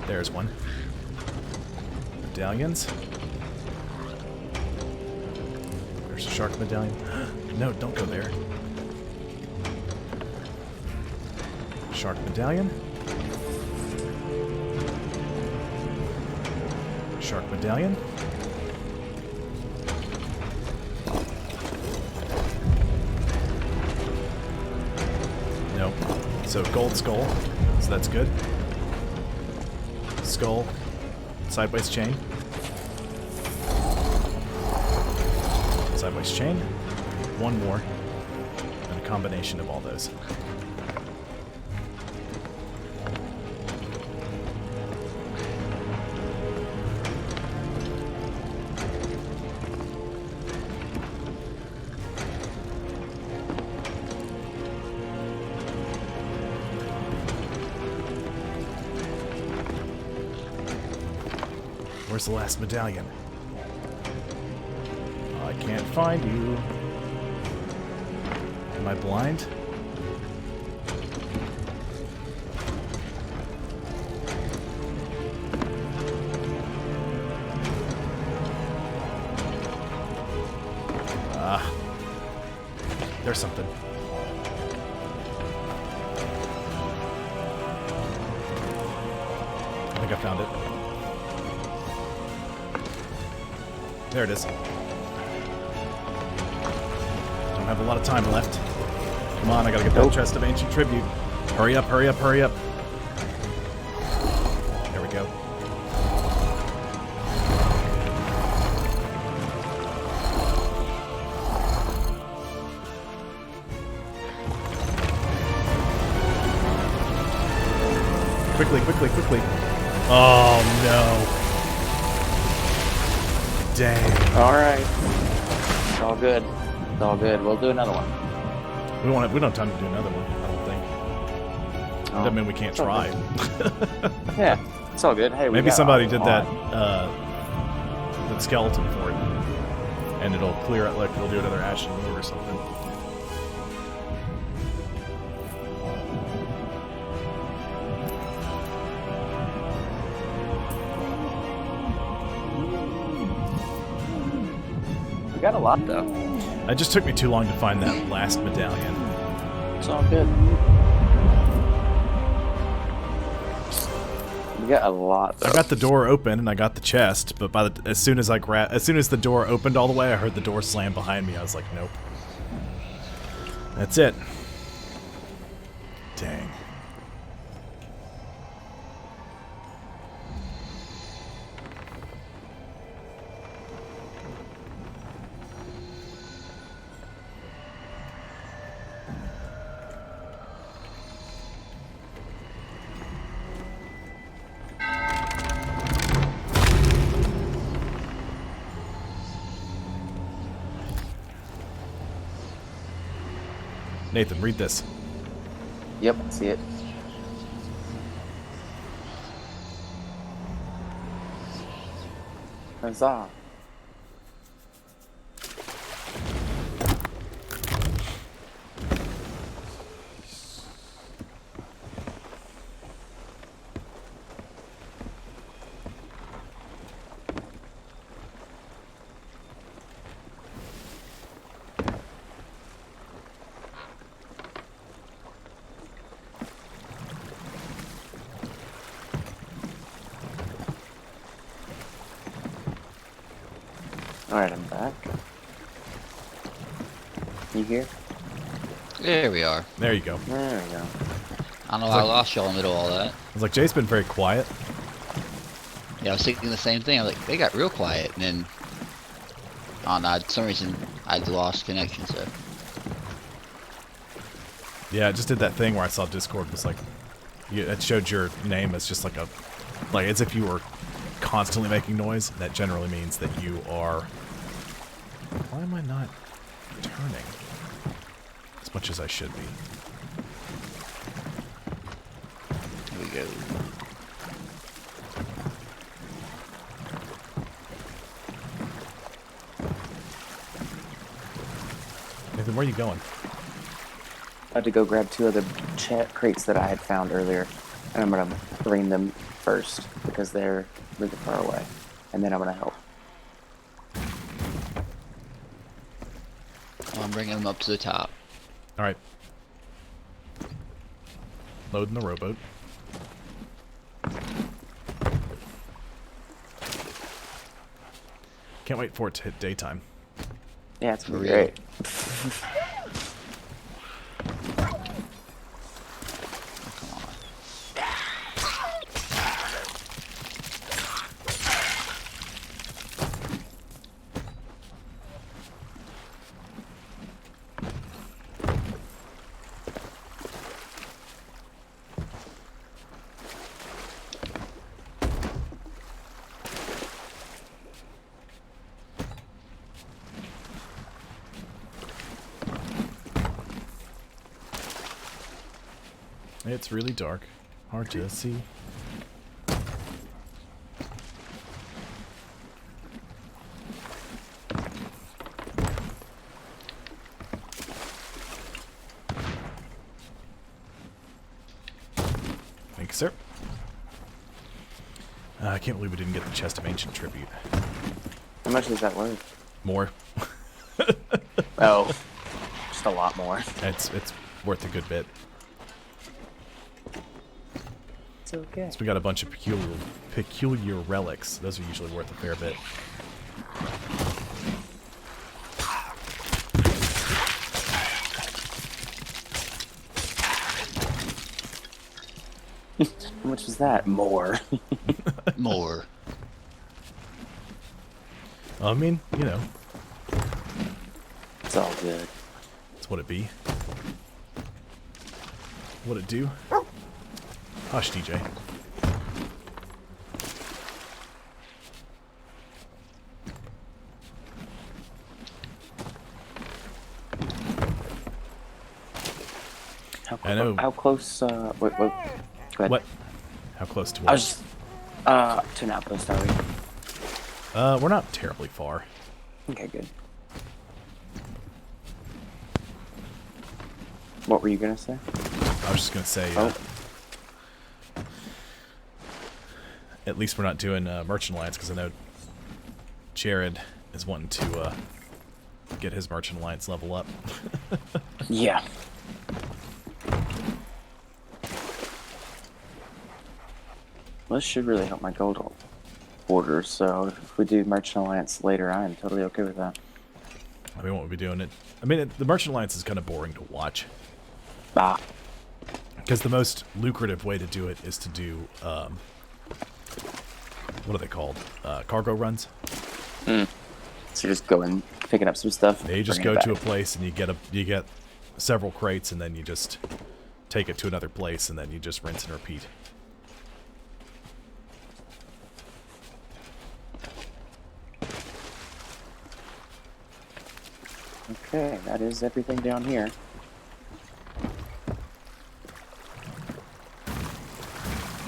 There's one. Medallions. Shark medallion. No, don't go there. Shark medallion. Shark medallion. Nope. So gold skull. So that's good. Skull. Sideways chain. Sideways chain. One more. And a combination of all those. Where's the last medallion? I can't find you. Am I blind? Ah. There's something. I think I found it. There it is. Don't have a lot of time left. Come on, I gotta get that chest of ancient tribute. Hurry up, hurry up, hurry up. There we go. Quickly, quickly, quickly. Oh no. Dang. Alright. It's all good. It's all good. We'll do another one. We don't have time to do another one, I don't think. Oh, Doesn't mean we can't try. Yeah, it's all good. Hey, maybe somebody did that that skeleton for it. And it'll clear it, like we'll do another Ashen Moon or something. We got a lot though. It just took me too long to find that last medallion. It's all good. We got a lot though. I got the door open and I got the chest, but as soon as the door opened all the way, I heard the door slam behind me. I was like, nope. That's it. Dang. Nathan, read this. Yep, I see it. Huzzah. Alright, I'm back. You here? There we are. There you go. There we go. I don't know how I lost y'all in the middle of all that. I was like, Jay's been very quiet. Yeah, I was thinking the same thing. I was like, they got real quiet, and then, oh no, for some reason I'd lost connection. So Yeah, it just did that thing where I saw Discord was like, it showed your name as just like as if you were constantly making noise. That generally means that you are. Why am I not turning as much as I should be? here we go. Nathan, where are you going? I had to go grab 2 of the crates that I had found earlier, and I'm gonna bring them first because they're really far away, and then I'm gonna help. I'm bringing them up to the top. All right. Loading the rowboat. Can't wait for it to hit daytime. Yeah, it's gonna be For real. great. Come on. It's really dark. Hard to see. Thank you, sir. I can't believe we didn't get the chest of ancient tribute. How much is that worth? More. Oh, just a lot more. It's worth a good bit. It's okay. So we got a bunch of peculiar relics. Those are usually worth a fair bit. How much was that? More. More. I mean, you know, It's all good. that's what it be. What it do? Hush, DJ. I know. How close? Wait. Go ahead. What? How close to I what? was just, to an outpost, are we? We're not terribly far. Okay, good. What were you gonna say? I was just gonna say, at least we're not doing Merchant Alliance, because I know Jared is wanting to get his Merchant Alliance level up. Yeah. Well, this should really help my gold order, so if we do Merchant Alliance later, I am totally okay with that. I mean, what would we doing it? I mean, the Merchant Alliance is kind of boring to watch. Ah. Because the most lucrative way to do it is to do, what are they called? Cargo runs. So you're just going, picking up some stuff. Yeah, you just bringing go it to a back. place and you get several crates, and then you just take it to another place, and then you just rinse and repeat. Okay, that is everything down here.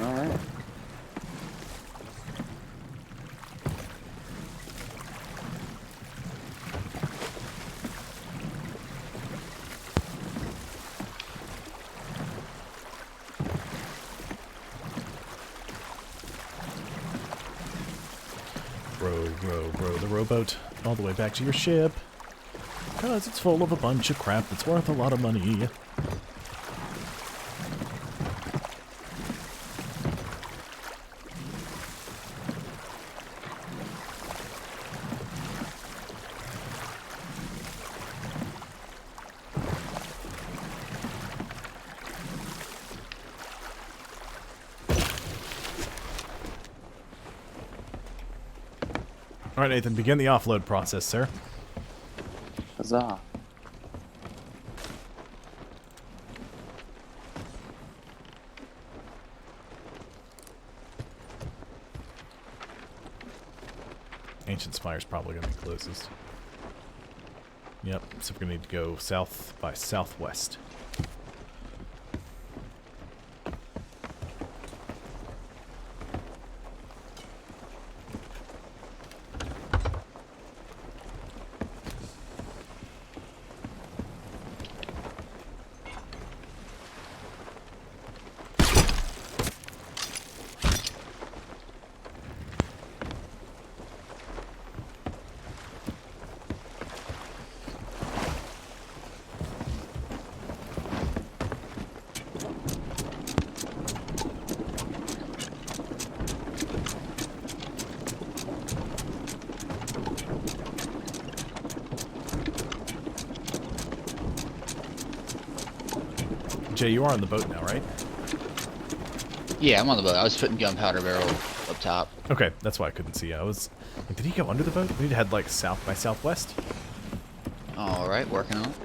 Alright. Row the rowboat all the way back to your ship. Because it's full of a bunch of crap that's worth a lot of money. Alright, Nathan, begin the offload process, sir. Huzzah. Ancient Spire's probably going to be closest. Yep, so we're going to need to go south by southwest. Jay, you are on the boat now, right? Yeah, I'm on the boat. I was putting gunpowder barrel up top. Okay, that's why I couldn't see. I was like, did he go under the boat? We need to head like south by southwest. All right, working on it.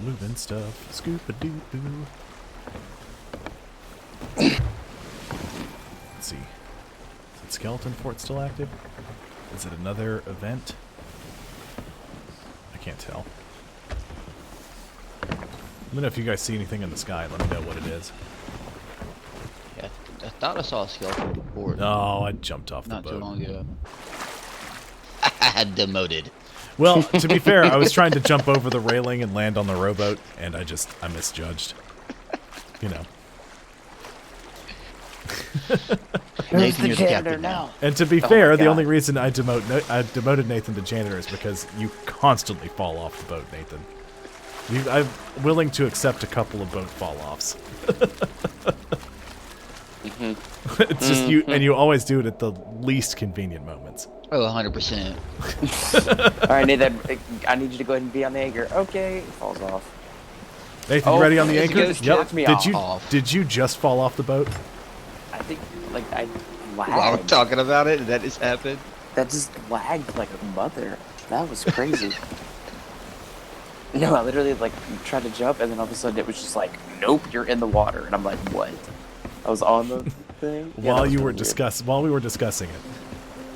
Moving stuff, scoop a doo doo. Let's see. Is it Skeleton Fort still active? Is it another event? I can't tell. Let me know if you guys see anything in the sky. Let me know what it is. Yeah, I thought I saw a skeleton fort. Oh, I jumped off the Not boat. too long ago. Demoted. Well, to be fair, I was trying to jump over the railing and land on the rowboat, and I misjudged. You know. Nathan, you're the captain now. And to be fair, the only reason I demoted Nathan to janitor is because you constantly fall off the boat, Nathan. I'm willing to accept a couple of boat fall-offs. It's just you, and you always do it at the least convenient moments. Oh, 100%. All right, Nathan, I need you to go ahead and be on the anchor. Okay, it falls off. Nathan, you ready on the it's anchor? good. Jerked me Did you just fall off the boat? I think, like, I lagged. While we're talking about it, that just happened. That just lagged like a mother. That was crazy. No, I literally, like, tried to jump, and then all of a sudden it was just like, nope, you're in the water. And I'm like, what? I was on the thing? Yeah, While we were discussing it.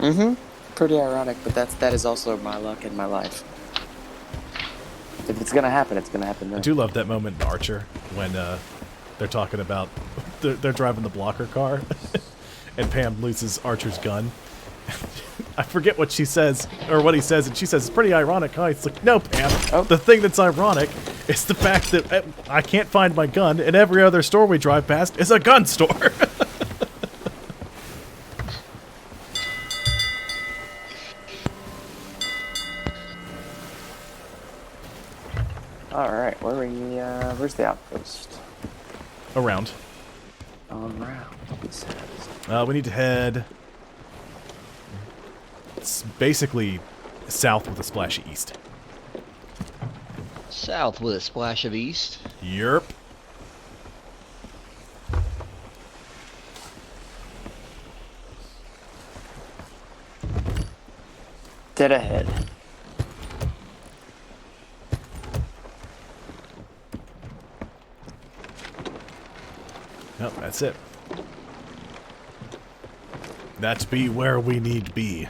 Mm-hmm. Pretty ironic, but that is also my luck in my life. If it's gonna happen, it's gonna happen then. I do love that moment in Archer when they're talking about they're driving the blocker car, and Pam loses Archer's gun. I forget what she says or what he says, and she says it's pretty ironic, huh? It's like, no, Pam. Oh. The thing that's ironic is the fact that I can't find my gun, and every other store we drive past is a gun store. All right, where's the outpost? Around. Around, he says. We need to head. It's basically south with a splash of east. South with a splash of east. Yerp. Dead ahead. Nope, that's it. That's be where we need be.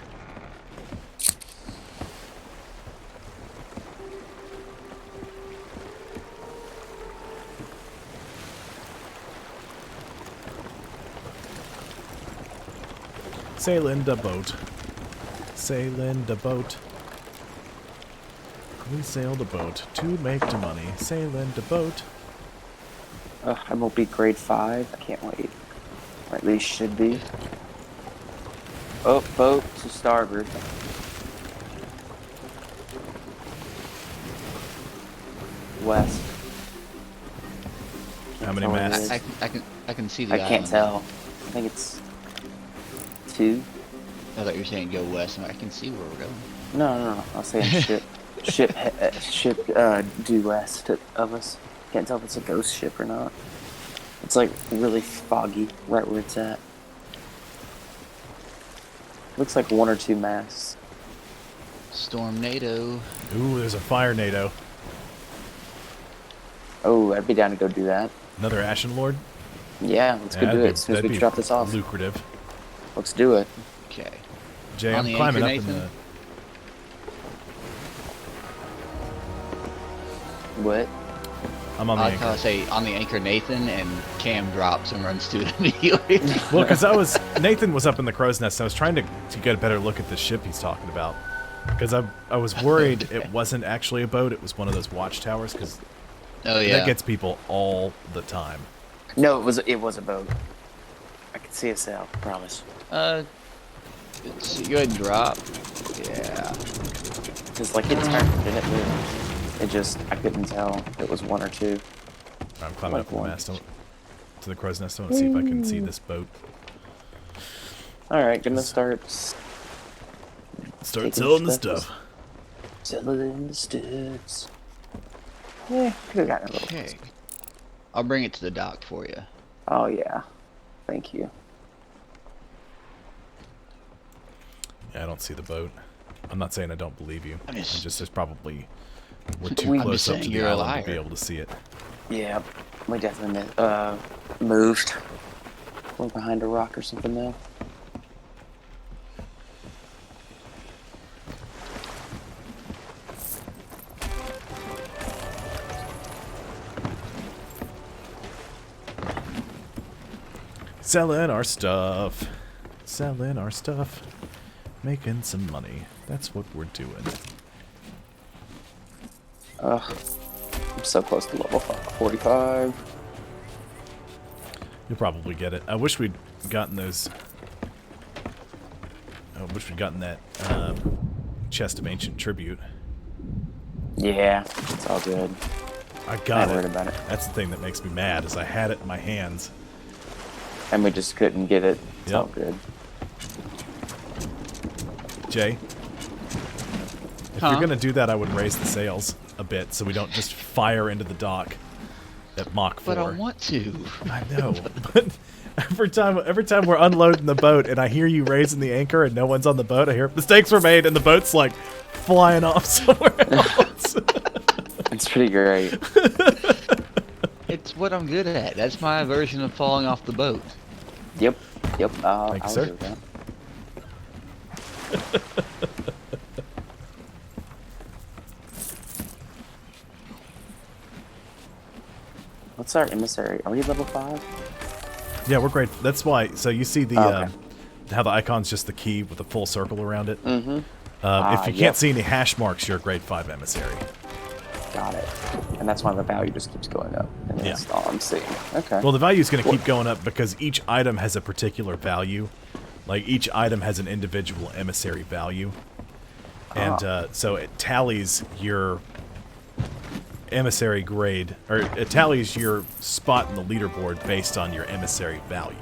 Sailing the boat. Sailing the boat. We sail the boat to make the money. Sailing the boat. I will be grade 5. I can't wait. Or at least should be. Oh, boat to starboard. West. How many tell where it masts? is. I can see the I can't island. tell. I think it's 2. I thought you were saying go west. I can see where we're going. No. I was saying ship due west of us. Can't tell if it's a ghost ship or not. It's like really foggy right where it's at. Looks like 1 or 2 masts. Storm NATO. Ooh, there's a fire NATO. Oh, I'd be down to go do that. Another Ashen Lord? Yeah, let's go do it as soon as we drop this off. Lucrative. Let's do it. Okay. Jay, On I'm the climbing anchor, up in Nathan? What? I'm on the I anchor. like how I say on the anchor Nathan, and Cam drops and runs to it immediately. Well, because Nathan was up in the crow's nest. I was trying to get a better look at the ship he's talking about. Because I was worried it wasn't actually a boat. It was one of those watchtowers. Because Oh yeah. that gets people all the time. No, it was a boat. I could see a sail, I promise. Let's go ahead and drop. Yeah. Because, like, it turned, didn't it move? It just, I couldn't tell if it was one or two. I'm climbing Like up the one. mast to the crow's nest. I want to see if I can see this boat. Alright, gonna start Start taking selling the stuff. stuff. Selling the studs. Yeah, could have gotten a little. Okay. I'll bring it to the dock for you. Oh, yeah. Thank you. Yeah, I don't see the boat. I'm not saying I don't believe you. I'm I'm just- just there's probably we're I'm too just close up to saying the you're a island to be liar. able to see it. Yeah, we definitely moved. We're behind a rock or something now. Selling our stuff. Selling our stuff. Making some money. That's what we're doing. Ugh. I'm so close to level 45. You'll probably get it. I wish we'd gotten those. I wish we'd gotten that chest of ancient tribute. Yeah, it's all good. I got I it. heard about it. That's the thing that makes me mad is I had it in my hands. And we just couldn't get it. It's Yep. all good. Jay, if Huh? you're gonna do that, I would raise the sails a bit so we don't just fire into the dock at Mach 4. But I want to. I know, but every time we're unloading the boat and I hear you raising the anchor and no one's on the boat, I hear mistakes were made and the boat's like flying off somewhere else. It's pretty great. It's what I'm good at. That's my version of falling off the boat. Yep. Yep. Thank you, I'll sir. do that. What's our emissary? Are we level 5? Yeah, we're great. That's why. So you see the Oh, okay. how the icon's just the key with a full circle around it. Mm-hmm. If you Yep. can't see any hash marks, you're a grade 5 emissary. Got it. And that's why the value just keeps going up. And Yeah. that's all I'm seeing. Okay. Well, the value is going to keep going up because each item has a particular value. Like each item has an individual emissary value, and so it tallies your emissary grade, or it tallies your spot in the leaderboard based on your emissary value.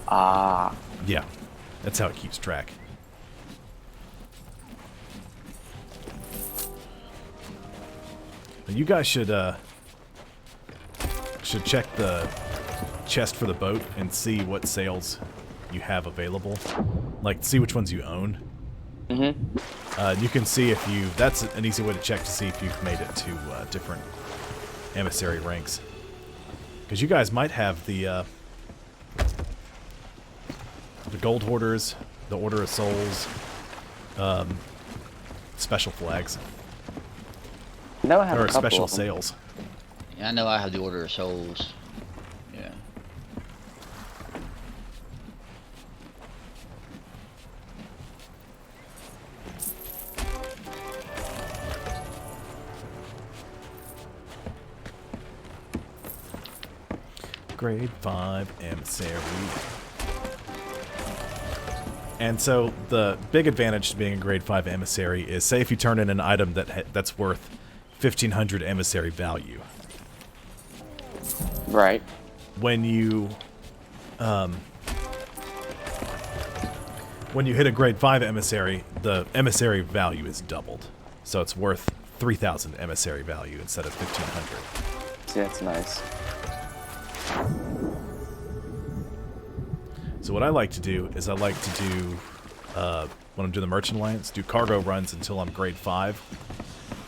Ah. Yeah, that's how it keeps track. You guys should check the chest for the boat and see what sails you have available. Like, see which ones you own. Mm-hmm. You can see if you... That's an easy way to check to see if you've made it to different emissary ranks. Because you guys might have the Gold Hoarders, the Order of Souls, special flags, No, I have or a couple special of them. sails. Yeah, I know I have the Order of Souls. Yeah. Grade 5 emissary. And so the big advantage to being a grade 5 emissary is, say if you turn in an item that's worth 1,500 emissary value. Right. When you hit a grade 5 emissary, the emissary value is doubled. So it's worth 3,000 emissary value instead of 1,500. See, that's nice. So what I like to do is I like to do, when I'm doing the Merchant Alliance, do cargo runs until I'm grade 5,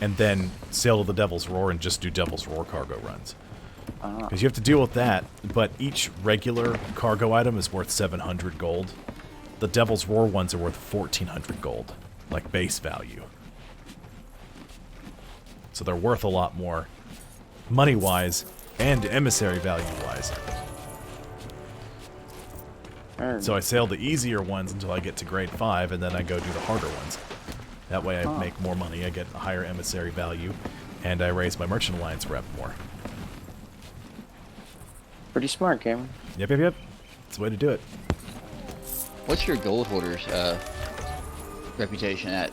and then sail to the Devil's Roar and just do Devil's Roar cargo runs. Because you have to deal with that, but each regular cargo item is worth 700 gold. The Devil's Roar ones are worth 1,400 gold, like base value. So they're worth a lot more. money-wise and emissary value-wise. So I sail the easier ones until I get to grade 5, and then I go do the harder ones. That way I make more money, I get a higher emissary value, and I raise my Merchant Alliance rep more. Pretty smart, Cameron. Yep, yep, yep. That's the way to do it. What's your gold hoarder's reputation at,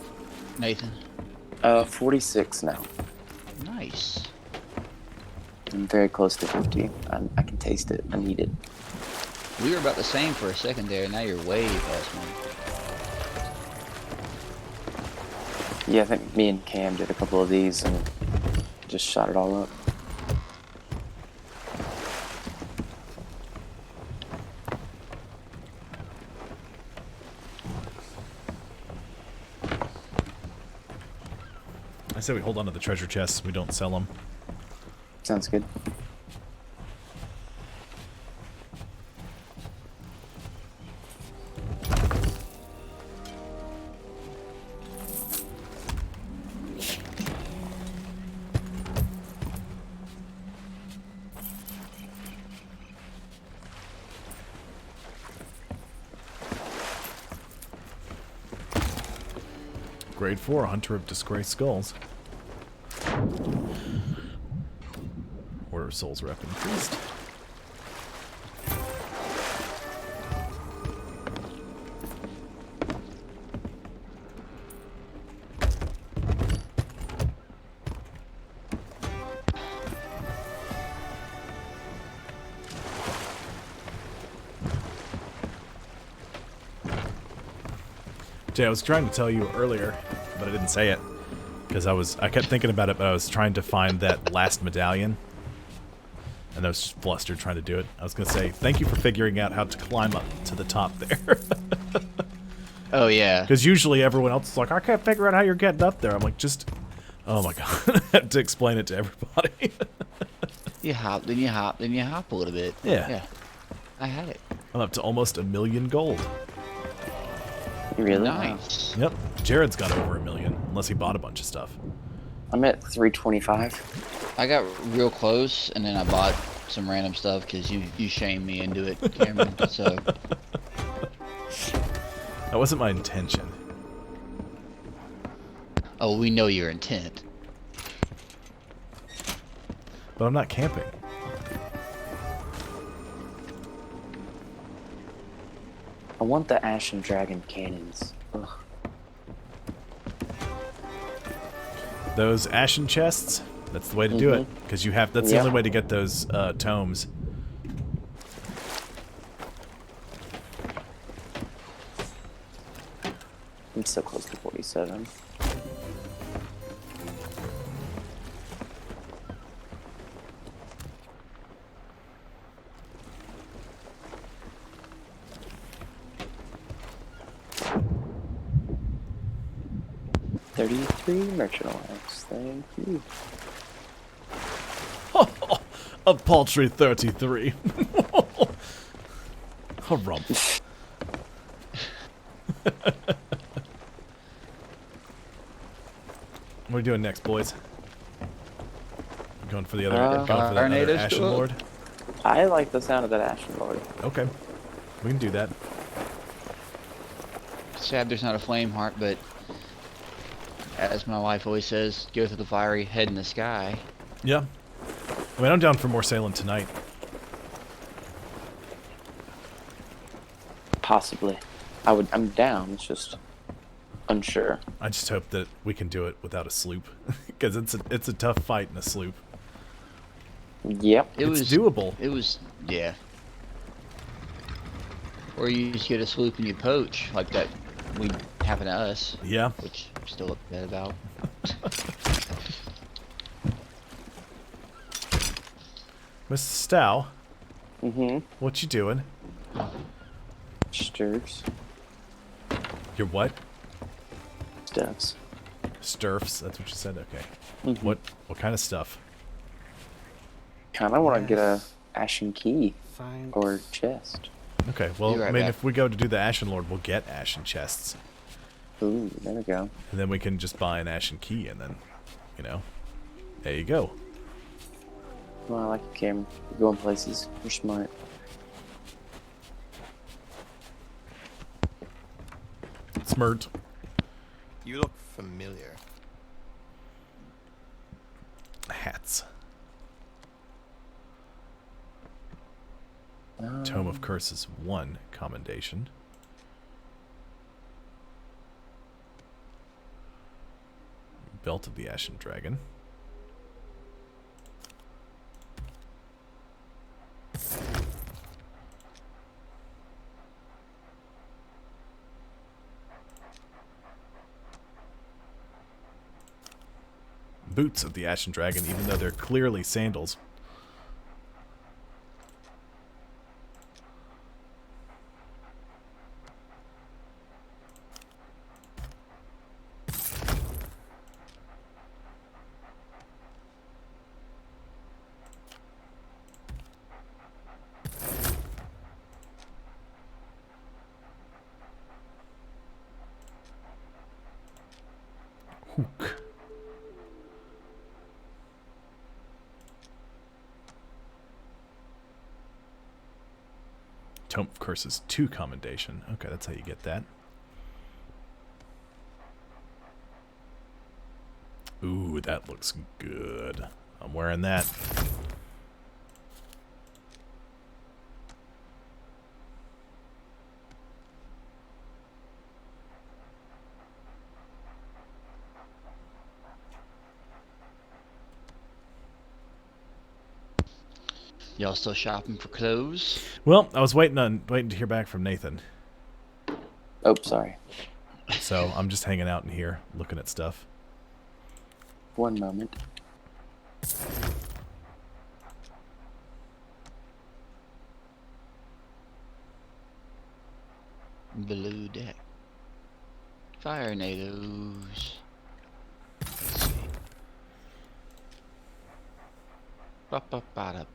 Nathan? 46 now. Nice. I'm very close to 50. I can taste it. I need it. We were about the same for a second there, and now you're way past me. Yeah, I think me and Cam did a couple of these and just shot it all up. I say we hold on to the treasure chests, we don't sell them. Sounds good. Grade 4, Hunter of Disgraced Skulls. Order of Souls rep increased. Jay, I was trying to tell you earlier, but I didn't say it because I kept thinking about it, but I was trying to find that last medallion, and I was flustered trying to do it. I was gonna say thank you for figuring out how to climb up to the top there. Oh yeah. Because usually everyone else is like, I can't figure out how you're getting up there. I'm like, just, oh my god, I had to explain it to everybody. You hop, then you hop, then you hop a little bit. Yeah. Yeah. I had it. I'm up to almost 1 million gold. Really? Nice. Yep, Jared's got over 1 million, unless he bought a bunch of stuff. I'm at 325. I got real close, and then I bought some random stuff because you shamed me into it, Cameron. So That wasn't my intention. oh, we know your intent. But I'm not camping. I want the Ashen Dragon cannons. Ugh. Those ashen chests, that's the way to do it. Because you have, that's the only way to get those tomes. I'm so close to 47. $33 Merchant Alliance. Thank you. A paltry 33. A rump. What are we doing next, boys? Going for the other, going for that other Tornadoes Ashen to it. Lord? I like the sound of that Ashen Lord. Okay. We can do that. Sad there's not a flame heart, but as my wife always says, go through the fiery head in the sky. Yeah. I mean, I'm down for more sailing tonight. Possibly. I'm down, it's just unsure. I just hope that we can do it without a sloop. Because it's a tough fight in a sloop. Yep. It's doable. It was, yeah. Or you just get a sloop and you poach, like that we happened to us. Yeah. Which I'm still upset about. Mr. Stow, Mm-hmm. what you doing? Stirfs. Your what? Stuffs. Sturfs, that's what you said? Okay. Mhm. What kind of stuff? Kinda wanna get a Ashen Key or chest. Okay, well, Be right I mean, back. if we go to do the Ashen Lord, we'll get Ashen chests. Ooh, there we go. And then we can just buy an Ashen Key, and then, you know, there you go. Well, I like you, Cameron. You're going places. You're smart. Smart. You look familiar. Hats. Tome of Curses 1 commendation. Belt of the Ashen Dragon. Boots of the Ashen Dragon, even though they're clearly sandals. Hook. Tome of Curses 2 commendation. Okay, that's how you get that. Ooh, that looks good. I'm wearing that. Y'all still shopping for clothes? Well, I was waiting to hear back from Nathan. Oh, sorry. So I'm just hanging out in here, looking at stuff. One moment. Below deck. Fire nados. Let's see. Ba-ba-ba-da.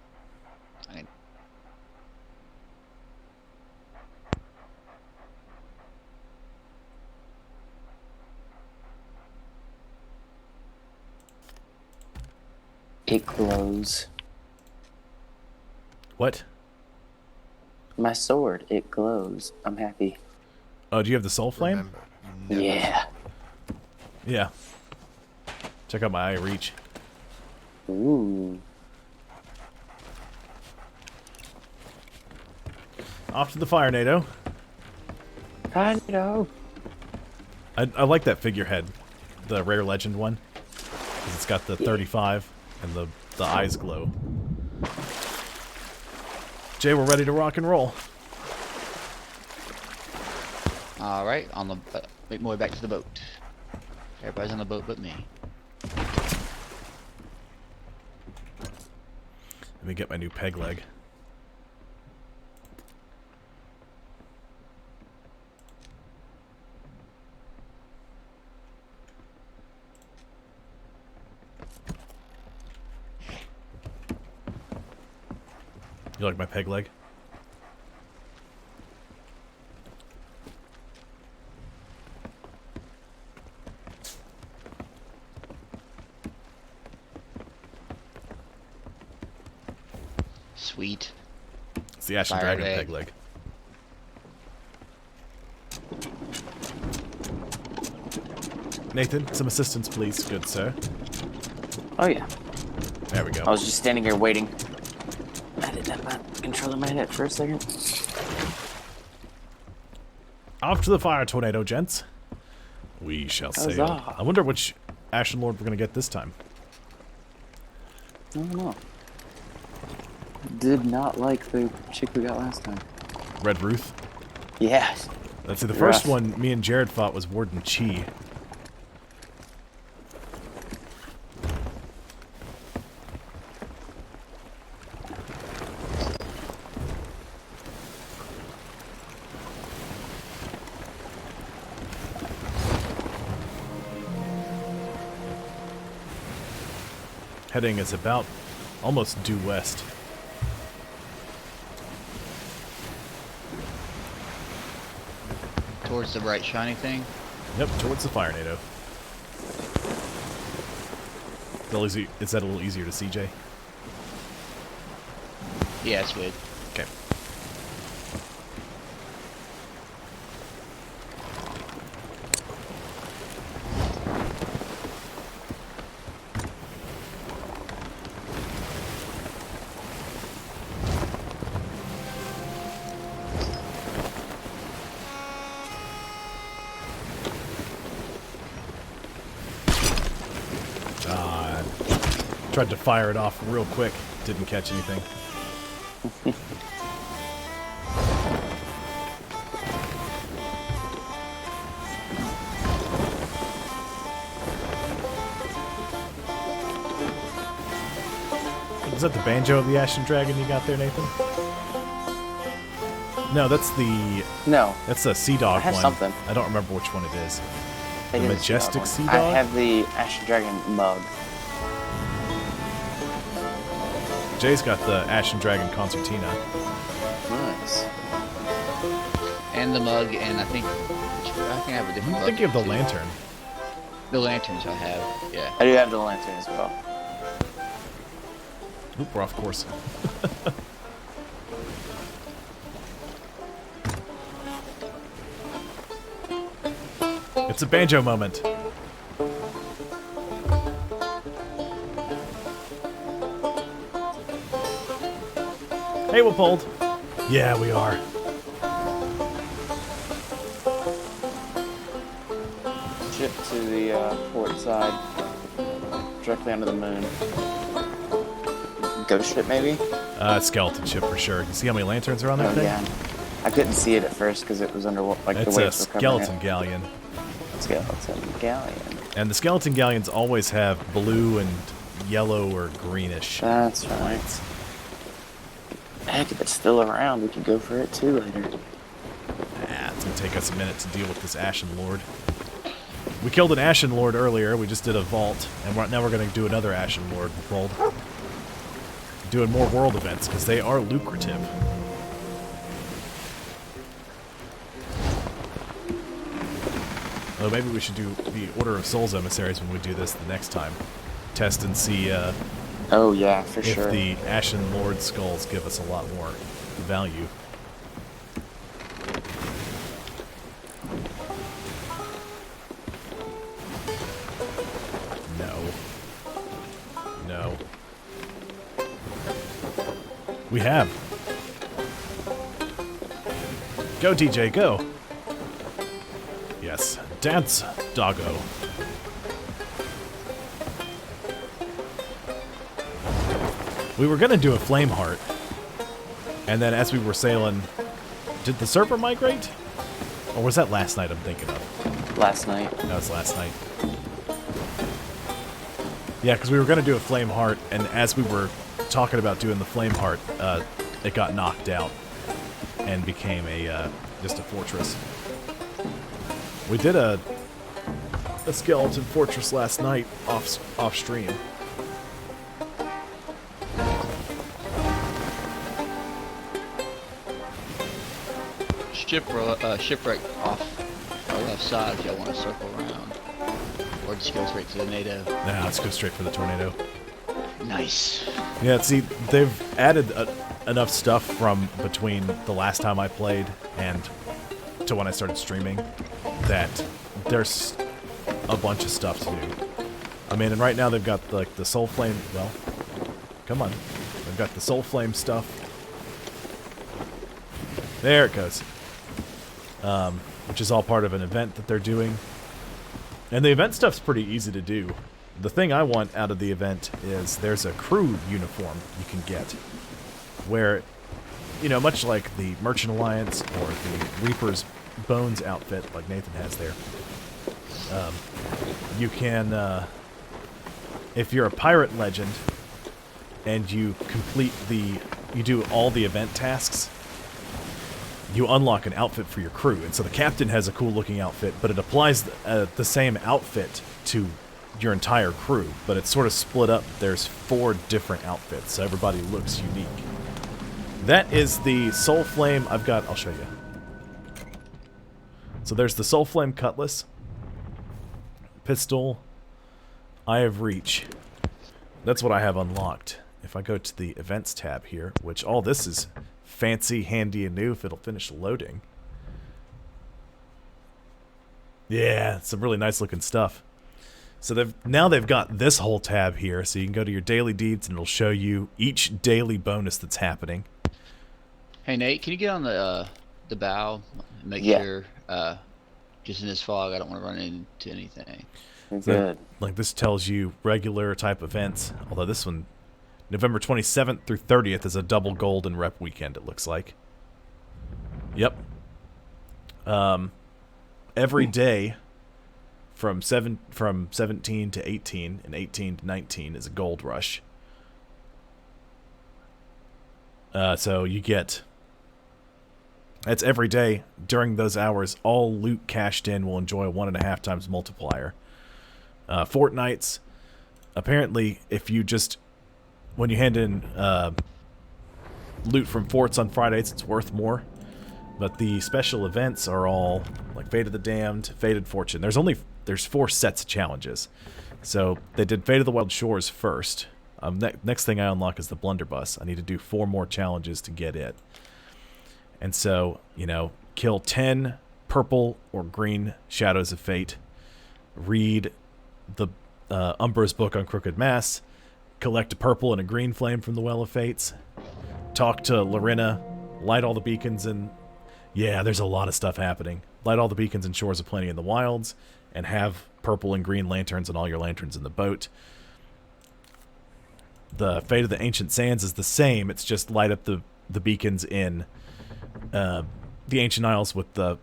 It glows. What? My sword, it glows. I'm happy. Oh, do you have the soul flame? Remember, you never Yeah. Yeah. Check out my eye reach. Ooh. Off to the fire, NATO. I know. I like that figurehead, the rare legend one, because it's got the 35 and the eyes glow. Jay, we're ready to rock and roll. All right, on the make my way back to the boat. Everybody's on the boat but me. Let me get my new peg leg. You like my peg leg? Sweet. It's the Ashen Fire Dragon leg. peg leg. Nathan, some assistance, please, good sir. Oh, yeah. There we go. I was just standing here waiting. I didn't have my control in my head for a second. Off to the fire tornado, gents. We shall sail. Huzzah. I wonder which Ashen Lord we're gonna get this time. I don't know. Did not like the chick we got last time. Red Ruth. Yeah. Let's see, the first Rough. one me and Jared fought was Warden Chi. Heading is about almost due west. Towards the bright shiny thing. Yep, towards the fire NATO. Is that a little easier to see, Jay? Yeah, it's good. Okay. Tried to fire it off real quick. Didn't catch anything. Is that the banjo of the Ashen Dragon you got there, Nathan? No, that's the... No. That's the Sea Dog I have one. something. I don't remember which one it is. It The is Majestic one. Sea I Dog? have the Ashen Dragon mug. Jay's got the Ashen Dragon Concertina. Nice. And the mug, and I think I can have a different I mug. think you have the too. lantern. The lanterns I have, yeah. I do have the lantern as well. Oop, we're off course. It's a banjo moment. Hey, Wippold. Yeah, we are. Ship to the port side. Directly under the moon. Ghost ship, maybe? Skeleton ship for sure. You see how many lanterns are on that Oh, thing? yeah. I couldn't see it at first because it was under, like, the It's waves a were covering skeleton it. galleon. Skeleton galleon. And the skeleton galleons always have blue and yellow or greenish. That's right. Heck, if it's still around, we could go for it too later. It's gonna take us a minute to deal with this Ashen Lord. We killed an Ashen Lord earlier. We just did a vault, and now we're gonna do another Ashen Lord. Wippold. Doing more world events because they are lucrative. Oh, maybe we should do the Order of Souls emissaries when we do this the next time. Test and see Oh, yeah, for if sure. the Ashen Lord skulls give us a lot more value. No. We have. Go, DJ, go. Yes. Dance, doggo. We were gonna do a flame heart. And then as we were sailing, did the server migrate? Or was that last night I'm thinking of? Last night. That was last night. Yeah, because we were going to do a flame heart, and as we were talking about doing the flame heart, it got knocked out and became a just a fortress. We did a skeleton fortress last night off stream. Shipwreck off our left side if y'all want to circle around. Or just go straight to the NATO. Nah, let's go straight for the tornado. Nice. Yeah, see, they've added enough stuff from between the last time I played and to when I started streaming that there's a bunch of stuff to do. I mean, and right now they've got like the Soul Flame. Well, come on, they've got the Soul Flame stuff. There it goes. Which is all part of an event that they're doing. And the event stuff's pretty easy to do. The thing I want out of the event is there's a crew uniform you can get where, you know, much like the Merchant Alliance or the Reaper's Bones outfit like Nathan has there, you can, if you're a pirate legend and you you do all the event tasks, you unlock an outfit for your crew. And so the captain has a cool looking outfit, but it applies the same outfit to your entire crew, but it's sort of split up. There's 4 different outfits, so everybody looks unique. That is the Soul Flame. I'll show you. So there's the Soul Flame Cutlass, Pistol, Eye of Reach. That's what I have unlocked. if I go to the events tab here, which all this is fancy, handy, and new if it'll finish loading. Yeah, some really nice looking stuff. So now they've got this whole tab here, so you can go to your daily deeds and it'll show you each daily bonus that's happening. Hey Nate, can you get on the bow and make sure just in this fog I don't want to run into anything. Good. Like this tells you regular type events, although this one November 27th through 30th is a double gold and rep weekend, it looks like. Yep. Every day from 17 to 18 and 18 to 19 is a gold rush. So you get... That's every day. During those hours, all loot cashed in will enjoy a 1.5 times multiplier. Fortnights, apparently, if you just... When you hand in loot from forts on Fridays, it's worth more. But the special events are all like Fate of the Damned, Fated Fortune. There's 4 sets of challenges. So they did Fate of the Wild Shores first. Next thing I unlock is the Blunderbuss. I need to do 4 more challenges to get it. And so, you know, kill 10 purple or green Shadows of Fate. Read the Umbra's book on Crooked Mass. Collect a purple and a green flame from the Well of Fates. Talk to Lorena. Light all the beacons and... Yeah, there's a lot of stuff happening. Light all the beacons and Shores of Plenty in the wilds. And have purple and green lanterns and all your lanterns in the boat. The Fate of the Ancient Sands is the same. It's just light up the beacons in the Ancient Isles with the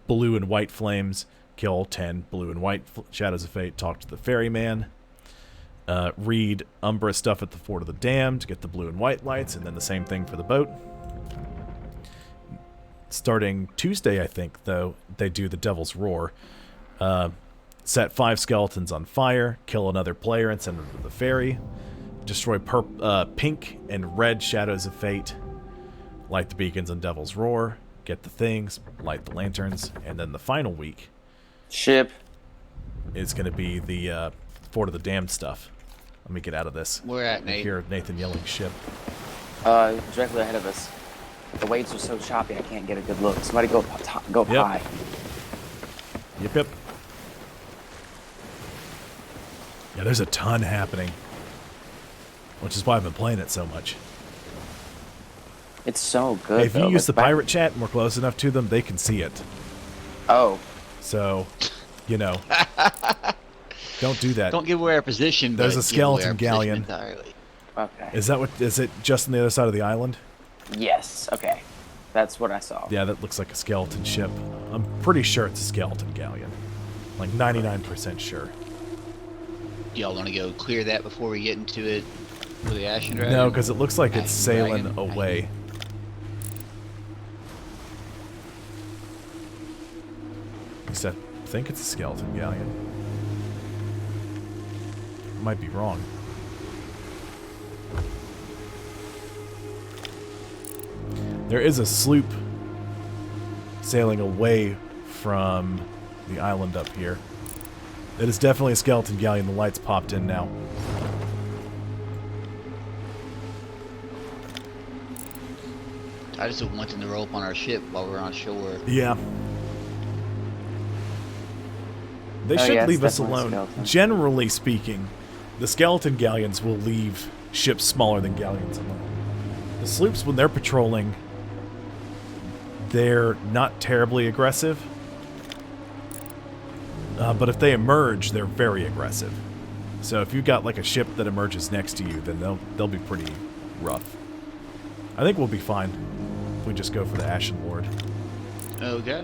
blue and white flames. Kill 10 blue and white Shadows of Fate. Talk to the Ferryman. Read Umbra stuff at the Fort of the Damned to get the blue and white lights. And then the same thing for the boat. Starting Tuesday, I think, though, they do the Devil's Roar. Set 5 skeletons on fire. Kill another player and send them to the ferry. Destroy pink and red Shadows of Fate. Light the beacons on Devil's Roar. Get the things. Light the lanterns. And then the final week Ship is going to be the Fort of the Damned stuff. Let me get out of this. Where at, Nate? I hear Nathan yelling ship. directly ahead of us. The waves are so choppy I can't get a good look. Somebody go high. Yep. Yeah, there's a ton happening. Which is why I've been playing it so much. It's so good. Hey, if you use the pirate chat and we're close enough to them, they can see it. Oh. So, you know. Don't do that. Don't give away our position. There's but a skeleton give away our galleon. position entirely. Okay. Is it just on the other side of the island? Yes. Okay. That's what I saw. Yeah, that looks like a skeleton ship. I'm pretty sure it's a skeleton galleon. Like 99% sure. Y'all want to go clear that before we get into it with the Ashen Dragon? No, because it looks like it's sailing Dragon. away. At least I think it's a skeleton galleon. I might be wrong. There is a sloop sailing away from the island up here. It is definitely a skeleton galleon. The lights popped in now. I just don't want them to roll up on our ship while we're on shore. Yeah. They should yeah, leave it's us alone. definitely skeleton. Generally speaking, the skeleton galleons will leave ships smaller than galleons alone. The sloops, when they're patrolling, they're not terribly aggressive. But if they emerge, they're very aggressive. So if you've got like a ship that emerges next to you, then they'll be pretty rough. I think we'll be fine if we just go for the Ashen Lord. Okay.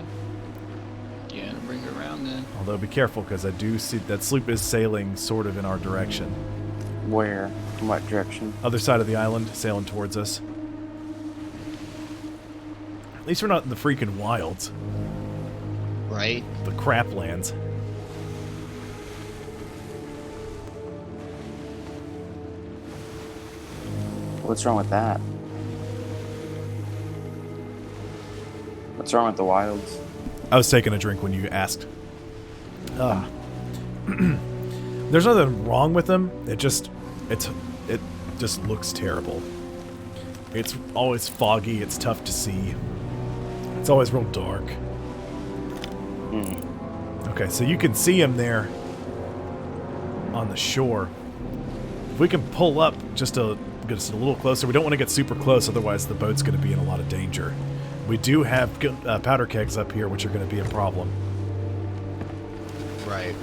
Yeah, bring her around then. Although be careful, because I do see that sloop is sailing sort of in our direction. Where? In what direction? Other side of the island, sailing towards us. At least we're not in the freaking wilds. Right? The crap lands. What's wrong with that? What's wrong with the wilds? I was taking a drink when you asked. There's nothing wrong with them. It just looks terrible. It's always foggy, it's tough to see. It's always real dark. Okay, so you can see him there on the shore. If we can pull up just a little closer, we don't want to get super close, otherwise the boat's going to be in a lot of danger. We do have powder kegs up here, which are going to be a problem. Right.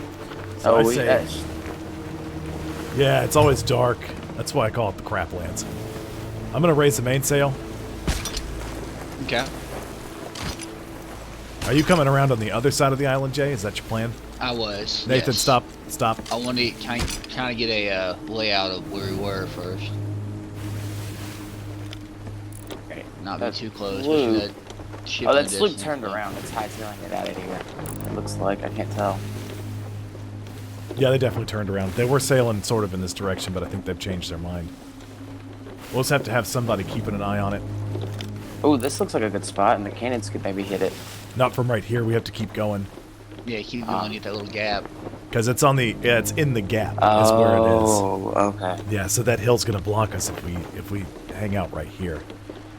So Oh, I say, yeah, it's always dark. That's why I call it the Craplands. I'm going to raise the mainsail. Okay. Are you coming around on the other side of the island, Jay? Is that your plan? I was. Nathan, yes. stop. I wanted to kind of get a layout of where we were first. Okay. Not be That's too close. Luke. But that ship Oh, in that the sloop distance, turned but- around. It's hightailing it out of here. It looks like. I can't tell. Yeah, they definitely turned around. They were sailing sort of in this direction, but I think they've changed their mind. We'll just have to have somebody keeping an eye on it. Oh, this looks like a good spot, and the cannons could maybe hit it. Not from right here. We have to keep going. Yeah, keep going. Get that little gap. Because it's on the... Yeah, it's in the gap is where it is. Oh, okay. Yeah, so that hill's going to block us if we hang out right here.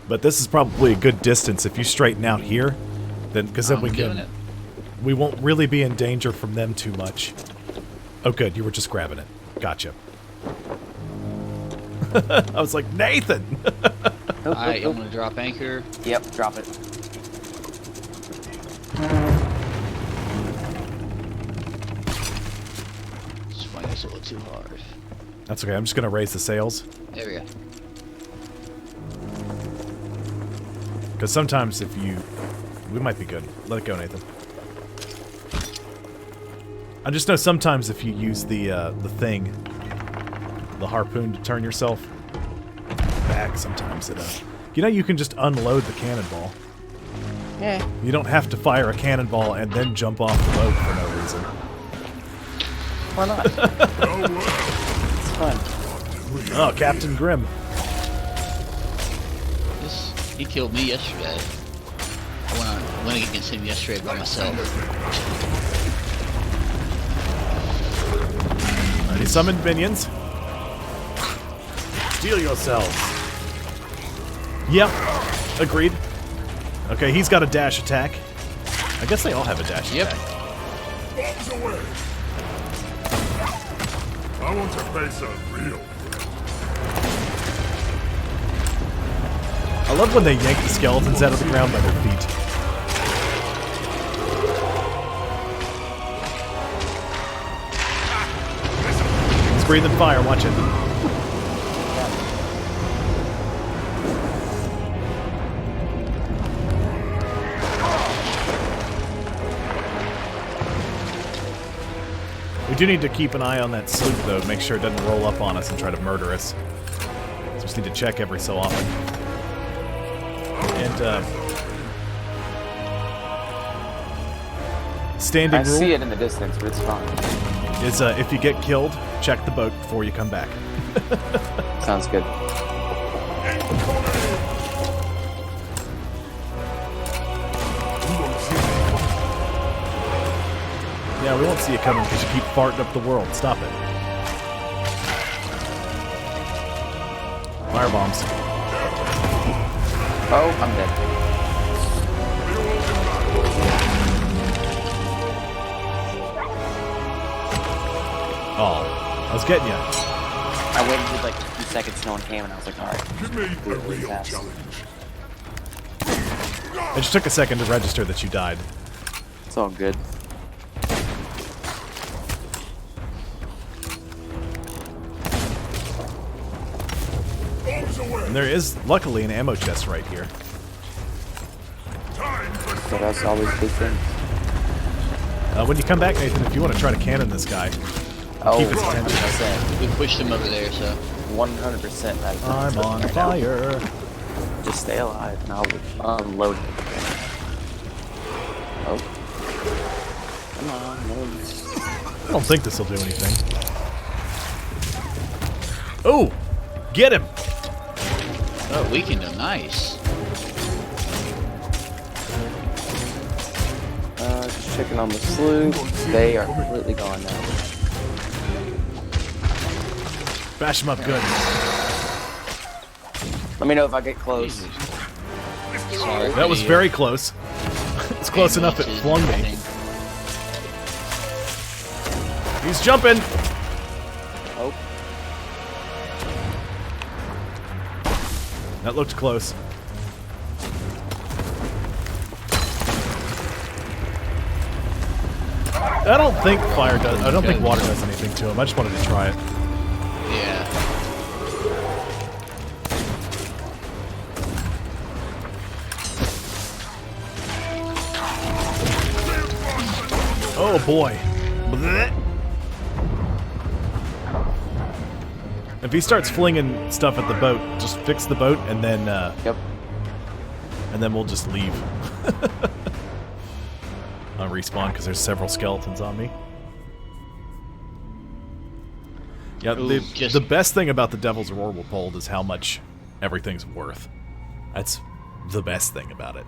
But this is probably a good distance. If you straighten out here, then... Because then we doing can... it. We won't really be in danger from them too much. Oh, good. You were just grabbing it. Gotcha. I was like, Nathan! Alright, I'm gonna drop anchor. Yep, drop it. Swing this a little too hard. That's okay. I'm just going to raise the sails. There we go. Because sometimes if you... We might be good. Let it go, Nathan. I just know sometimes if you use the thing, the harpoon to turn yourself back, sometimes it... You know you can just unload the cannonball. Yeah. You don't have to fire a cannonball and then jump off the boat for no reason. Why not? It's fun. Oh, Captain Grimm. He killed me yesterday. I went against him yesterday by myself. He summoned minions. Steal yourselves. Yep. Agreed. Okay, he's got a dash attack. I guess they all have a dash attack. Bombs away! I want to face a real I love when they yank the skeletons out of the ground by their feet. He's breathing fire, watch it. We do need to keep an eye on that sloop, though, make sure it doesn't roll up on us and try to murder us. So just need to check every so often. And, standing I rule see it in the distance, but it's fine. is if you get killed, check the boat before you come back. Sounds good. Yeah, we won't see you coming because you keep farting up the world. Stop it. Firebombs. Oh, I'm dead. Oh, I was getting you. I waited like a few seconds, no one came, and I was like, alright. Give me a real fast. challenge. It just took a second to register that you died. It's all good. Bombs away! And there is, luckily, an ammo chest right here. Time for So that's always good thing. When you come back, Nathan, if you want to try to cannon this guy, Oh, keep his attention. 100%. We pushed him over there, so 100% that I'm on right now. fire. Just stay alive, and I'll unload it. Oh. Come on, load. I don't think this will do anything. Oh! Get him! oh, weakened him. Nice. Just checking on the sloop. They are completely gone now. Bash him up good. Let me know if I get close. Sorry. That was very close. It's close enough it flung me. He's jumping. Oh. That looked close. I don't think fire does. I don't think water does anything to him. I just wanted to try it. Yeah. Oh boy. Blech. If he starts flinging stuff at the boat, just fix the boat and then Yep. and then we'll just leave. I'll respawn because there's several skeletons on me. Yeah, Ooh, the best thing about the Devil's Roar will hold is how much everything's worth. That's the best thing about it.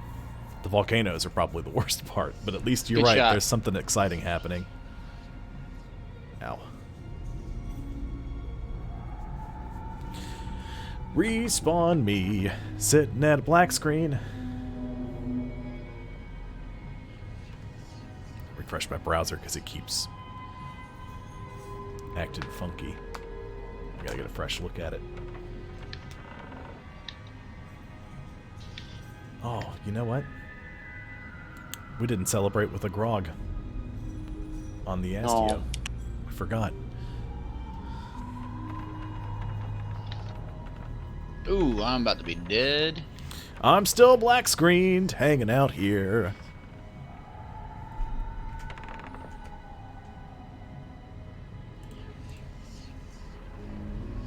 The volcanoes are probably the worst part, but at least you're Good right, shot. there's something exciting happening. Ow. Respawn me, sitting at a black screen. Refresh my browser because it keeps acting funky. I gotta get a fresh look at it. Oh, you know what? We didn't celebrate with a grog on the Astio. Oh. I forgot. Ooh, I'm about to be dead. I'm still black screened, hanging out here.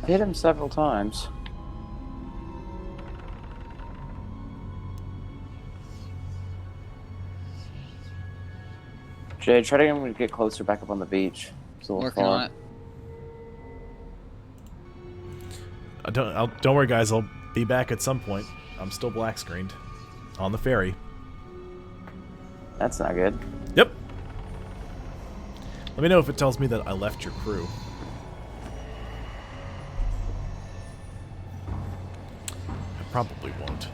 I hit him several times. Jay, try to get closer back up on the beach. It's a little Working far. on it. Don't worry, guys. I'll be back at some point. I'm still black screened on the ferry. That's not good. Yep. Let me know if it tells me that I left your crew. I probably won't.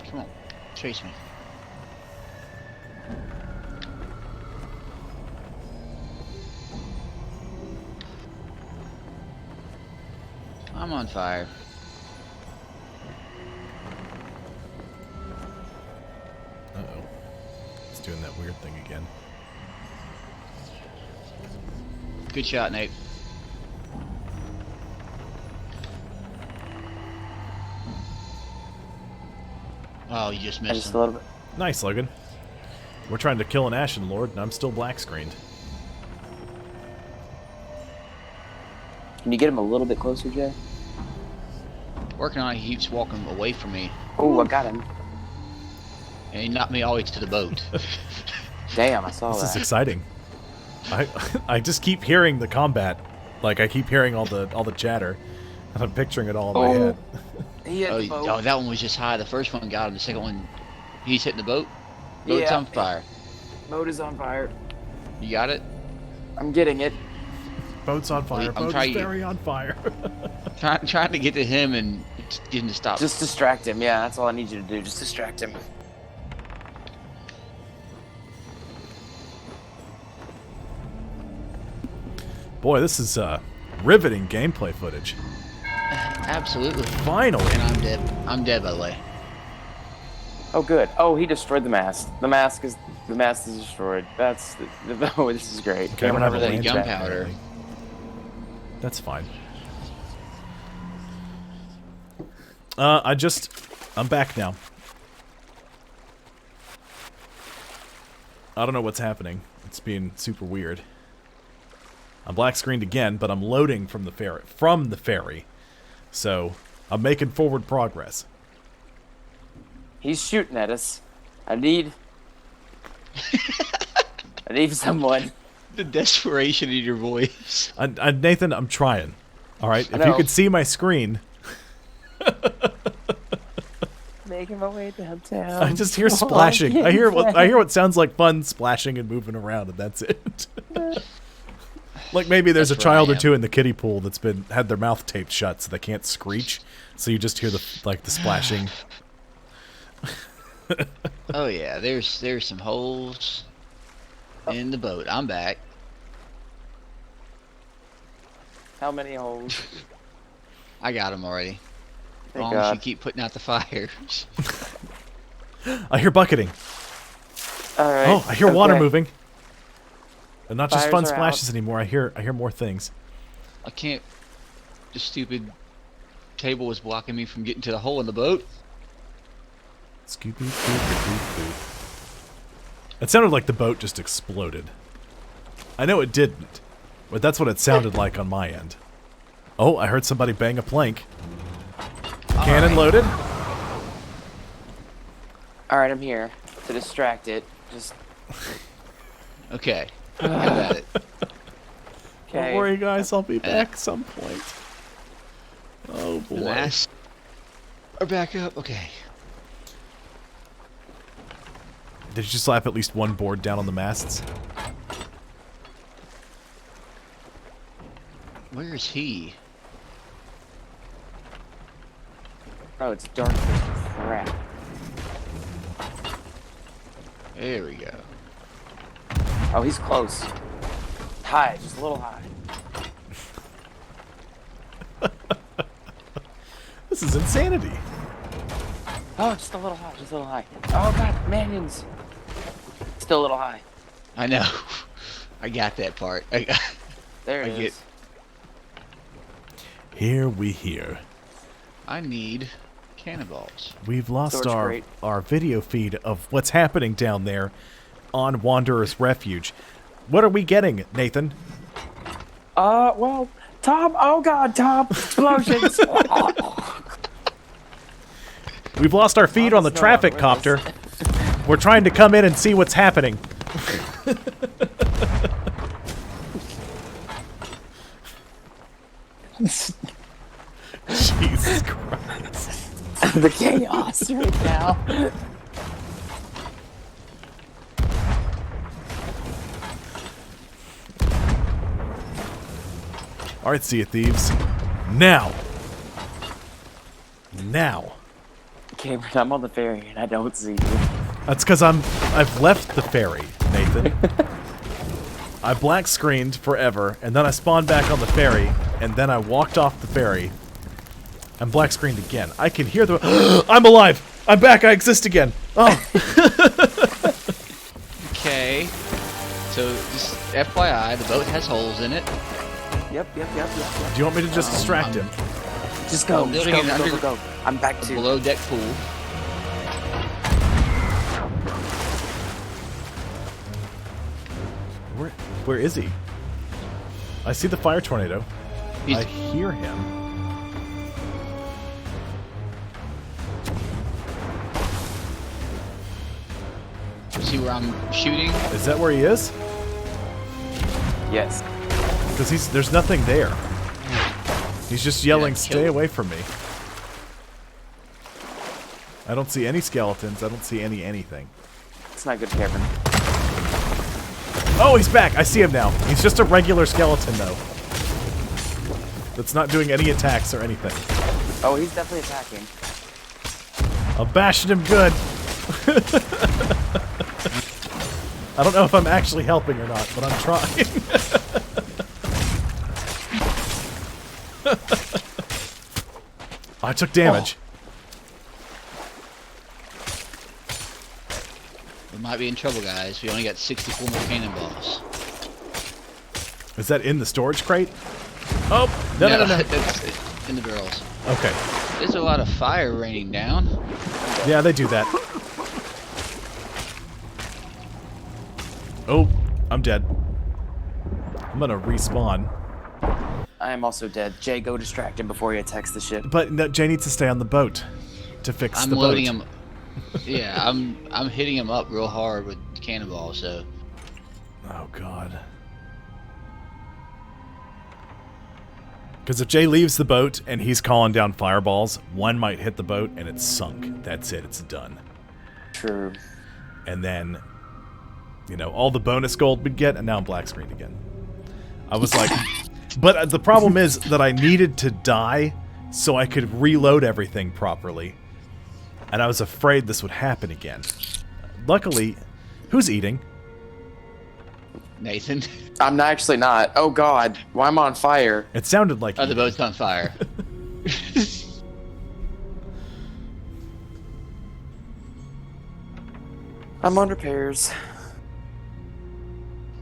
Come on, chase me. I'm on fire. Uh-oh. It's doing that weird thing again. Good shot, Nate. Oh, you just missed Just him. a little bit. Nice, Logan. We're trying to kill an Ashen Lord, and I'm still black screened. Can you get him a little bit closer, Jay? Working on it, he keeps walking away from me. Oh, I got him. And he knocked me all the way to the boat. Damn, I saw This is that. exciting. I just keep hearing the combat. Like, I keep hearing all the chatter. And I'm picturing it all in my head. He hit the boat. Oh, that one was just high. The first one got him. The second one, he's hitting the boat. Boat's Yeah. on fire. Boat is on fire. You got it? I'm getting it. Boat's on fire. I'm Boat is trying- very on fire. Trying to get to him and get him to stop. Just distract him. Yeah, that's all I need you to do. Just distract him. Boy, this is riveting gameplay footage. Absolutely. Finally. And I'm dead. I'm dead, by the way. Oh, good. Oh, he destroyed the mast. The mast is destroyed. That's oh, this is great. Okay, I don't have a that lance back, gunpowder. apparently. That's fine. I'm back now. I don't know what's happening. It's being super weird. I'm black screened again, but I'm loading from the ferry. So, I'm making forward progress. He's shooting at us. I need someone. The desperation in your voice. Nathan, I'm trying. All right, I if you know. could see my screen, Making my way downtown. I just hear splashing. I hear what sounds like fun splashing and moving around, and that's it. Like maybe there's That's a child where or I two in the kiddie pool that's had their mouth taped shut so they can't screech, so you just hear the splashing. Oh yeah, there's some holes in the boat. I'm back. How many holes? I got them already. As Thank long as you God. keep putting out the fires. I hear bucketing. All right. Oh, I hear water okay. moving. And not just Fires fun are splashes out. anymore. I hear more things. I can't. The stupid table was blocking me from getting to the hole in the boat. Scoopy, scoopy, scoop. It sounded like the boat just exploded. I know it didn't, but that's what it sounded like on my end. Oh, I heard somebody bang a plank. Cannon right. loaded. All right, I'm here to distract it. Just Okay. Have at it. okay. Don't worry, guys. I'll be back some point. Oh The boy. masts are back up. Okay. Did you slap at least one board down on the masts? Where is he? Oh, it's dark as crap. There we go. Oh, he's close. High, just a little high. This is insanity. Oh, just a little high, just a little high. Oh God, manions. Still a little high. I know. I got that part. There I it get- is. Here we hear. I need cannonballs. We've lost Storage crate. our video feed of what's happening down there on Wanderer's Refuge. What are we getting, Nathan? Well, Tom. Oh God, Tom. Explosions. We've lost our feed on the there's no traffic one with copter. We're trying to come in and see what's happening. Jesus Christ. The chaos right now. Alright, Sea of Thieves. Now. Now. Cameron, I'm on the ferry and I don't see you. That's because I've left the ferry, Nathan. I black screened forever, and then I spawned back on the ferry, and then I walked off the ferry. I'm black screened again. I can hear the. I'm alive! I'm back! I exist again! Oh! Okay. So, just FYI, the boat has holes in it. Yep. Do you want me to just distract him? Just go. I'm Just building go, an go, under- go, go. I'm back A to. below deck pool. Where is he? I see the fire tornado. He's, I hear him. see where I'm shooting? Is that where he is? Yes. Because there's nothing there. He's just yelling, Yeah, "Stay kill- away from me." I don't see any skeletons. I don't see anything. It's not good, Cameron. Oh, he's back! I see him now. He's just a regular skeleton, though. That's not doing any attacks or anything. Oh, he's definitely attacking. I'm bashing him good. I don't know if I'm actually helping or not, but I'm trying. I took damage. We might be in trouble, guys. We only got 64 more cannonballs. Is that in the storage crate? Oh, no. That's in the barrels. Okay. There's a lot of fire raining down. Yeah, they do that. Oh, I'm dead. I'm gonna respawn. I am also dead. Jay, go distract him before he attacks the ship. But no, Jay needs to stay on the boat to fix I'm the loading boat. him. Yeah, I'm hitting him up real hard with cannonballs. So Oh God. Because if Jay leaves the boat and he's calling down fireballs, one might hit the boat and it's sunk. That's it. It's done. True. And then, you know, all the bonus gold we'd get, and now I'm black screened again. I was like, but the problem is that I needed to die so I could reload everything properly. And I was afraid this would happen again. Luckily, who's eating? Nathan. I'm actually not. Oh God, why am I on fire? It sounded like Oh, the boat's on fire. I'm on repairs.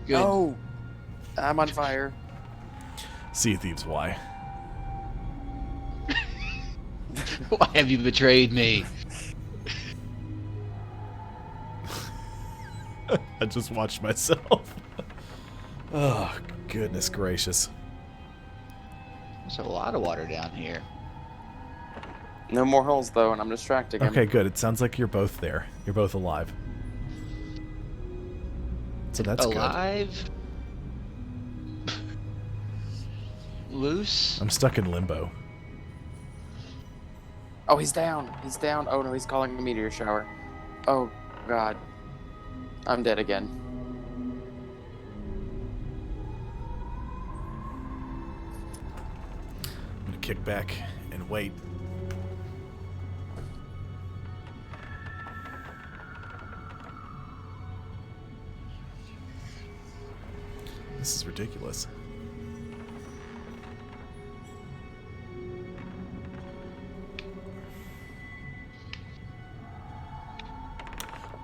Good. Oh, I'm on fire. Sea Thieves, why? Why have you betrayed me? I just watched myself. Oh, goodness gracious. There's a lot of water down here. No more holes though, and I'm distracting him. Okay, good. It sounds like you're both there. You're both alive. So that's good. Alive? Loose? I'm stuck in limbo. Oh, he's down. He's down. Oh no, he's calling a meteor shower. Oh God, I'm dead again. I'm gonna kick back and wait. This is ridiculous.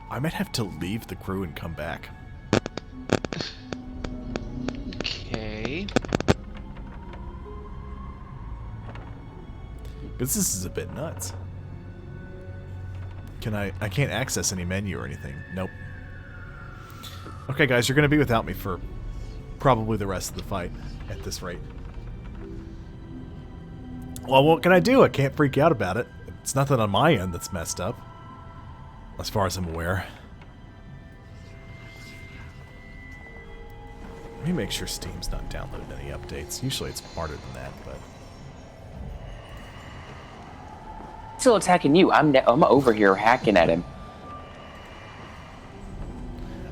I might have to leave the crew and come back. Okay. Because this is a bit nuts. I can't access any menu or anything. Nope. Okay, guys, you're going to be without me for probably the rest of the fight at this rate. Well, what can I do? I can't freak out about it. It's nothing on my end that's messed up, as far as I'm aware. Let me make sure Steam's not downloading any updates. Usually it's smarter than that, but... Still attacking you. I'm over here hacking at him.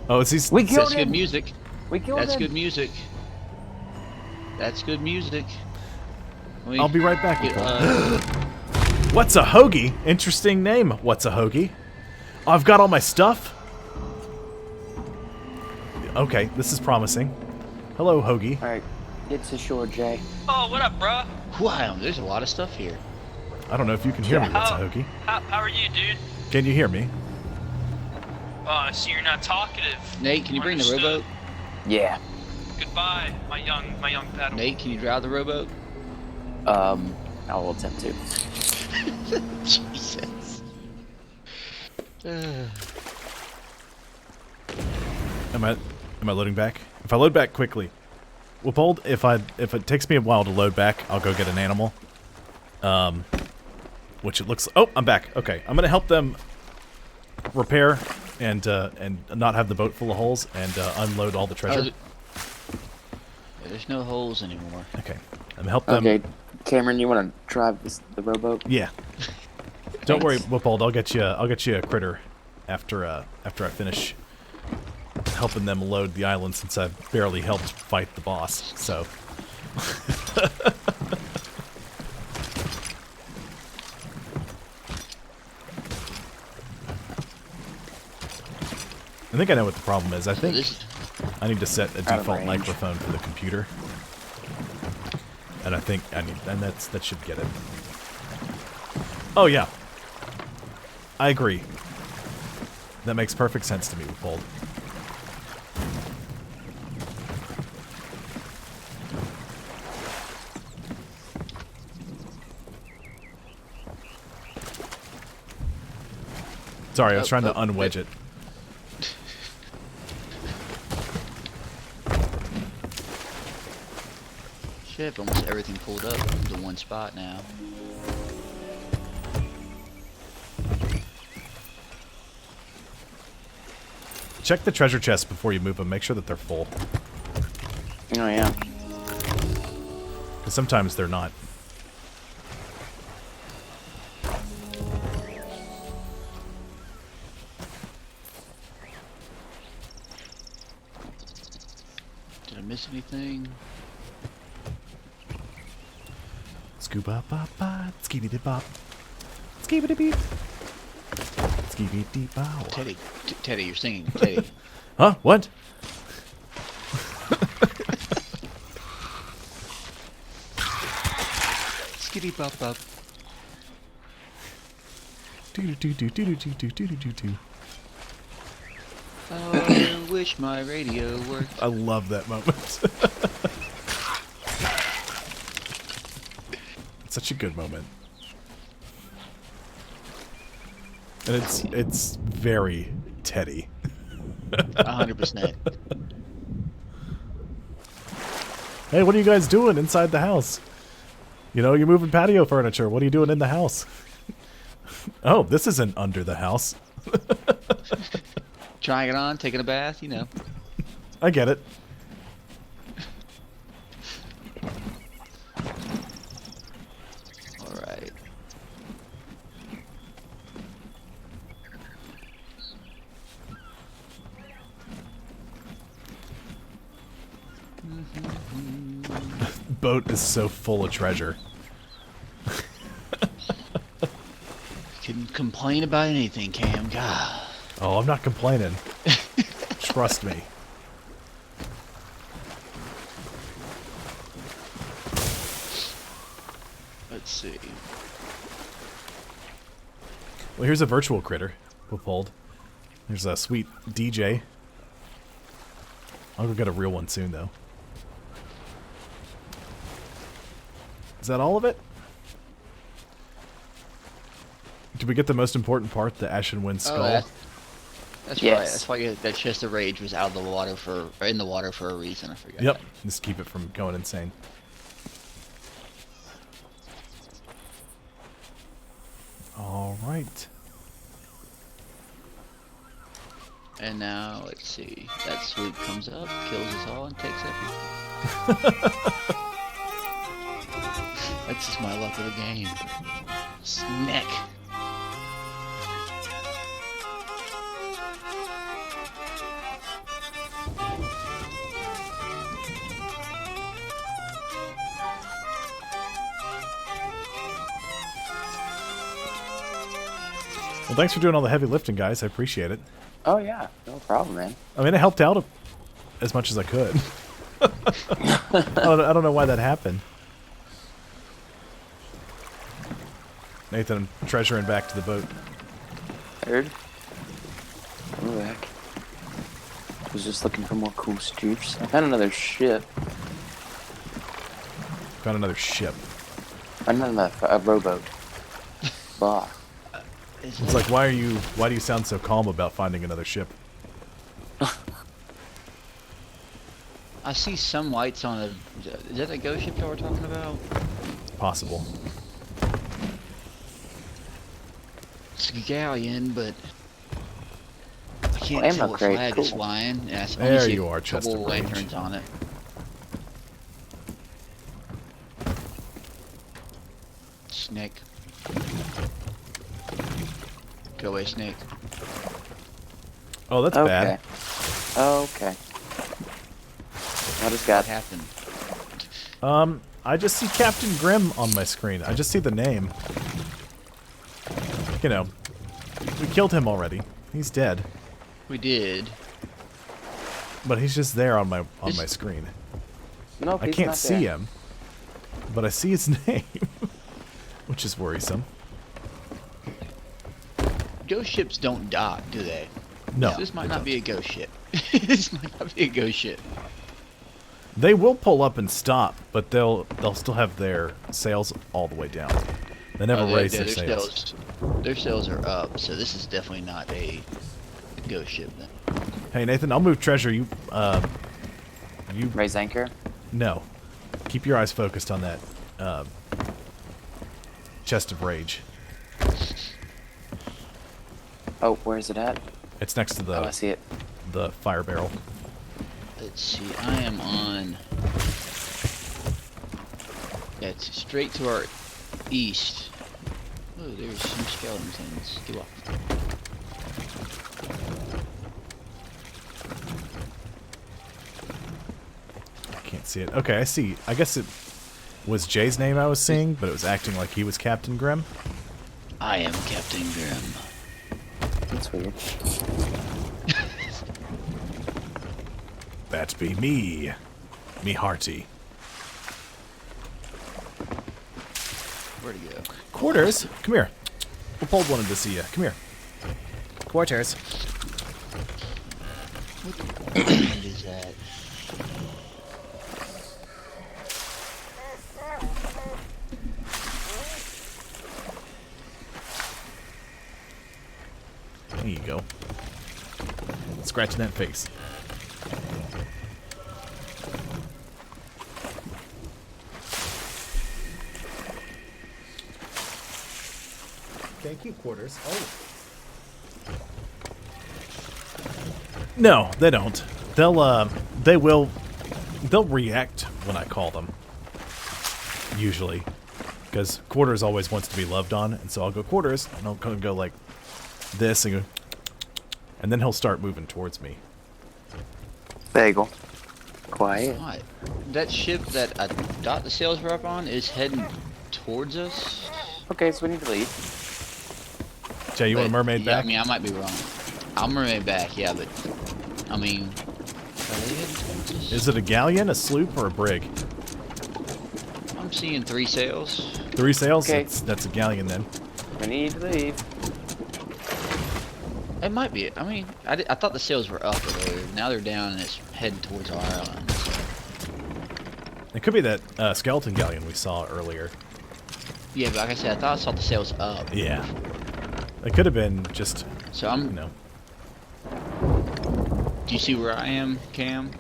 Oh, is he... We killed That's him. good music. We killed That's him. good music. That's good music. I'll be right back. What's a hoagie? Interesting name. What's a hoagie? I've got all my stuff. Okay, this is promising. Hello, hoagie. All right, get to shore, Jay. Oh, what up, bro? Wow, there's a lot of stuff here. I don't know if you can hear me. What's a hoagie? How are you, dude? Can you hear me? Oh, so you're not talkative. Nate, can you bring the Understood. rowboat? Yeah. Goodbye, my young paddle. Nate, can you drive the rowboat? I will attempt to. Jesus. Am I loading back? If I load back quickly, Wippold, if it takes me a while to load back, I'll go get an animal. Which it looks. Oh, I'm back. Okay, I'm gonna help them repair and not have the boat full of holes and unload all the treasure. There's no holes anymore. Okay, I'm gonna help them. Okay, Cameron, you want to drive the rowboat? Yeah. Don't worry, Wippold. I'll get you a critter after I finish helping them load the island, since I've barely helped fight the boss. So. I think I know what the problem is. I think I need to set a default range. microphone for the computer, and I think that should get it. Oh yeah, I agree. That makes perfect sense to me, Wippold. Sorry, I was trying to unwedge it. Shit, almost everything pulled up to one spot now. Check the treasure chests before you move them. Make sure that they're full. Oh yeah. Because sometimes they're not. Did I miss anything? Scooba bop bop. Skibby dip bop. Skibby dip beep. Skibby dip bow. Teddy, Teddy, you're singing. Teddy. Huh? What? Skitty bop bop. Oh, I wish my radio worked. I love that moment. It's such a good moment. And it's very Teddy. 100%. Hey, what are you guys doing inside the house? You know, you're moving patio furniture. What are you doing in the house? Oh, this isn't under the house. Trying it on, taking a bath, you know. I get it. Alright. Boat is so full of treasure. Couldn't complain about anything, Cam. God. Oh, I'm not complaining. Trust me. Let's see. Well, here's a virtual critter we'll hold. There's a sweet DJ. I'll go get a real one soon, though. Is that all of it? Did we get the most important part, the Ashen Wind skull? That's Yes. right. That's why that chest of rage was out of the water for, or in the water for a reason. I forgot. Yep. Just keep it from going insane. All right. And now let's see. That swoop comes up, kills us all, and takes everything. That's just my luck of the game. Snack. Well, thanks for doing all the heavy lifting, guys. I appreciate it. Oh yeah, no problem, man. I mean, I helped out as much as I could. I don't know why that happened. Nathan, I'm treasuring back to the boat. Heard? Come back. I was just looking for more cool stoops. I found another ship. Found another ship. A rowboat. Bah. It's like, why do you sound so calm about finding another ship? I see some lights on a. Is that the ghost ship that we're talking about? Possible. It's a galleon, but I can't Well, tell ammo what crate, flag it's cool. flying. And I There only see you a are, chest couple of rage. lanterns on it. Snake. Go away, snake. Oh, that's Okay. bad. Okay. I just What got happened? I just see Captain Grimm on my screen. I just see the name. You know, we killed him already. He's dead, We did. but he's just there on my Is- screen. Nope, I he's can't not see there. him, but I see his name, which is worrisome. Ghost ships don't dock, do they? No, So this might they not don't. be a ghost ship. This might not be a ghost ship. They will pull up and stop, but they'll still have their sails all the way down. They never raise their sails. Their sails are up, so this is definitely not a ghost ship then. Hey Nathan, I'll move treasure. You Raise anchor. no. Keep your eyes focused on that chest of rage. Oh, where is it at? It's next to Oh, I see it. the fire barrel. Let's see, I am on... Yeah, it's straight to our east. Oh, there's some skeletons. Get off. I can't see it. Okay, I see. I guess was Jay's name I was seeing, but it was acting like he was Captain Grimm. I am Captain Grimm. That's weird. That be me. Me hearty. Where'd he go? Quarters, come here. Leopold wanted to see you. Come here. Quarters. What is that? There you go. Scratching that face. Thank you, Quarters. Oh. No, they don't. They'll react when I call them. Usually. Because Quarters always wants to be loved on, and so I'll go Quarters, and I'll kind of go like this, and go, and then he'll start moving towards me. Bagel. Quiet. What? That ship that I thought the sails were up on is heading towards us. Okay, so we need to leave. Jay, you want a But, mermaid yeah, back? I mean, I might be wrong. I'll mermaid back, yeah, but I mean, are they heading towards us? Is it a galleon, a sloop, or a brig? I'm seeing 3 sails. 3 sails? Okay. That's a galleon then. We need to leave. It might be. I mean, I thought the sails were up earlier. Now they're down and it's heading towards our island. So. It could be that skeleton galleon we saw earlier. Yeah, but like I said, I thought I saw the sails up. Yeah. It could have been just, So I'm. you know. Do you see where I am, Cam?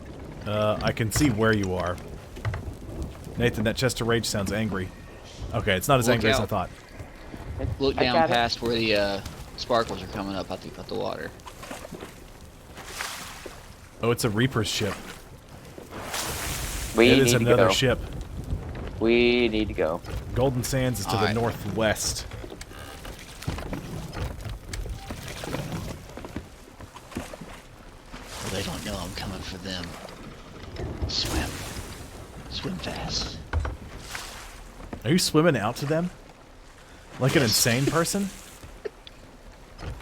I can see where you are. Nathan, that chest of rage sounds angry. Okay, it's not as Look angry as I out. thought. Look I down got it. past where the sparkles are coming up out the water. Oh, it's a Reaper's ship. We It need is to another go. ship. We need to go. Golden Sands is to the Alright. northwest. Well, they don't know I'm coming for them. Swim. Swim fast. Are you swimming out to them? Like an Yes. insane person?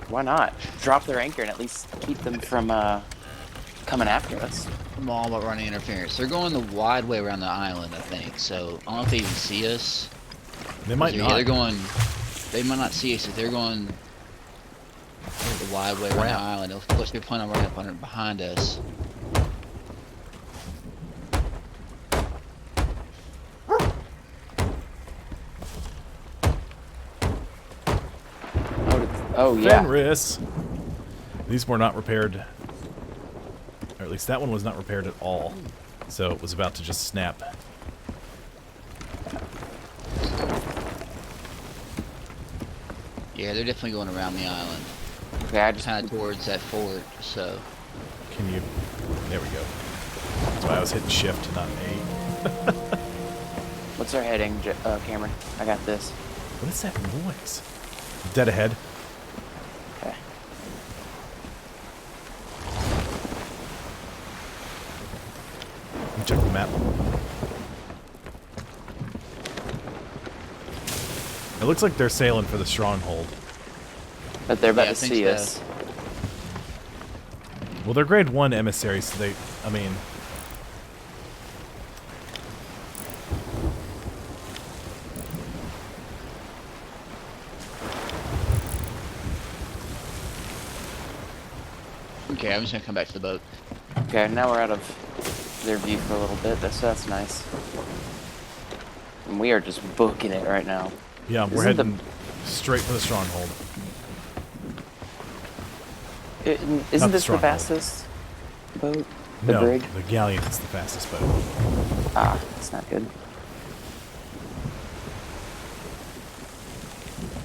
Why not? Drop their anchor and at least keep them from coming after us. I'm all about running interference. They're going the wide way around the island, I think. So I don't know if they even see us. They might Yeah, not. they're going. They might not see us if they're going the wide way around the island. Of course, they're planning on running up under behind us. Oh yeah. Fenris! These were not repaired. Or at least that one was not repaired at all. So it was about to just snap. Yeah, they're definitely going around the island, Okay, I just kind of towards that fort. So Can you... There we go. That's why I was hitting shift, not A. What's our heading, Cameron? I got this. What is that noise? Dead ahead. Okay. Let me check the map. It looks like they're sailing for the stronghold. But they're about Yeah, I to think see so. us. Well, they're grade 1 emissaries, so they... I mean... okay, I'm just gonna come back to the boat. Okay, now we're out of their view for a little bit. That's nice. And we are just booking it right now. Yeah, we're Isn't the- heading straight for the stronghold. Isn't the this the stronghold. fastest boat? The No, brig? the galleon is the fastest boat. Ah, that's not good.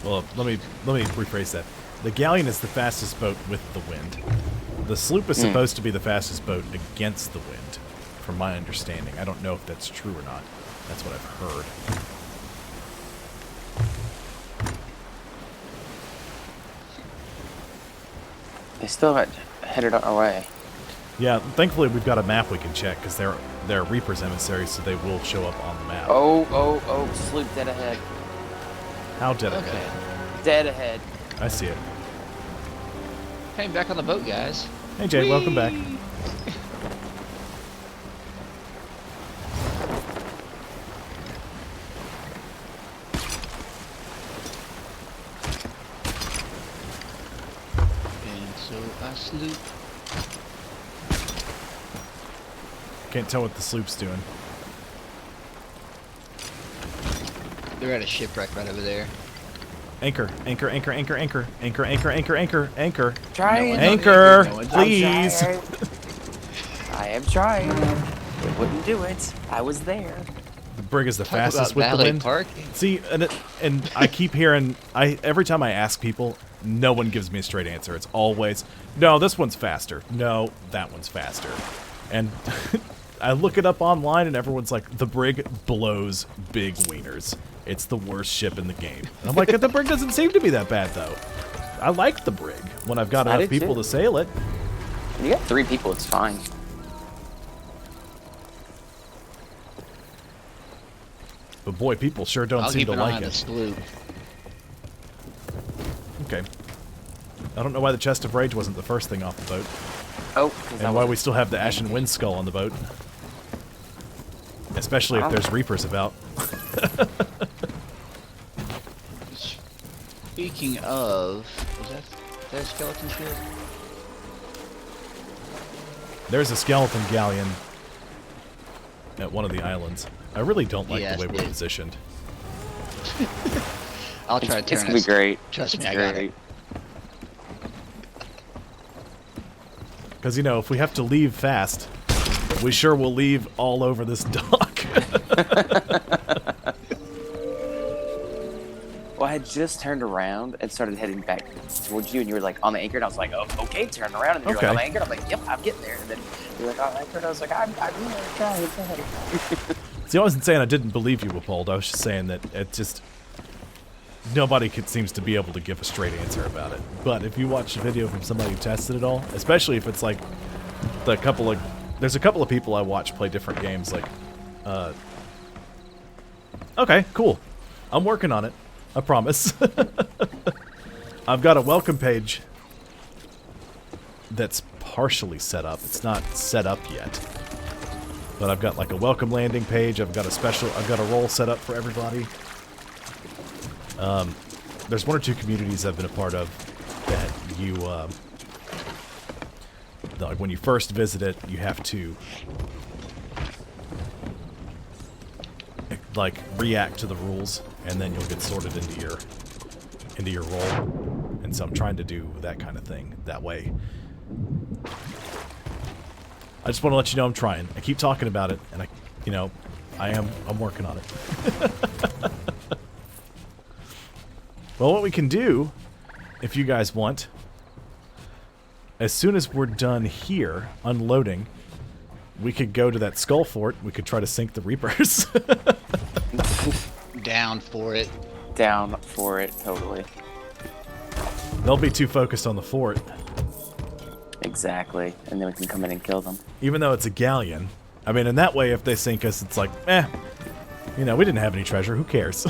Well, let me rephrase that. The galleon is the fastest boat with the wind. The sloop is supposed to be the fastest boat against the wind, from my understanding. I don't know if that's true or not. That's what I've heard. They still haven't headed our way. Yeah, thankfully we've got a map we can check because they're Reaper's emissaries, so they will show up on the map. Oh, sloop dead ahead. How dead Okay. ahead? Dead ahead. I see it. Hey, back on the boat, guys. Hey Jay, welcome back. And so I sloop. Can't tell what the sloop's doing. They're at a shipwreck right over there. Anchor, anchor, anchor, anchor, anchor, anchor, anchor, anchor, anchor, anchor. Trying. Anchor, No one's please. I am trying. It wouldn't do it. I was there. The brig is the Talk fastest about with the valet wind. parking. See, and I keep hearing, every time I ask people, no one gives me a straight answer. It's always, no, this one's faster. No, that one's faster. And I look it up online and everyone's like, the brig blows big wieners. It's the worst ship in the game. And I'm like, the brig doesn't seem to be that bad though. I like the brig when I've got I enough do people too. to sail it. When you got 3 people, it's fine. But boy, people sure don't I'll seem keep to an eye like on the it. sloop. Okay. I don't know why the chest of rage wasn't the first thing off the boat. Oh, 'cause I And why we wasn't- still have the Ashen Wind Skull on the boat. Especially if Wow. there's Reapers about. Speaking of, is that a skeleton ship? There's a skeleton galleon at one of the islands. I really don't like Yes, the way we're dude. positioned. I'll try to It's turn gonna be it. great. Trust It's me, I got great. it. Because, you know, if we have to leave fast, we sure will leave all over this dock. Well, I had just turned around and started heading back towards you, and you were like on the anchor, and I was like, "Oh, okay, turn around." And then you're Okay. like on the anchor, I'm like, "Yep, I'm getting there." And then you're like on the anchor, and I was like, "I'm here, trying." See, I wasn't saying I didn't believe you, Leopold. I was just saying that it just... Nobody seems to be able to give a straight answer about it. But if you watch a video from somebody who tested it all, especially if it's like there's a couple of people I watch play different games, like, okay, cool. I'm working on it. I promise. I've got a welcome page that's partially set up. It's not set up yet. But I've got like a welcome landing page. I've got a role set up for everybody. There's 1 or 2 communities I've been a part of that you, like when you first visit it, you have to like react to the rules, and then you'll get sorted into your role. And so I'm trying to do that kind of thing that way. I just want to let you know I'm trying. I keep talking about it, and I'm working on it. Well, what we can do, if you guys want, as soon as we're done here, unloading, we could go to that skull fort. We could try to sink the Reapers. Down for it. Down for it, totally. They'll be too focused on the fort. Exactly. And then we can come in and kill them. Even though it's a galleon. I mean, in that way, if they sink us, it's like, we didn't have any treasure. Who cares?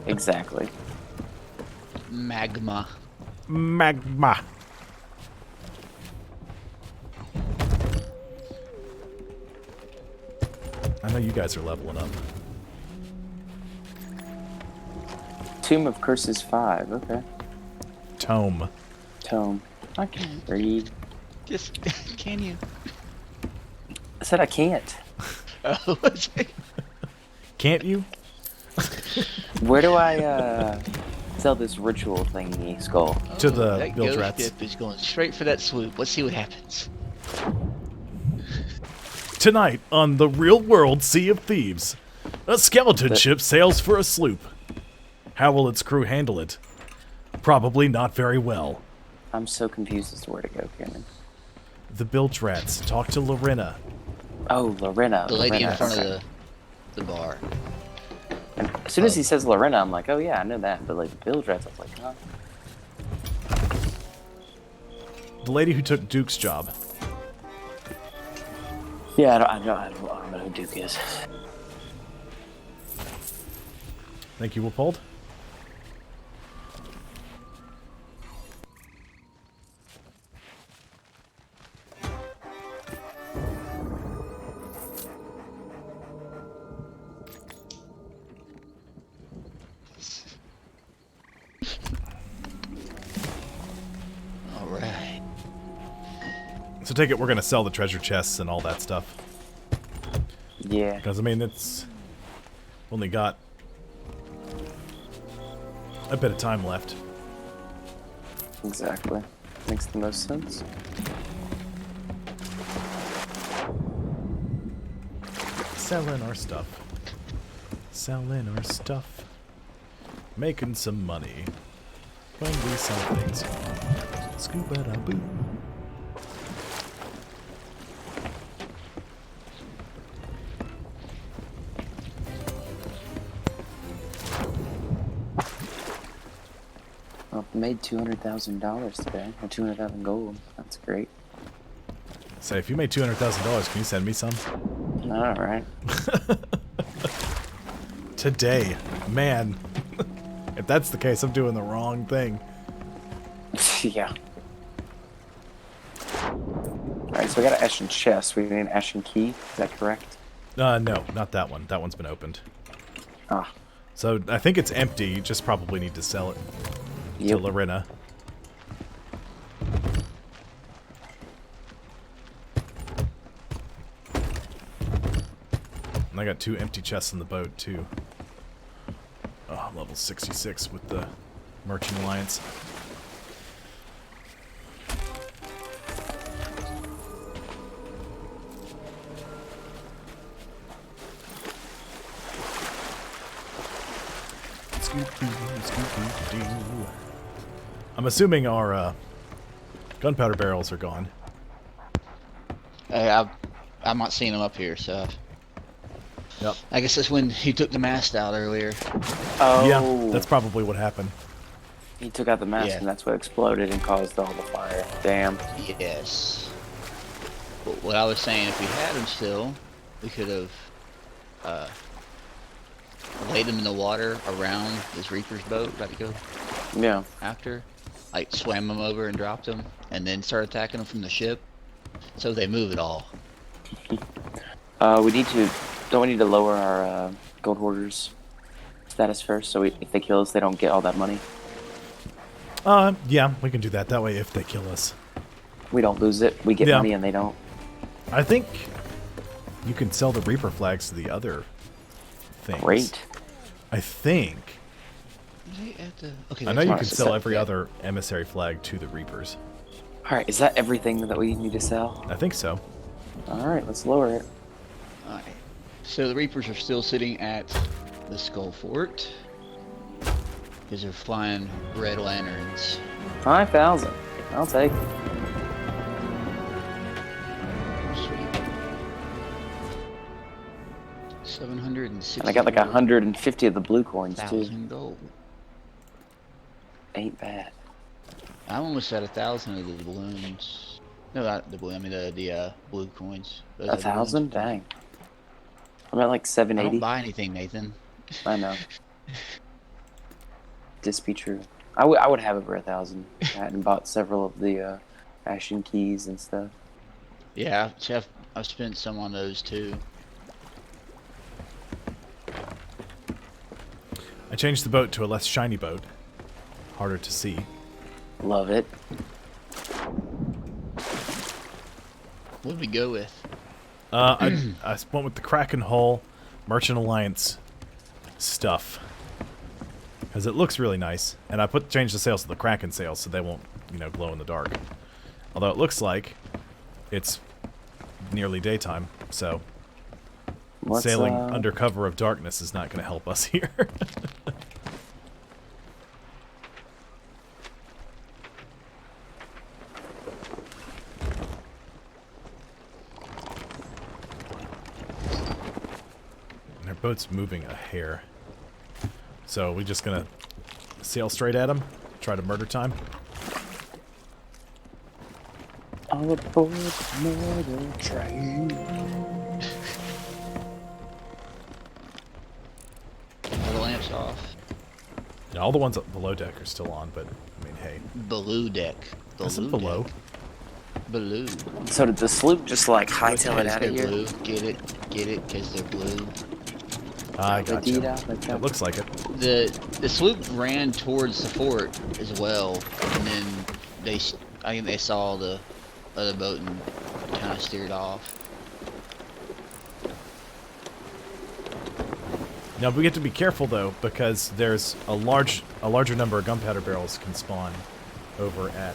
Exactly. Magma. Magma. I know you guys are leveling up. Tomb of Curses 5. Okay. Tome. Tome. I can't read. Just, can you? I said I can't. Oh, Can't you? Where do I sell this ritual thingy skull? To the that bilge ghost rats. ship is going straight for that swoop. Let's see what happens. Tonight on the Real World Sea of Thieves, a skeleton ship sails for a sloop. How will its crew handle it? Probably not very well. I'm so confused as to where to go, Cameron. The bilge rats talk to Lorena. Oh, Lorena. The lady in Lorena, front okay. of the bar. And as soon as he says Lorena, I'm like, oh yeah, I know that. But like Bill Dress, I was like, huh? The lady who took Duke's job. Yeah, I don't know who Duke is. Thank you, Wuppold. All right. So take it we're gonna sell the treasure chests and all that stuff. Yeah. Because, I mean, it's only got a bit of time left. Exactly. Makes the most sense. Selling our stuff. Selling our stuff. Making some money. When we sell things. Scuba-da-boo. Well, made $200,000 today, or 200,000 gold. That's great. Say, if you made $200,000, can you send me some? All right. Today. Man. If that's the case, I'm doing the wrong thing. Yeah. All right, so we got an Ashen chest. We need an Ashen key. Is that correct? No, not that one. That one's been opened. Ah. So I think it's empty. You just probably need to sell it to Yep. Lorena. And I got 2 empty chests in the boat, too. Oh, I'm level 66 with the Merchant Alliance. Scooby-Doo. I'm assuming our gunpowder barrels are gone. I'm not seeing them up here, so Yep. I guess that's when he took the mast out earlier. Oh. Yeah, that's probably what happened. He took out the mask, Yeah. and that's what exploded and caused all the fire. Damn. Yes. But what I was saying, if we had him still, we could have laid him in the water around this Reaper's boat, about to go Yeah. after. Like, swam him over and dropped him, and then start attacking them from the ship. So they move it all. Don't we need to lower our gold hoarders status first, so if they kill us, they don't get all that money? Yeah, we can do that. That way, if they kill us. We don't lose it. We get Yeah. money and they don't. I think you can sell the Reaper flags to the other things. Great. I think. Okay, I know you smart. can So sell set- every other emissary flag to the Reapers. Alright, is that everything that we need to sell? I think so. Alright, let's lower it. Alright. So the Reapers are still sitting at the Skull Fort. Because they're flying red lanterns. 5,000. I'll take it. Sweet. 760. And I got like 150 of the blue coins too. 1,000 gold. Ain't bad. I'm almost at 1,000 of the balloons. No, not the balloon. I mean the blue coins. Those are the 1,000? balloons. Dang. I'm at like I 780. don't buy anything, Nathan. I know. This be true. I would have over 1,000. I hadn't bought several of the Ashen keys and stuff. Yeah, Chef. I've spent some on those too. I changed the boat to a less shiny boat. Harder to see. Love it. What did we go with? I went with the Kraken Hull Merchant Alliance stuff. Because it looks really nice. And I changed the sails to the Kraken sails so they won't, glow in the dark. Although it looks like it's nearly daytime, so sailing under cover of darkness is not going to help us here. Their boat's moving a hair. So we just gonna sail straight at them? Try to murder time? All aboard the mortal train. All the lamps off. Yeah, all the ones up below deck are still on, but I mean, hey, Below deck. this is below. Below. So did the sloop just like hightail it Because out they're of here? blue. Get it? Get it? Because they're blue. I got you. It It looks like it. The sloop ran towards the fort as well, and then I think they saw the other boat and kind of steered off. Now we get to be careful though, because there's a larger number of gunpowder barrels can spawn over at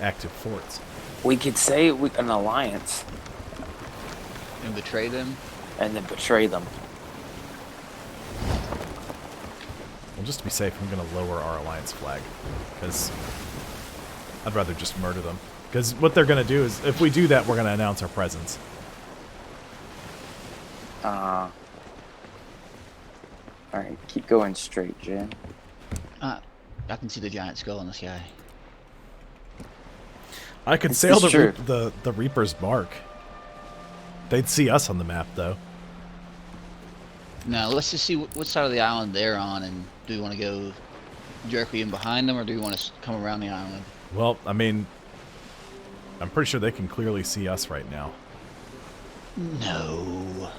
active forts. We could say an alliance And betray them. and then betray them. Well, just to be safe, I'm going to lower our alliance flag, because I'd rather just murder them. Because what they're going to do is, if we do that, we're going to announce our presence. Alright, keep going straight, Jen. I can see the giant skull in the sky. I could This sail is true. the Reaper's bark. They'd see us on the map, though. Now let's just see what side of the island they're on, and do we want to go directly in behind them, or do we want to come around the island? Well, I mean, I'm pretty sure they can clearly see us right now. No.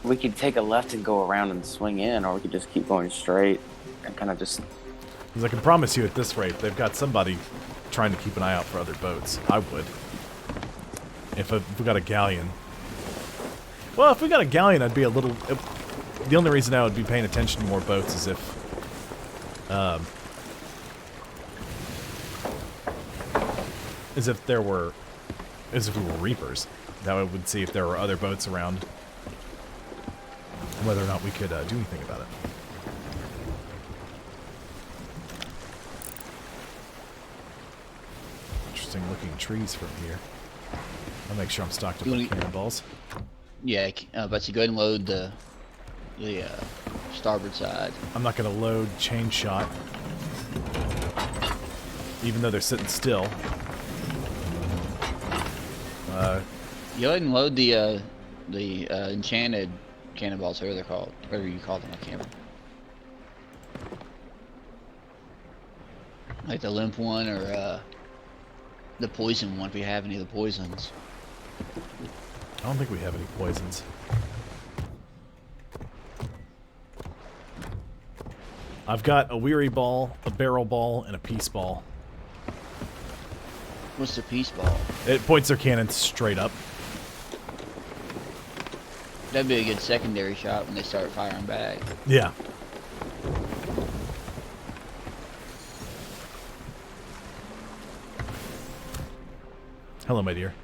We could take a left and go around and swing in, or we could just keep going straight and kind of just... Because I can promise you at this rate, they've got somebody trying to keep an eye out for other boats. I would. If we got a galleon. Well, if we got a galleon, I'd be a little... the only reason I would be paying attention to more boats is if... As if we were Reapers. That way we'd see if there were other boats around. Whether or not we could do anything about it. Interesting looking trees from here. I'll make sure I'm stocked up with cannonballs. Yeah, but you go ahead and load the starboard side. I'm not going to load chain shot. Even though they're sitting still. You go ahead and load the enchanted cannonballs, whatever they're called. Whatever you call them, I can't remember. Like the limp one, or the poison one, if we have any of the poisons. I don't think we have any poisons. I've got a weary ball, a barrel ball, and a peace ball. What's the peace ball? It points their cannons straight up. That'd be a good secondary shot when they start firing back. Yeah. Hello, my dear.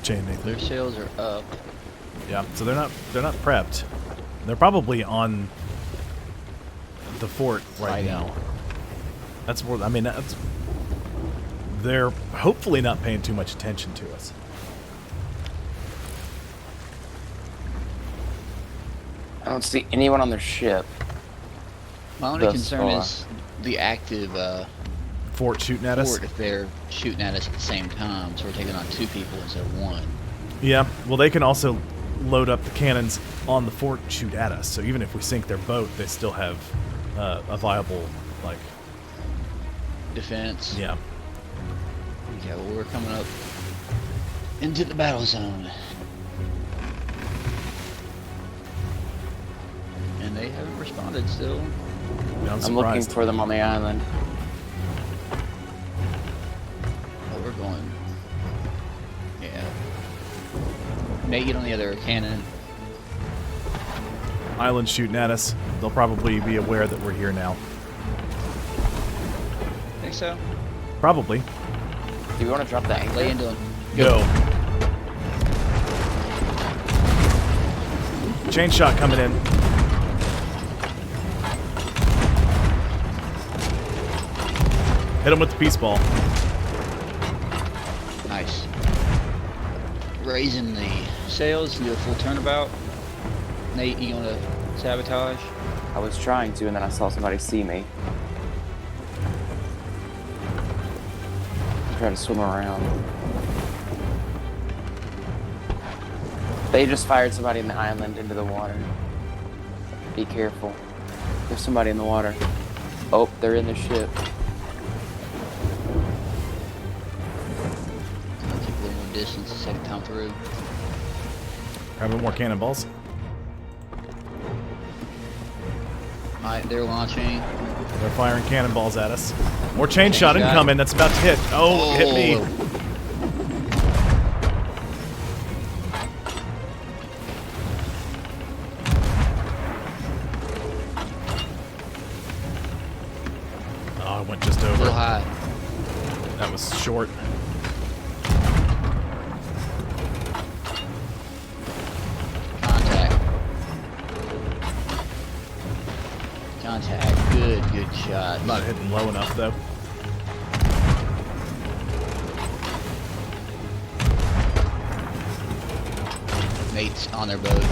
Chain Nathan. Their sails are up. Yeah, so they're not prepped. They're probably on the fort right Fighting. now. That's more. I mean, that's. They're hopefully not paying too much attention to us. I don't see anyone on their ship. My only Thus concern far. is the active Fort shooting at us. fort if they're shooting at us at the same time, so we're taking on 2 people instead of 1. Yeah. Well, they can also load up the cannons on the fort and shoot at us. So even if we sink their boat, they still have a viable, like. Defense. Yeah. Okay, well, we're coming up into the battle zone. And they haven't responded still. Yeah, I'm looking surprised. for them on the island. Oh, we're going. Yeah. May get on the other cannon. Island shooting at us. They'll probably be aware that we're here now. Think so? Probably. Do you want to drop the anchor? Lay into them. Go. Chain shot coming in. Hit him with the peace ball. Nice. raising the sails and do a full turnabout. Nate, you gonna sabotage? I was trying to, and then I saw somebody see me. Try to swim around. They just fired somebody in the island into the water. Be careful. There's somebody in the water. Oh, they're in the ship. Take a little more distance the second time through. Grabbing more cannonballs. Alright, they're launching. They're firing cannonballs at us. More chain shot incoming. That's about to hit. Oh, it hit me. Oh, I went just A over. little high. That was short. Contact. Contact. Good shot. Not hitting low enough though. Nate's on their boat.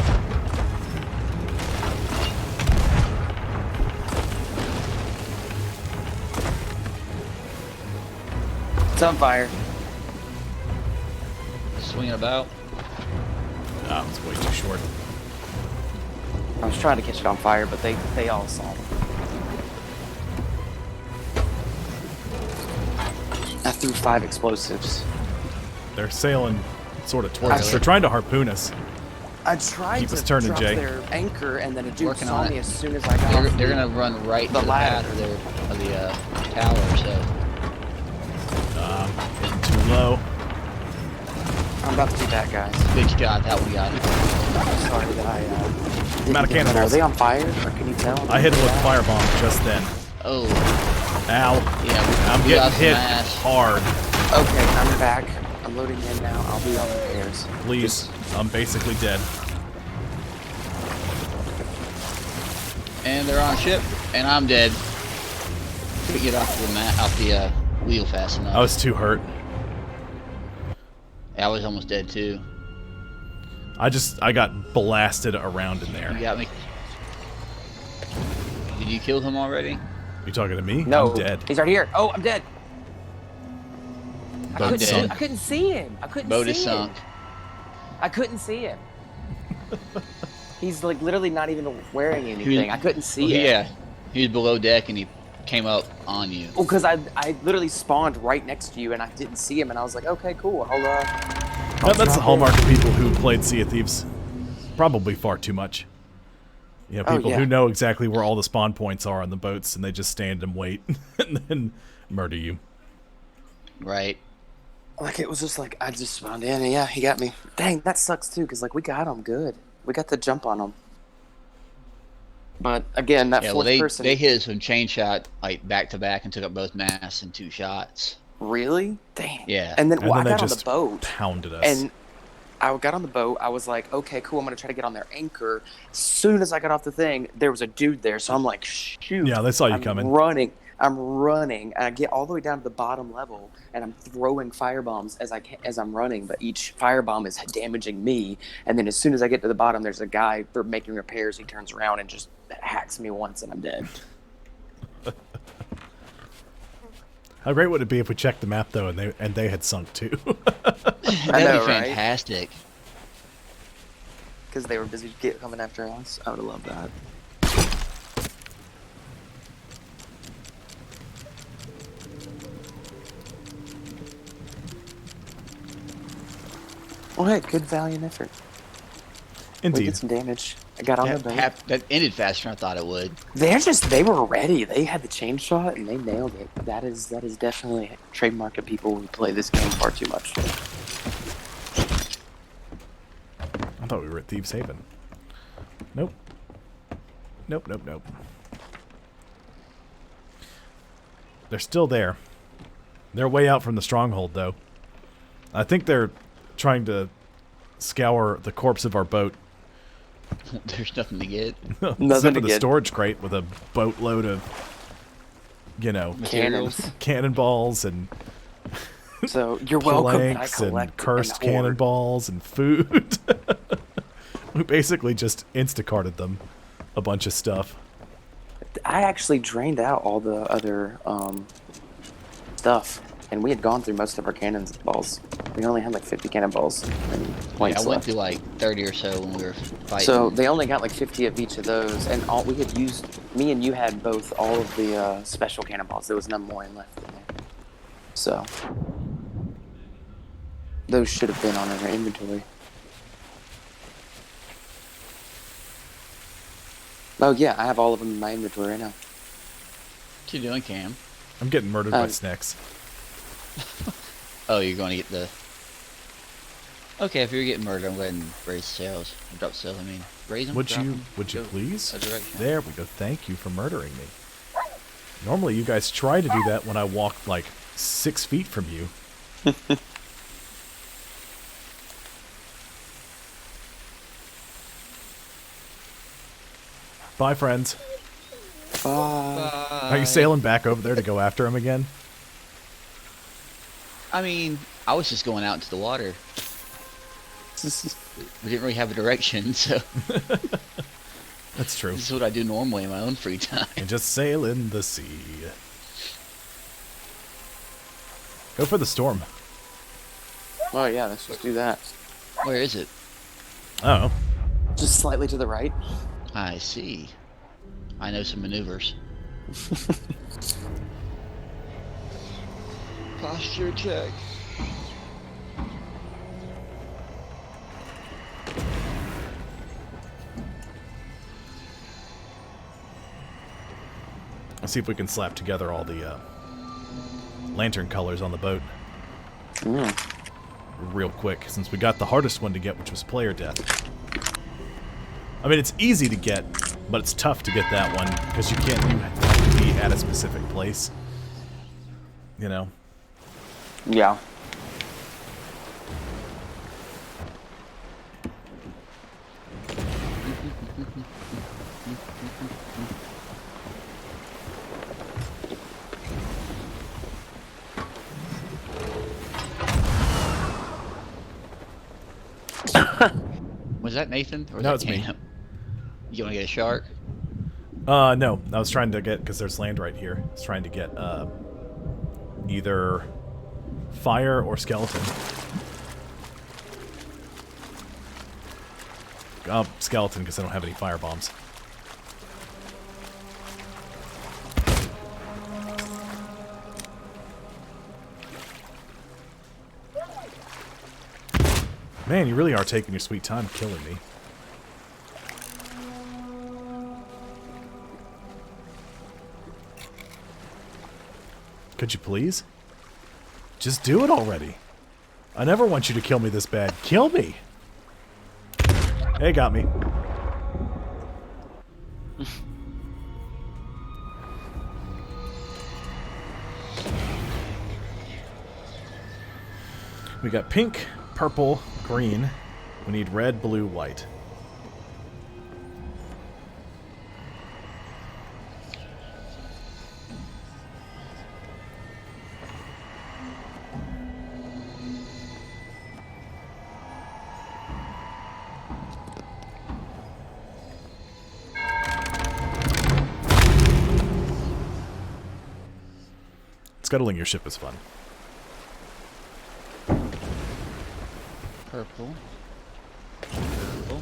It's on fire. Swinging about. Ah, it was way too short. I was trying to catch it on fire, but they all saw me. I threw 5 explosives. They're sailing sort of towards us. Really? They're trying to harpoon us. I tried Keep to us turning, drop Jay. their anchor, and then a dude Working saw on me it. as soon as I got off. They're gonna run right the to the ladder. path of the tower. So Hitting too low. I'm about to do that, guys. good shot. That one got it. I'm sorry that I. I'm out of Are cannonballs. they on fire, or can you tell? I hit him with a firebomb just then. Oh, Ow. yeah. I'm we getting got some hit ass. hard. Okay, I'm back. I'm loading in now. I'll be on repairs. Please. I'm basically dead. And they're on a ship, and I'm dead. Couldn't get off the wheel fast enough. I was too hurt. I was almost dead too. I got blasted around in there. You got me. Did you kill him already? You talking to me? No, I'm dead. he's right here. Oh, I'm dead. Boat sunk. I couldn't see him. I couldn't Boat see is sunk. him. I couldn't see him. He's like literally not even wearing anything. I couldn't see him. Yeah, he was below deck and he came up on you. Well, because I literally spawned right next to you and I didn't see him, and I was like, okay, cool. That's the hallmark of people who played Sea of Thieves. Probably far too much. You know, people who know exactly where all the spawn points are on the boats, and they just stand and wait and then murder you. Right. Like, it was just like, I just spawned in, and yeah, he got me. Dang, that sucks too, because like we got him good. We got the jump on him. But again, that fourth person. They hit us with chain shot like back to back and took up both masts in 2 shots. Really? Damn. Yeah. And then, And I then they got on the just boat. pounded us. And I got on the boat. I was like, okay, cool. I'm going to try to get on their anchor. As soon as I got off the thing, there was a dude there. So I'm like, shoot. Yeah, they saw you I'm coming. I'm running. And I get all the way down to the bottom level. And I'm throwing firebombs as I'm running. But each firebomb is damaging me. And then as soon as I get to the bottom, there's a guy making repairs. He turns around and just hacks me once, and I'm dead. How great would it be if we checked the map though, and they had sunk too? That'd know, be right? fantastic. Because they were busy coming after us. I would have loved that. Well, hey, good valiant effort. We Indeed. did some damage. I got on the boat. That ended faster than I thought it would. They were ready. They had the chain shot and they nailed it. That is definitely a trademark of people who play this game far too much. I thought we were at Thieves Haven. Nope. Nope, nope, nope. They're still there. They're way out from the stronghold, though. I think they're trying to scour the corpse of our boat. There's nothing to get. Except for the storage crate with a boatload of, you know, Cannons. cannonballs and So you're welcome. That I planks and collect cursed and hoard. cannonballs and food. We basically just Instacarted them a bunch of stuff. I actually drained out all the other stuff, and we had gone through most of our cannonballs. We only had like 50 cannonballs and Yeah, points I went left. through like 30 or so when we were fighting. So they only got like 50 of each of those, and all we had used. Me and you had both all of the special cannonballs. There was none more in left in there. So those should have been on our inventory. Oh yeah, I have all of them in my inventory right now. What you doing, Cam? I'm getting murdered by snakes. Oh, you're going to get the... Okay, if you're getting murdered, I'm going to raise sales. Drop sales, I mean. Raise them, Would drop you them, would you go please? a direction. There we go. Thank you for murdering me. Normally you guys try to do that when I walk like 6 feet from you. Bye, friends. Are you sailing back over there to go after him again? I mean, I was just going out into the water. We didn't really have a direction, so That's true. this is what I do normally in my own free time. And just sail in the sea. Go for the storm. Oh yeah, let's just do that. Where is it? Oh. Just slightly to the right. I see. I know some maneuvers. Posture check. Let's see if we can slap together all the lantern colors on the boat real quick, since we got the hardest one to get, which was player death. I mean, it's easy to get, but it's tough to get that one because you have to be at a specific place. You know? Yeah. Was that Nathan? Or was No, that it's me. Cam? You want to get a shark? No. I was trying to get, because there's land right here. I was trying to get either fire or skeleton. Skeleton, because I don't have any fire bombs. Man, you really are taking your sweet time killing me. Could you please? Just do it already. I never want you to kill me this bad. Kill me! Hey, got me. We got pink, purple, green. We need red, blue, white. Scuttling your ship is fun. Purple. Purple.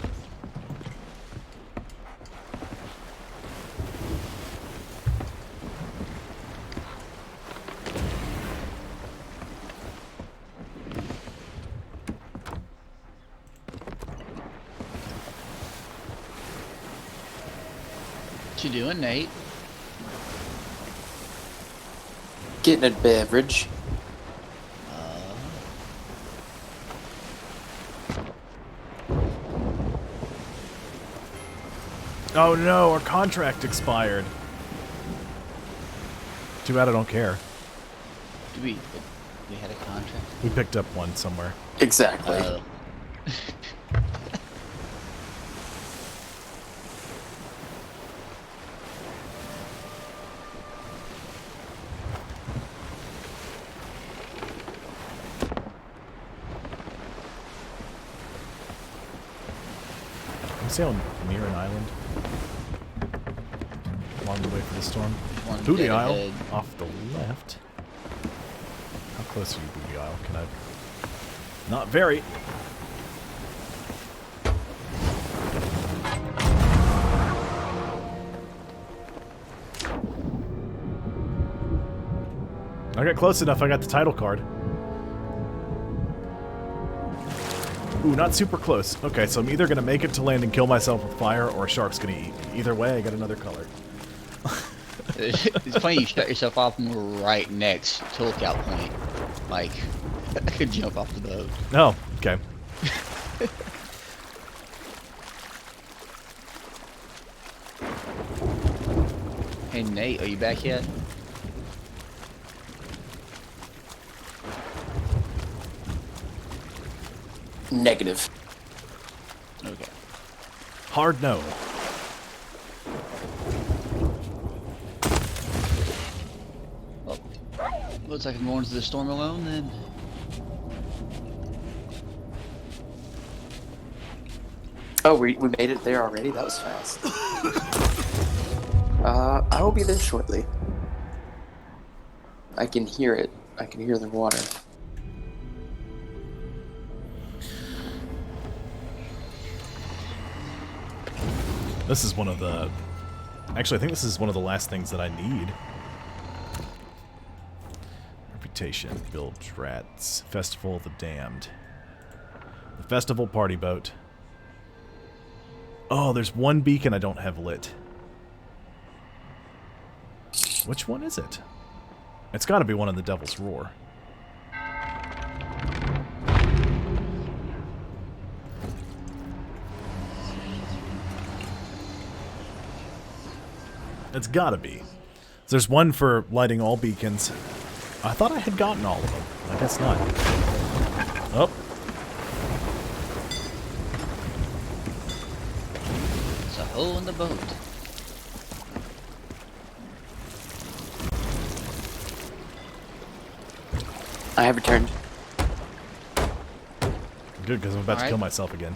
What you doing, Nate? Getting a beverage. Oh no, our contract expired. Too bad I don't care. We had a contract. We picked up one somewhere. Exactly. you sail near an island? Along the way for the storm? One Booty dead Isle, ahead. off the left. How close are you, Booty Isle? Can I... Not very. I got close enough, I got the title card. Ooh, not super close. Okay, so I'm either gonna make it to land and kill myself with fire, or a shark's gonna eat me. Either way, I got another color. It's funny you shut yourself off when we're right next to lookout point. Like, I could jump off the boat. Oh, okay. Hey Nate, are you back yet? Negative. Okay. Hard no. Well, looks like I'm going to the storm alone then. Oh, we made it there already? That was fast. I will be there shortly. I can hear it. I can hear the water. This is one of the... Actually, I think this is one of the last things that I need. Reputation, bilge rats, Festival of the Damned. The Festival Party Boat. Oh, there's one beacon I don't have lit. Which one is it? It's got to be one in the Devil's Roar. It's gotta be. There's one for lighting all beacons. I thought I had gotten all of them. I guess not. Oh. It's a hole in the boat. I have returned. Good, because I'm about to Alright. kill myself again.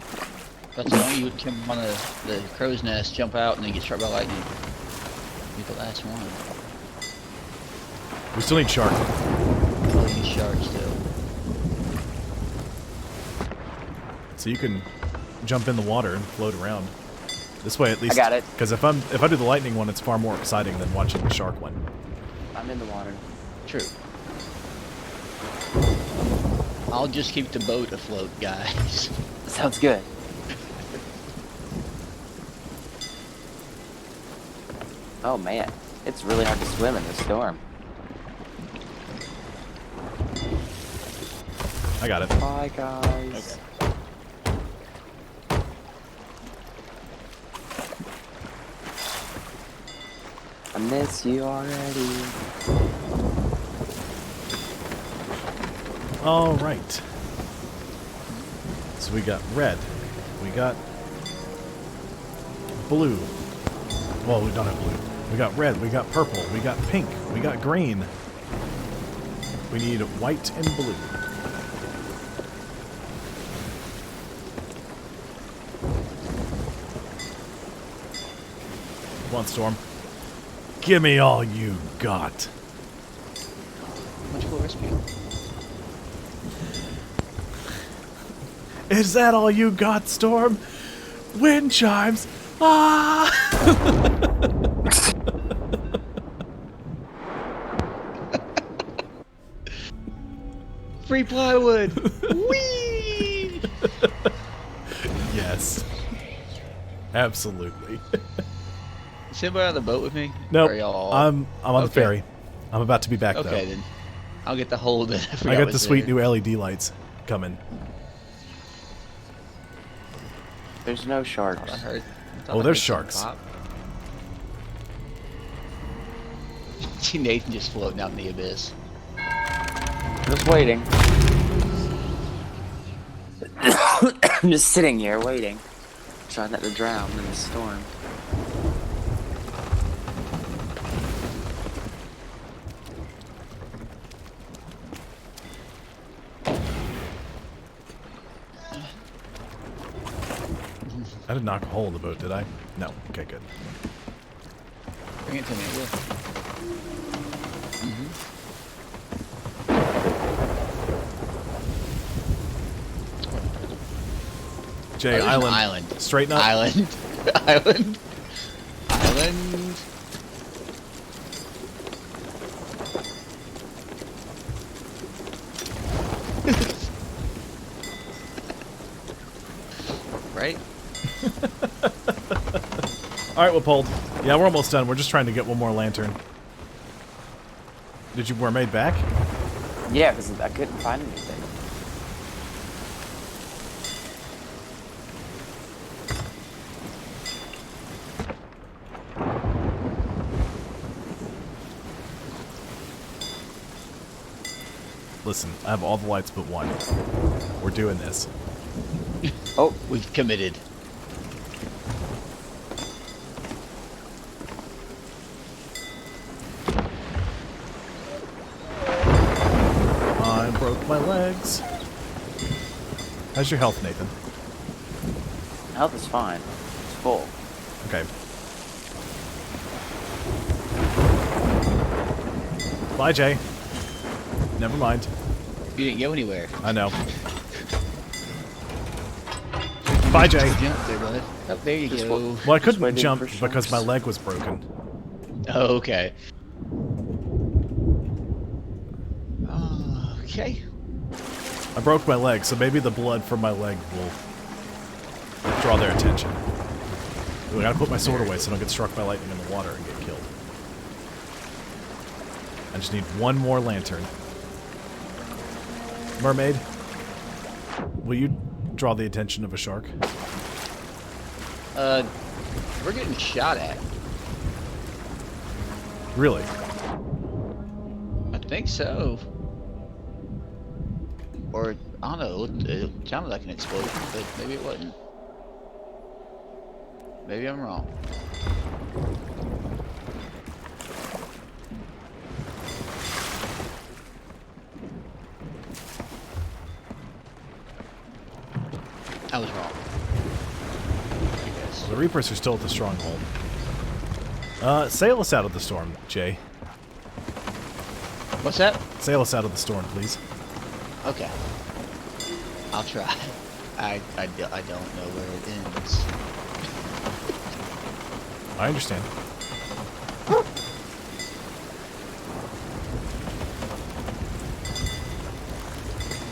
That's why you would come on the crow's nest, jump out, and then get struck by lightning. Be the last one. We still need shark. Oh, you shark still. So you can jump in the water and float around. This way at least. I got it. Because if I do the lightning one, it's far more exciting than watching the shark one. I'm in the water. True. I'll just keep the boat afloat, guys. Sounds good. Oh man, it's really hard to swim in this storm. I got it. Bye guys. I miss you already. All right. So we got red. We got blue. Well, we don't have blue. We got red. We got purple. We got pink. We got green. We need white and blue. Come on, Storm. Give me all you got. Much full recipe. Is that all you got, Storm? Wind chimes. Ah! Free plywood! Whee! Yes. Absolutely. Is anybody on the boat with me? Nope. Or y'all- I'm on the Okay. ferry. I'm about to be back Okay, though. then. I'll get the whole bit. I got the sweet new LED lights coming. There's no I sharks. heard. Oh, there's sharks. See Nathan just floating out in the abyss. Just waiting. I'm just sitting here waiting. Trying not to drown in the storm. I didn't knock a hole in the boat, did I? No. Okay, good. Bring it to me, I will. Jay, there's an island. island. Straighten up. Island. Island. Island. Right? Alright, we're pulled. Yeah, we're almost done. We're just trying to get one more lantern. Did you mermaid back? Yeah, because I couldn't find anything. Listen, I have all the lights but one. We're doing this. Oh, We've committed. I broke my legs. How's your health, Nathan? health is fine. It's full. Okay. Bye, Jay. Never mind. You didn't go anywhere. I know. Bye, Jay. Jump there, bud. Oh, there you Just go. Well, I couldn't waiting jump for because sharks. my leg was broken. Oh, okay. Okay. I broke my leg, so maybe the blood from my leg will draw their attention. I gotta put my sword away so I don't get struck by lightning in the water and get killed. I just need one more lantern. Mermaid, will you draw the attention of a shark? We're getting shot at. Really? I think so. Or, I don't know, it sounded like an explosion, but maybe it wasn't. Maybe I'm wrong. I was wrong. I guess. The Reapers are still at the stronghold. Sail us out of the storm, Jay. What's that? Sail us out of the storm, please. Okay. I'll try. I don't know where it ends. I understand.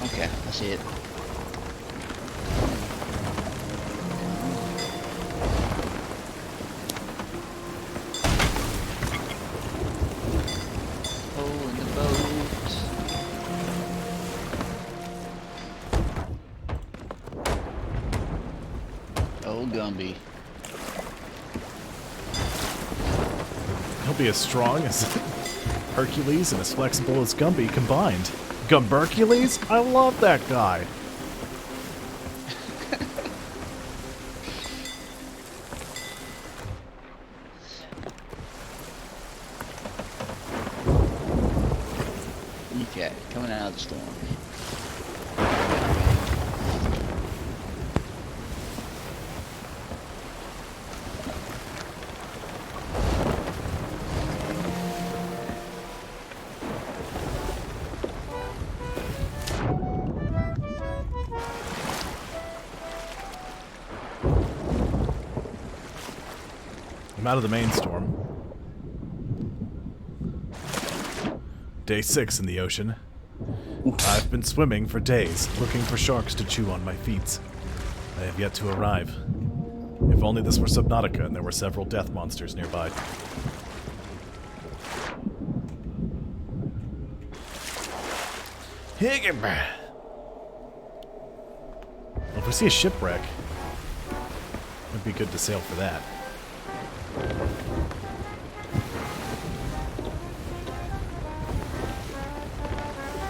Okay, I see it. Oh, in the boat. Oh, Gumby. He'll be as strong as Hercules and as flexible as Gumby combined. Gumbercules? I love that guy. Okay, coming out of the storm. I'm out of the main storm. Day 6 in the ocean. I've been swimming for days, looking for sharks to chew on my feet. They have yet to arrive. If only this were Subnautica and there were several death monsters nearby. Well, if we see a shipwreck, it'd be good to sail for that.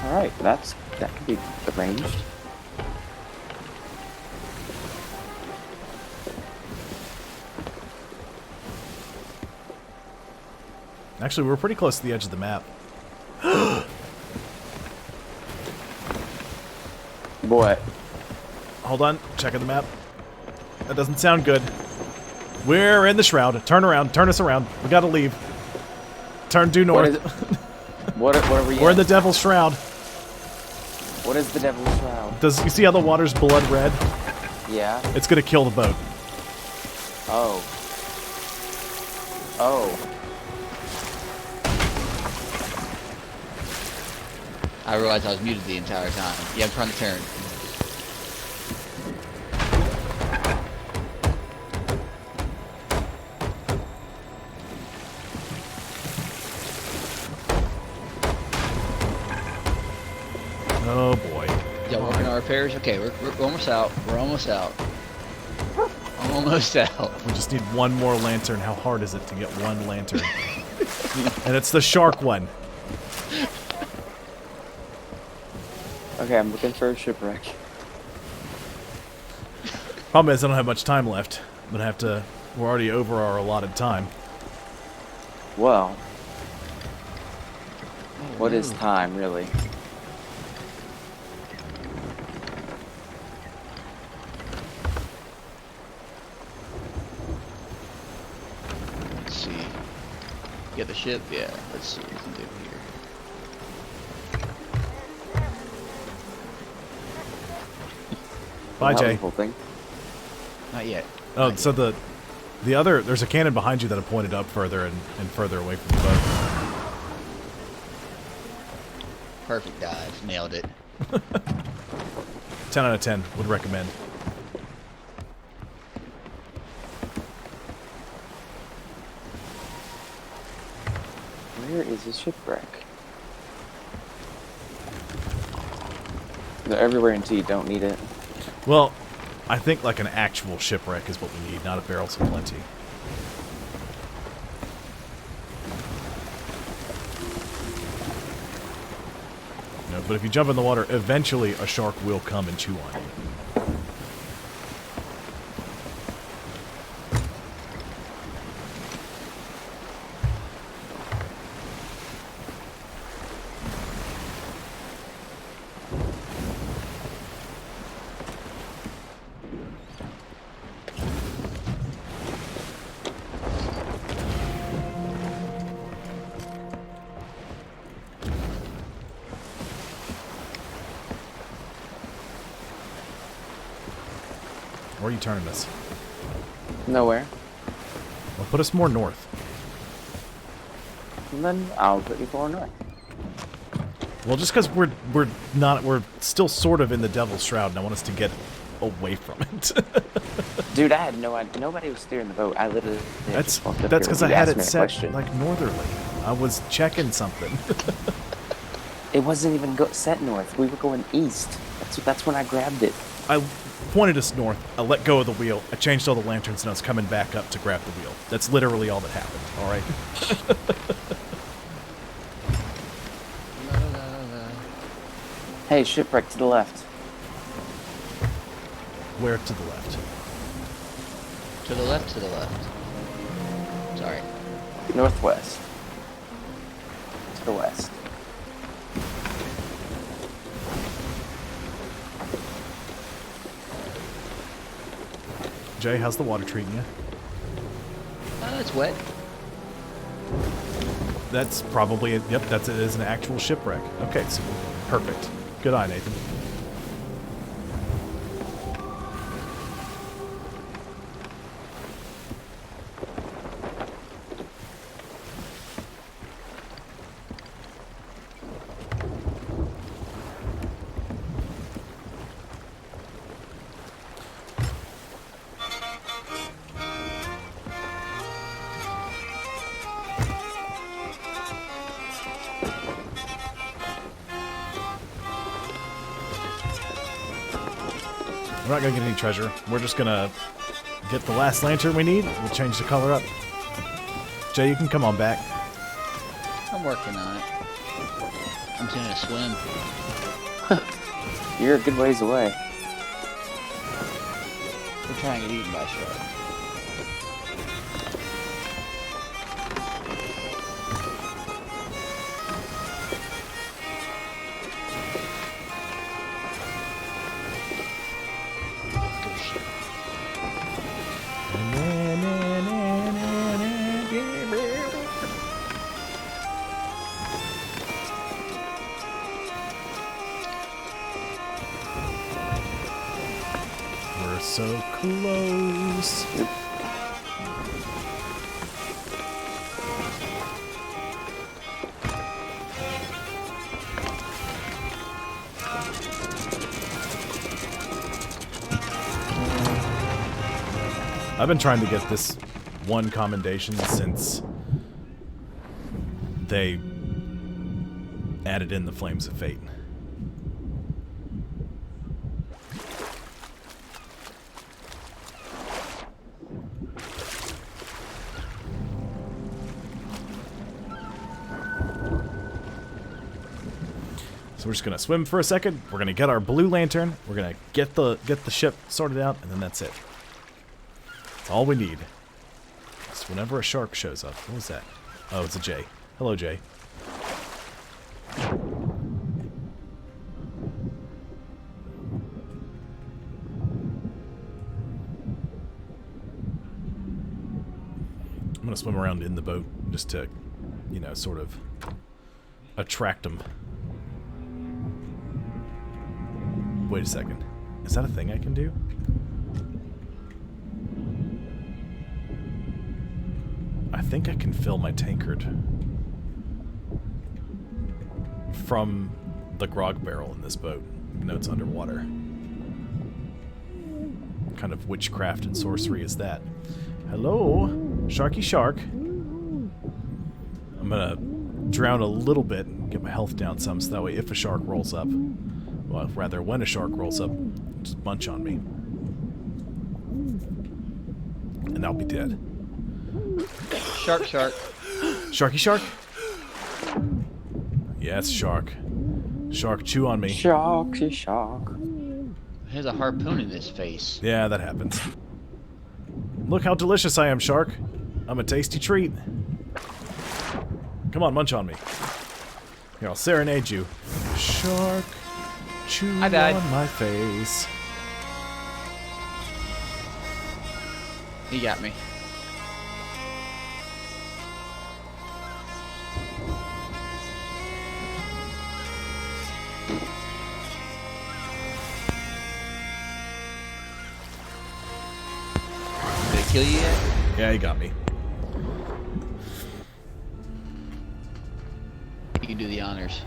Alright, that could be arranged. Actually, we're pretty close to the edge of the map. What? Hold on, checking the map. That doesn't sound good. We're in the shroud. Turn around. Turn us around. We gotta leave. Turn due north. What are we We're in the Devil's Shroud. What is the Devil's Shroud? You see how the water's blood red? Yeah. It's gonna kill the boat. Oh. Oh. I realized I was muted the entire time. Yeah, I'm trying to turn. Oh boy. Y'all working on repairs? Okay, we're almost out. We're almost out. Almost out. We just need one more lantern. How hard is it to get one lantern? And it's the shark one. Okay, I'm looking for a shipwreck. Problem is, I don't have much time left. I'm gonna have to. We're already over our allotted time. Well. What is time, really? Let's see. Get the ship? Yeah, let's see what we can do here. Bye, That was Jay. the whole thing. Not yet. Oh, so the other, there's a cannon behind you that I pointed up further and further away from the boat. Perfect dive. Nailed it. 10 out of 10. Would recommend. Where is the shipwreck? They're everywhere in T, don't need it. Well, I think like an actual shipwreck is what we need, not a barrels of plenty. No, but if you jump in the water, eventually a shark will come and chew on you. Where are you turning us? Nowhere. Well, put us more north. And then I'll put you for north. Well, just because we're still sort of in the Devil's Shroud, and I want us to get away from it. Dude, I had no idea. Nobody was steering the boat. I literally. That's just walked up because here I when you had asked it me a set question. like northerly. I was checking something. It wasn't even set north. We were going east. That's when I grabbed it. I pointed us north. I let go of the wheel. I changed all the lanterns, and I was coming back up to grab the wheel. That's literally all that happened. All right. Hey, shipwreck to the left. Where to the left? To the left, to the left. Sorry. Northwest. To the west. Jay, how's the water treating you? It's wet. That's probably it. Yep, it is an actual shipwreck. Okay, so perfect. Good eye, Nathan. We're not going to get any treasure. We're just going to get the last lantern we need. We'll change the color up. Jay, you can come on back. I'm working on it. I'm trying to swim. You're a good ways away. We're trying to get eaten by sharks. We're so close. I've been trying to get this one commendation since they added in the Flames of Fate. So we're just gonna swim for a second. We're gonna get our blue lantern. We're gonna get the ship sorted out, and then that's it. That's all we need. Just whenever a shark shows up. What was that? Oh, it's a Jay. Hello, Jay. I'm gonna swim around in the boat just to, you know, sort of attract them. Wait a second. Is that a thing I can do? I think I can fill my tankard from the grog barrel in this boat, even though it's underwater. What kind of witchcraft and sorcery is that? Hello? Sharky shark. I'm gonna drown a little bit and get my health down some, so that way if a shark rolls up, well, rather, when a shark rolls up, just bunch on me. And I'll be dead. Shark, shark. Sharky shark? Yes, shark. Shark, chew on me. Sharky shark. There's a harpoon in his face. Yeah, that happens. Look how delicious I am, shark. I'm a tasty treat. Come on, munch on me. Here, I'll serenade you. Shark, chew I died. on my face. He got me. Did it kill you yet? Yeah, he got me. You can do the honors.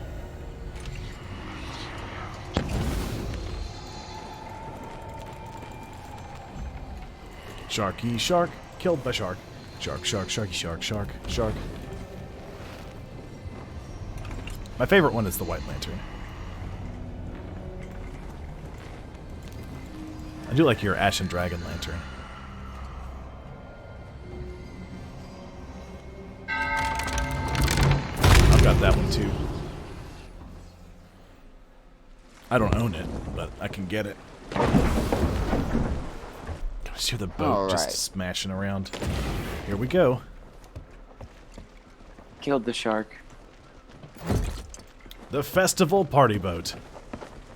Sharky shark, killed by shark. Shark, shark, sharky shark, shark, shark. My favorite one is the white lantern. I do like your Ashen Dragon lantern. I've got that one too. I don't own it, but I can get it. I just hear the boat just smashing around. Here we go. Killed the shark. The festival party boat.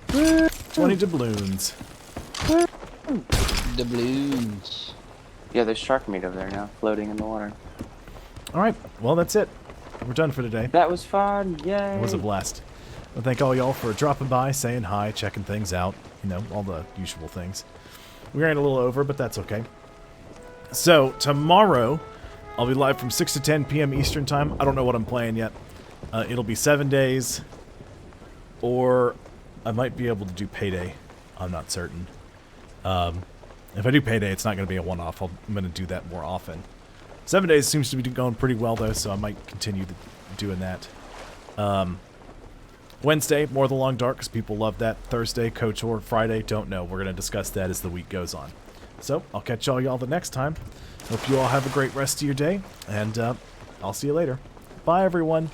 20 doubloons. Doubloons. Yeah, there's shark meat over there now, floating in the water. Alright, well that's it. We're done for today. That was fun, yay! It was a blast. Well, thank all y'all for dropping by, saying hi, checking things out. You know, all the usual things. We ran a little over, but that's okay. So, tomorrow, I'll be live from 6 to 10 p.m. Eastern Time. I don't know what I'm playing yet. It'll be 7 days, or I might be able to do Payday. I'm not certain. If I do Payday, it's not going to be a one-off. I'm going to do that more often. 7 days seems to be going pretty well, though, so I might continue doing that. Wednesday, more of the Long Dark, because people love that. Thursday, KOTOR. Friday, don't know. We're going to discuss that as the week goes on. So, I'll catch y'all the next time. Hope you all have a great rest of your day, and I'll see you later. Bye, everyone.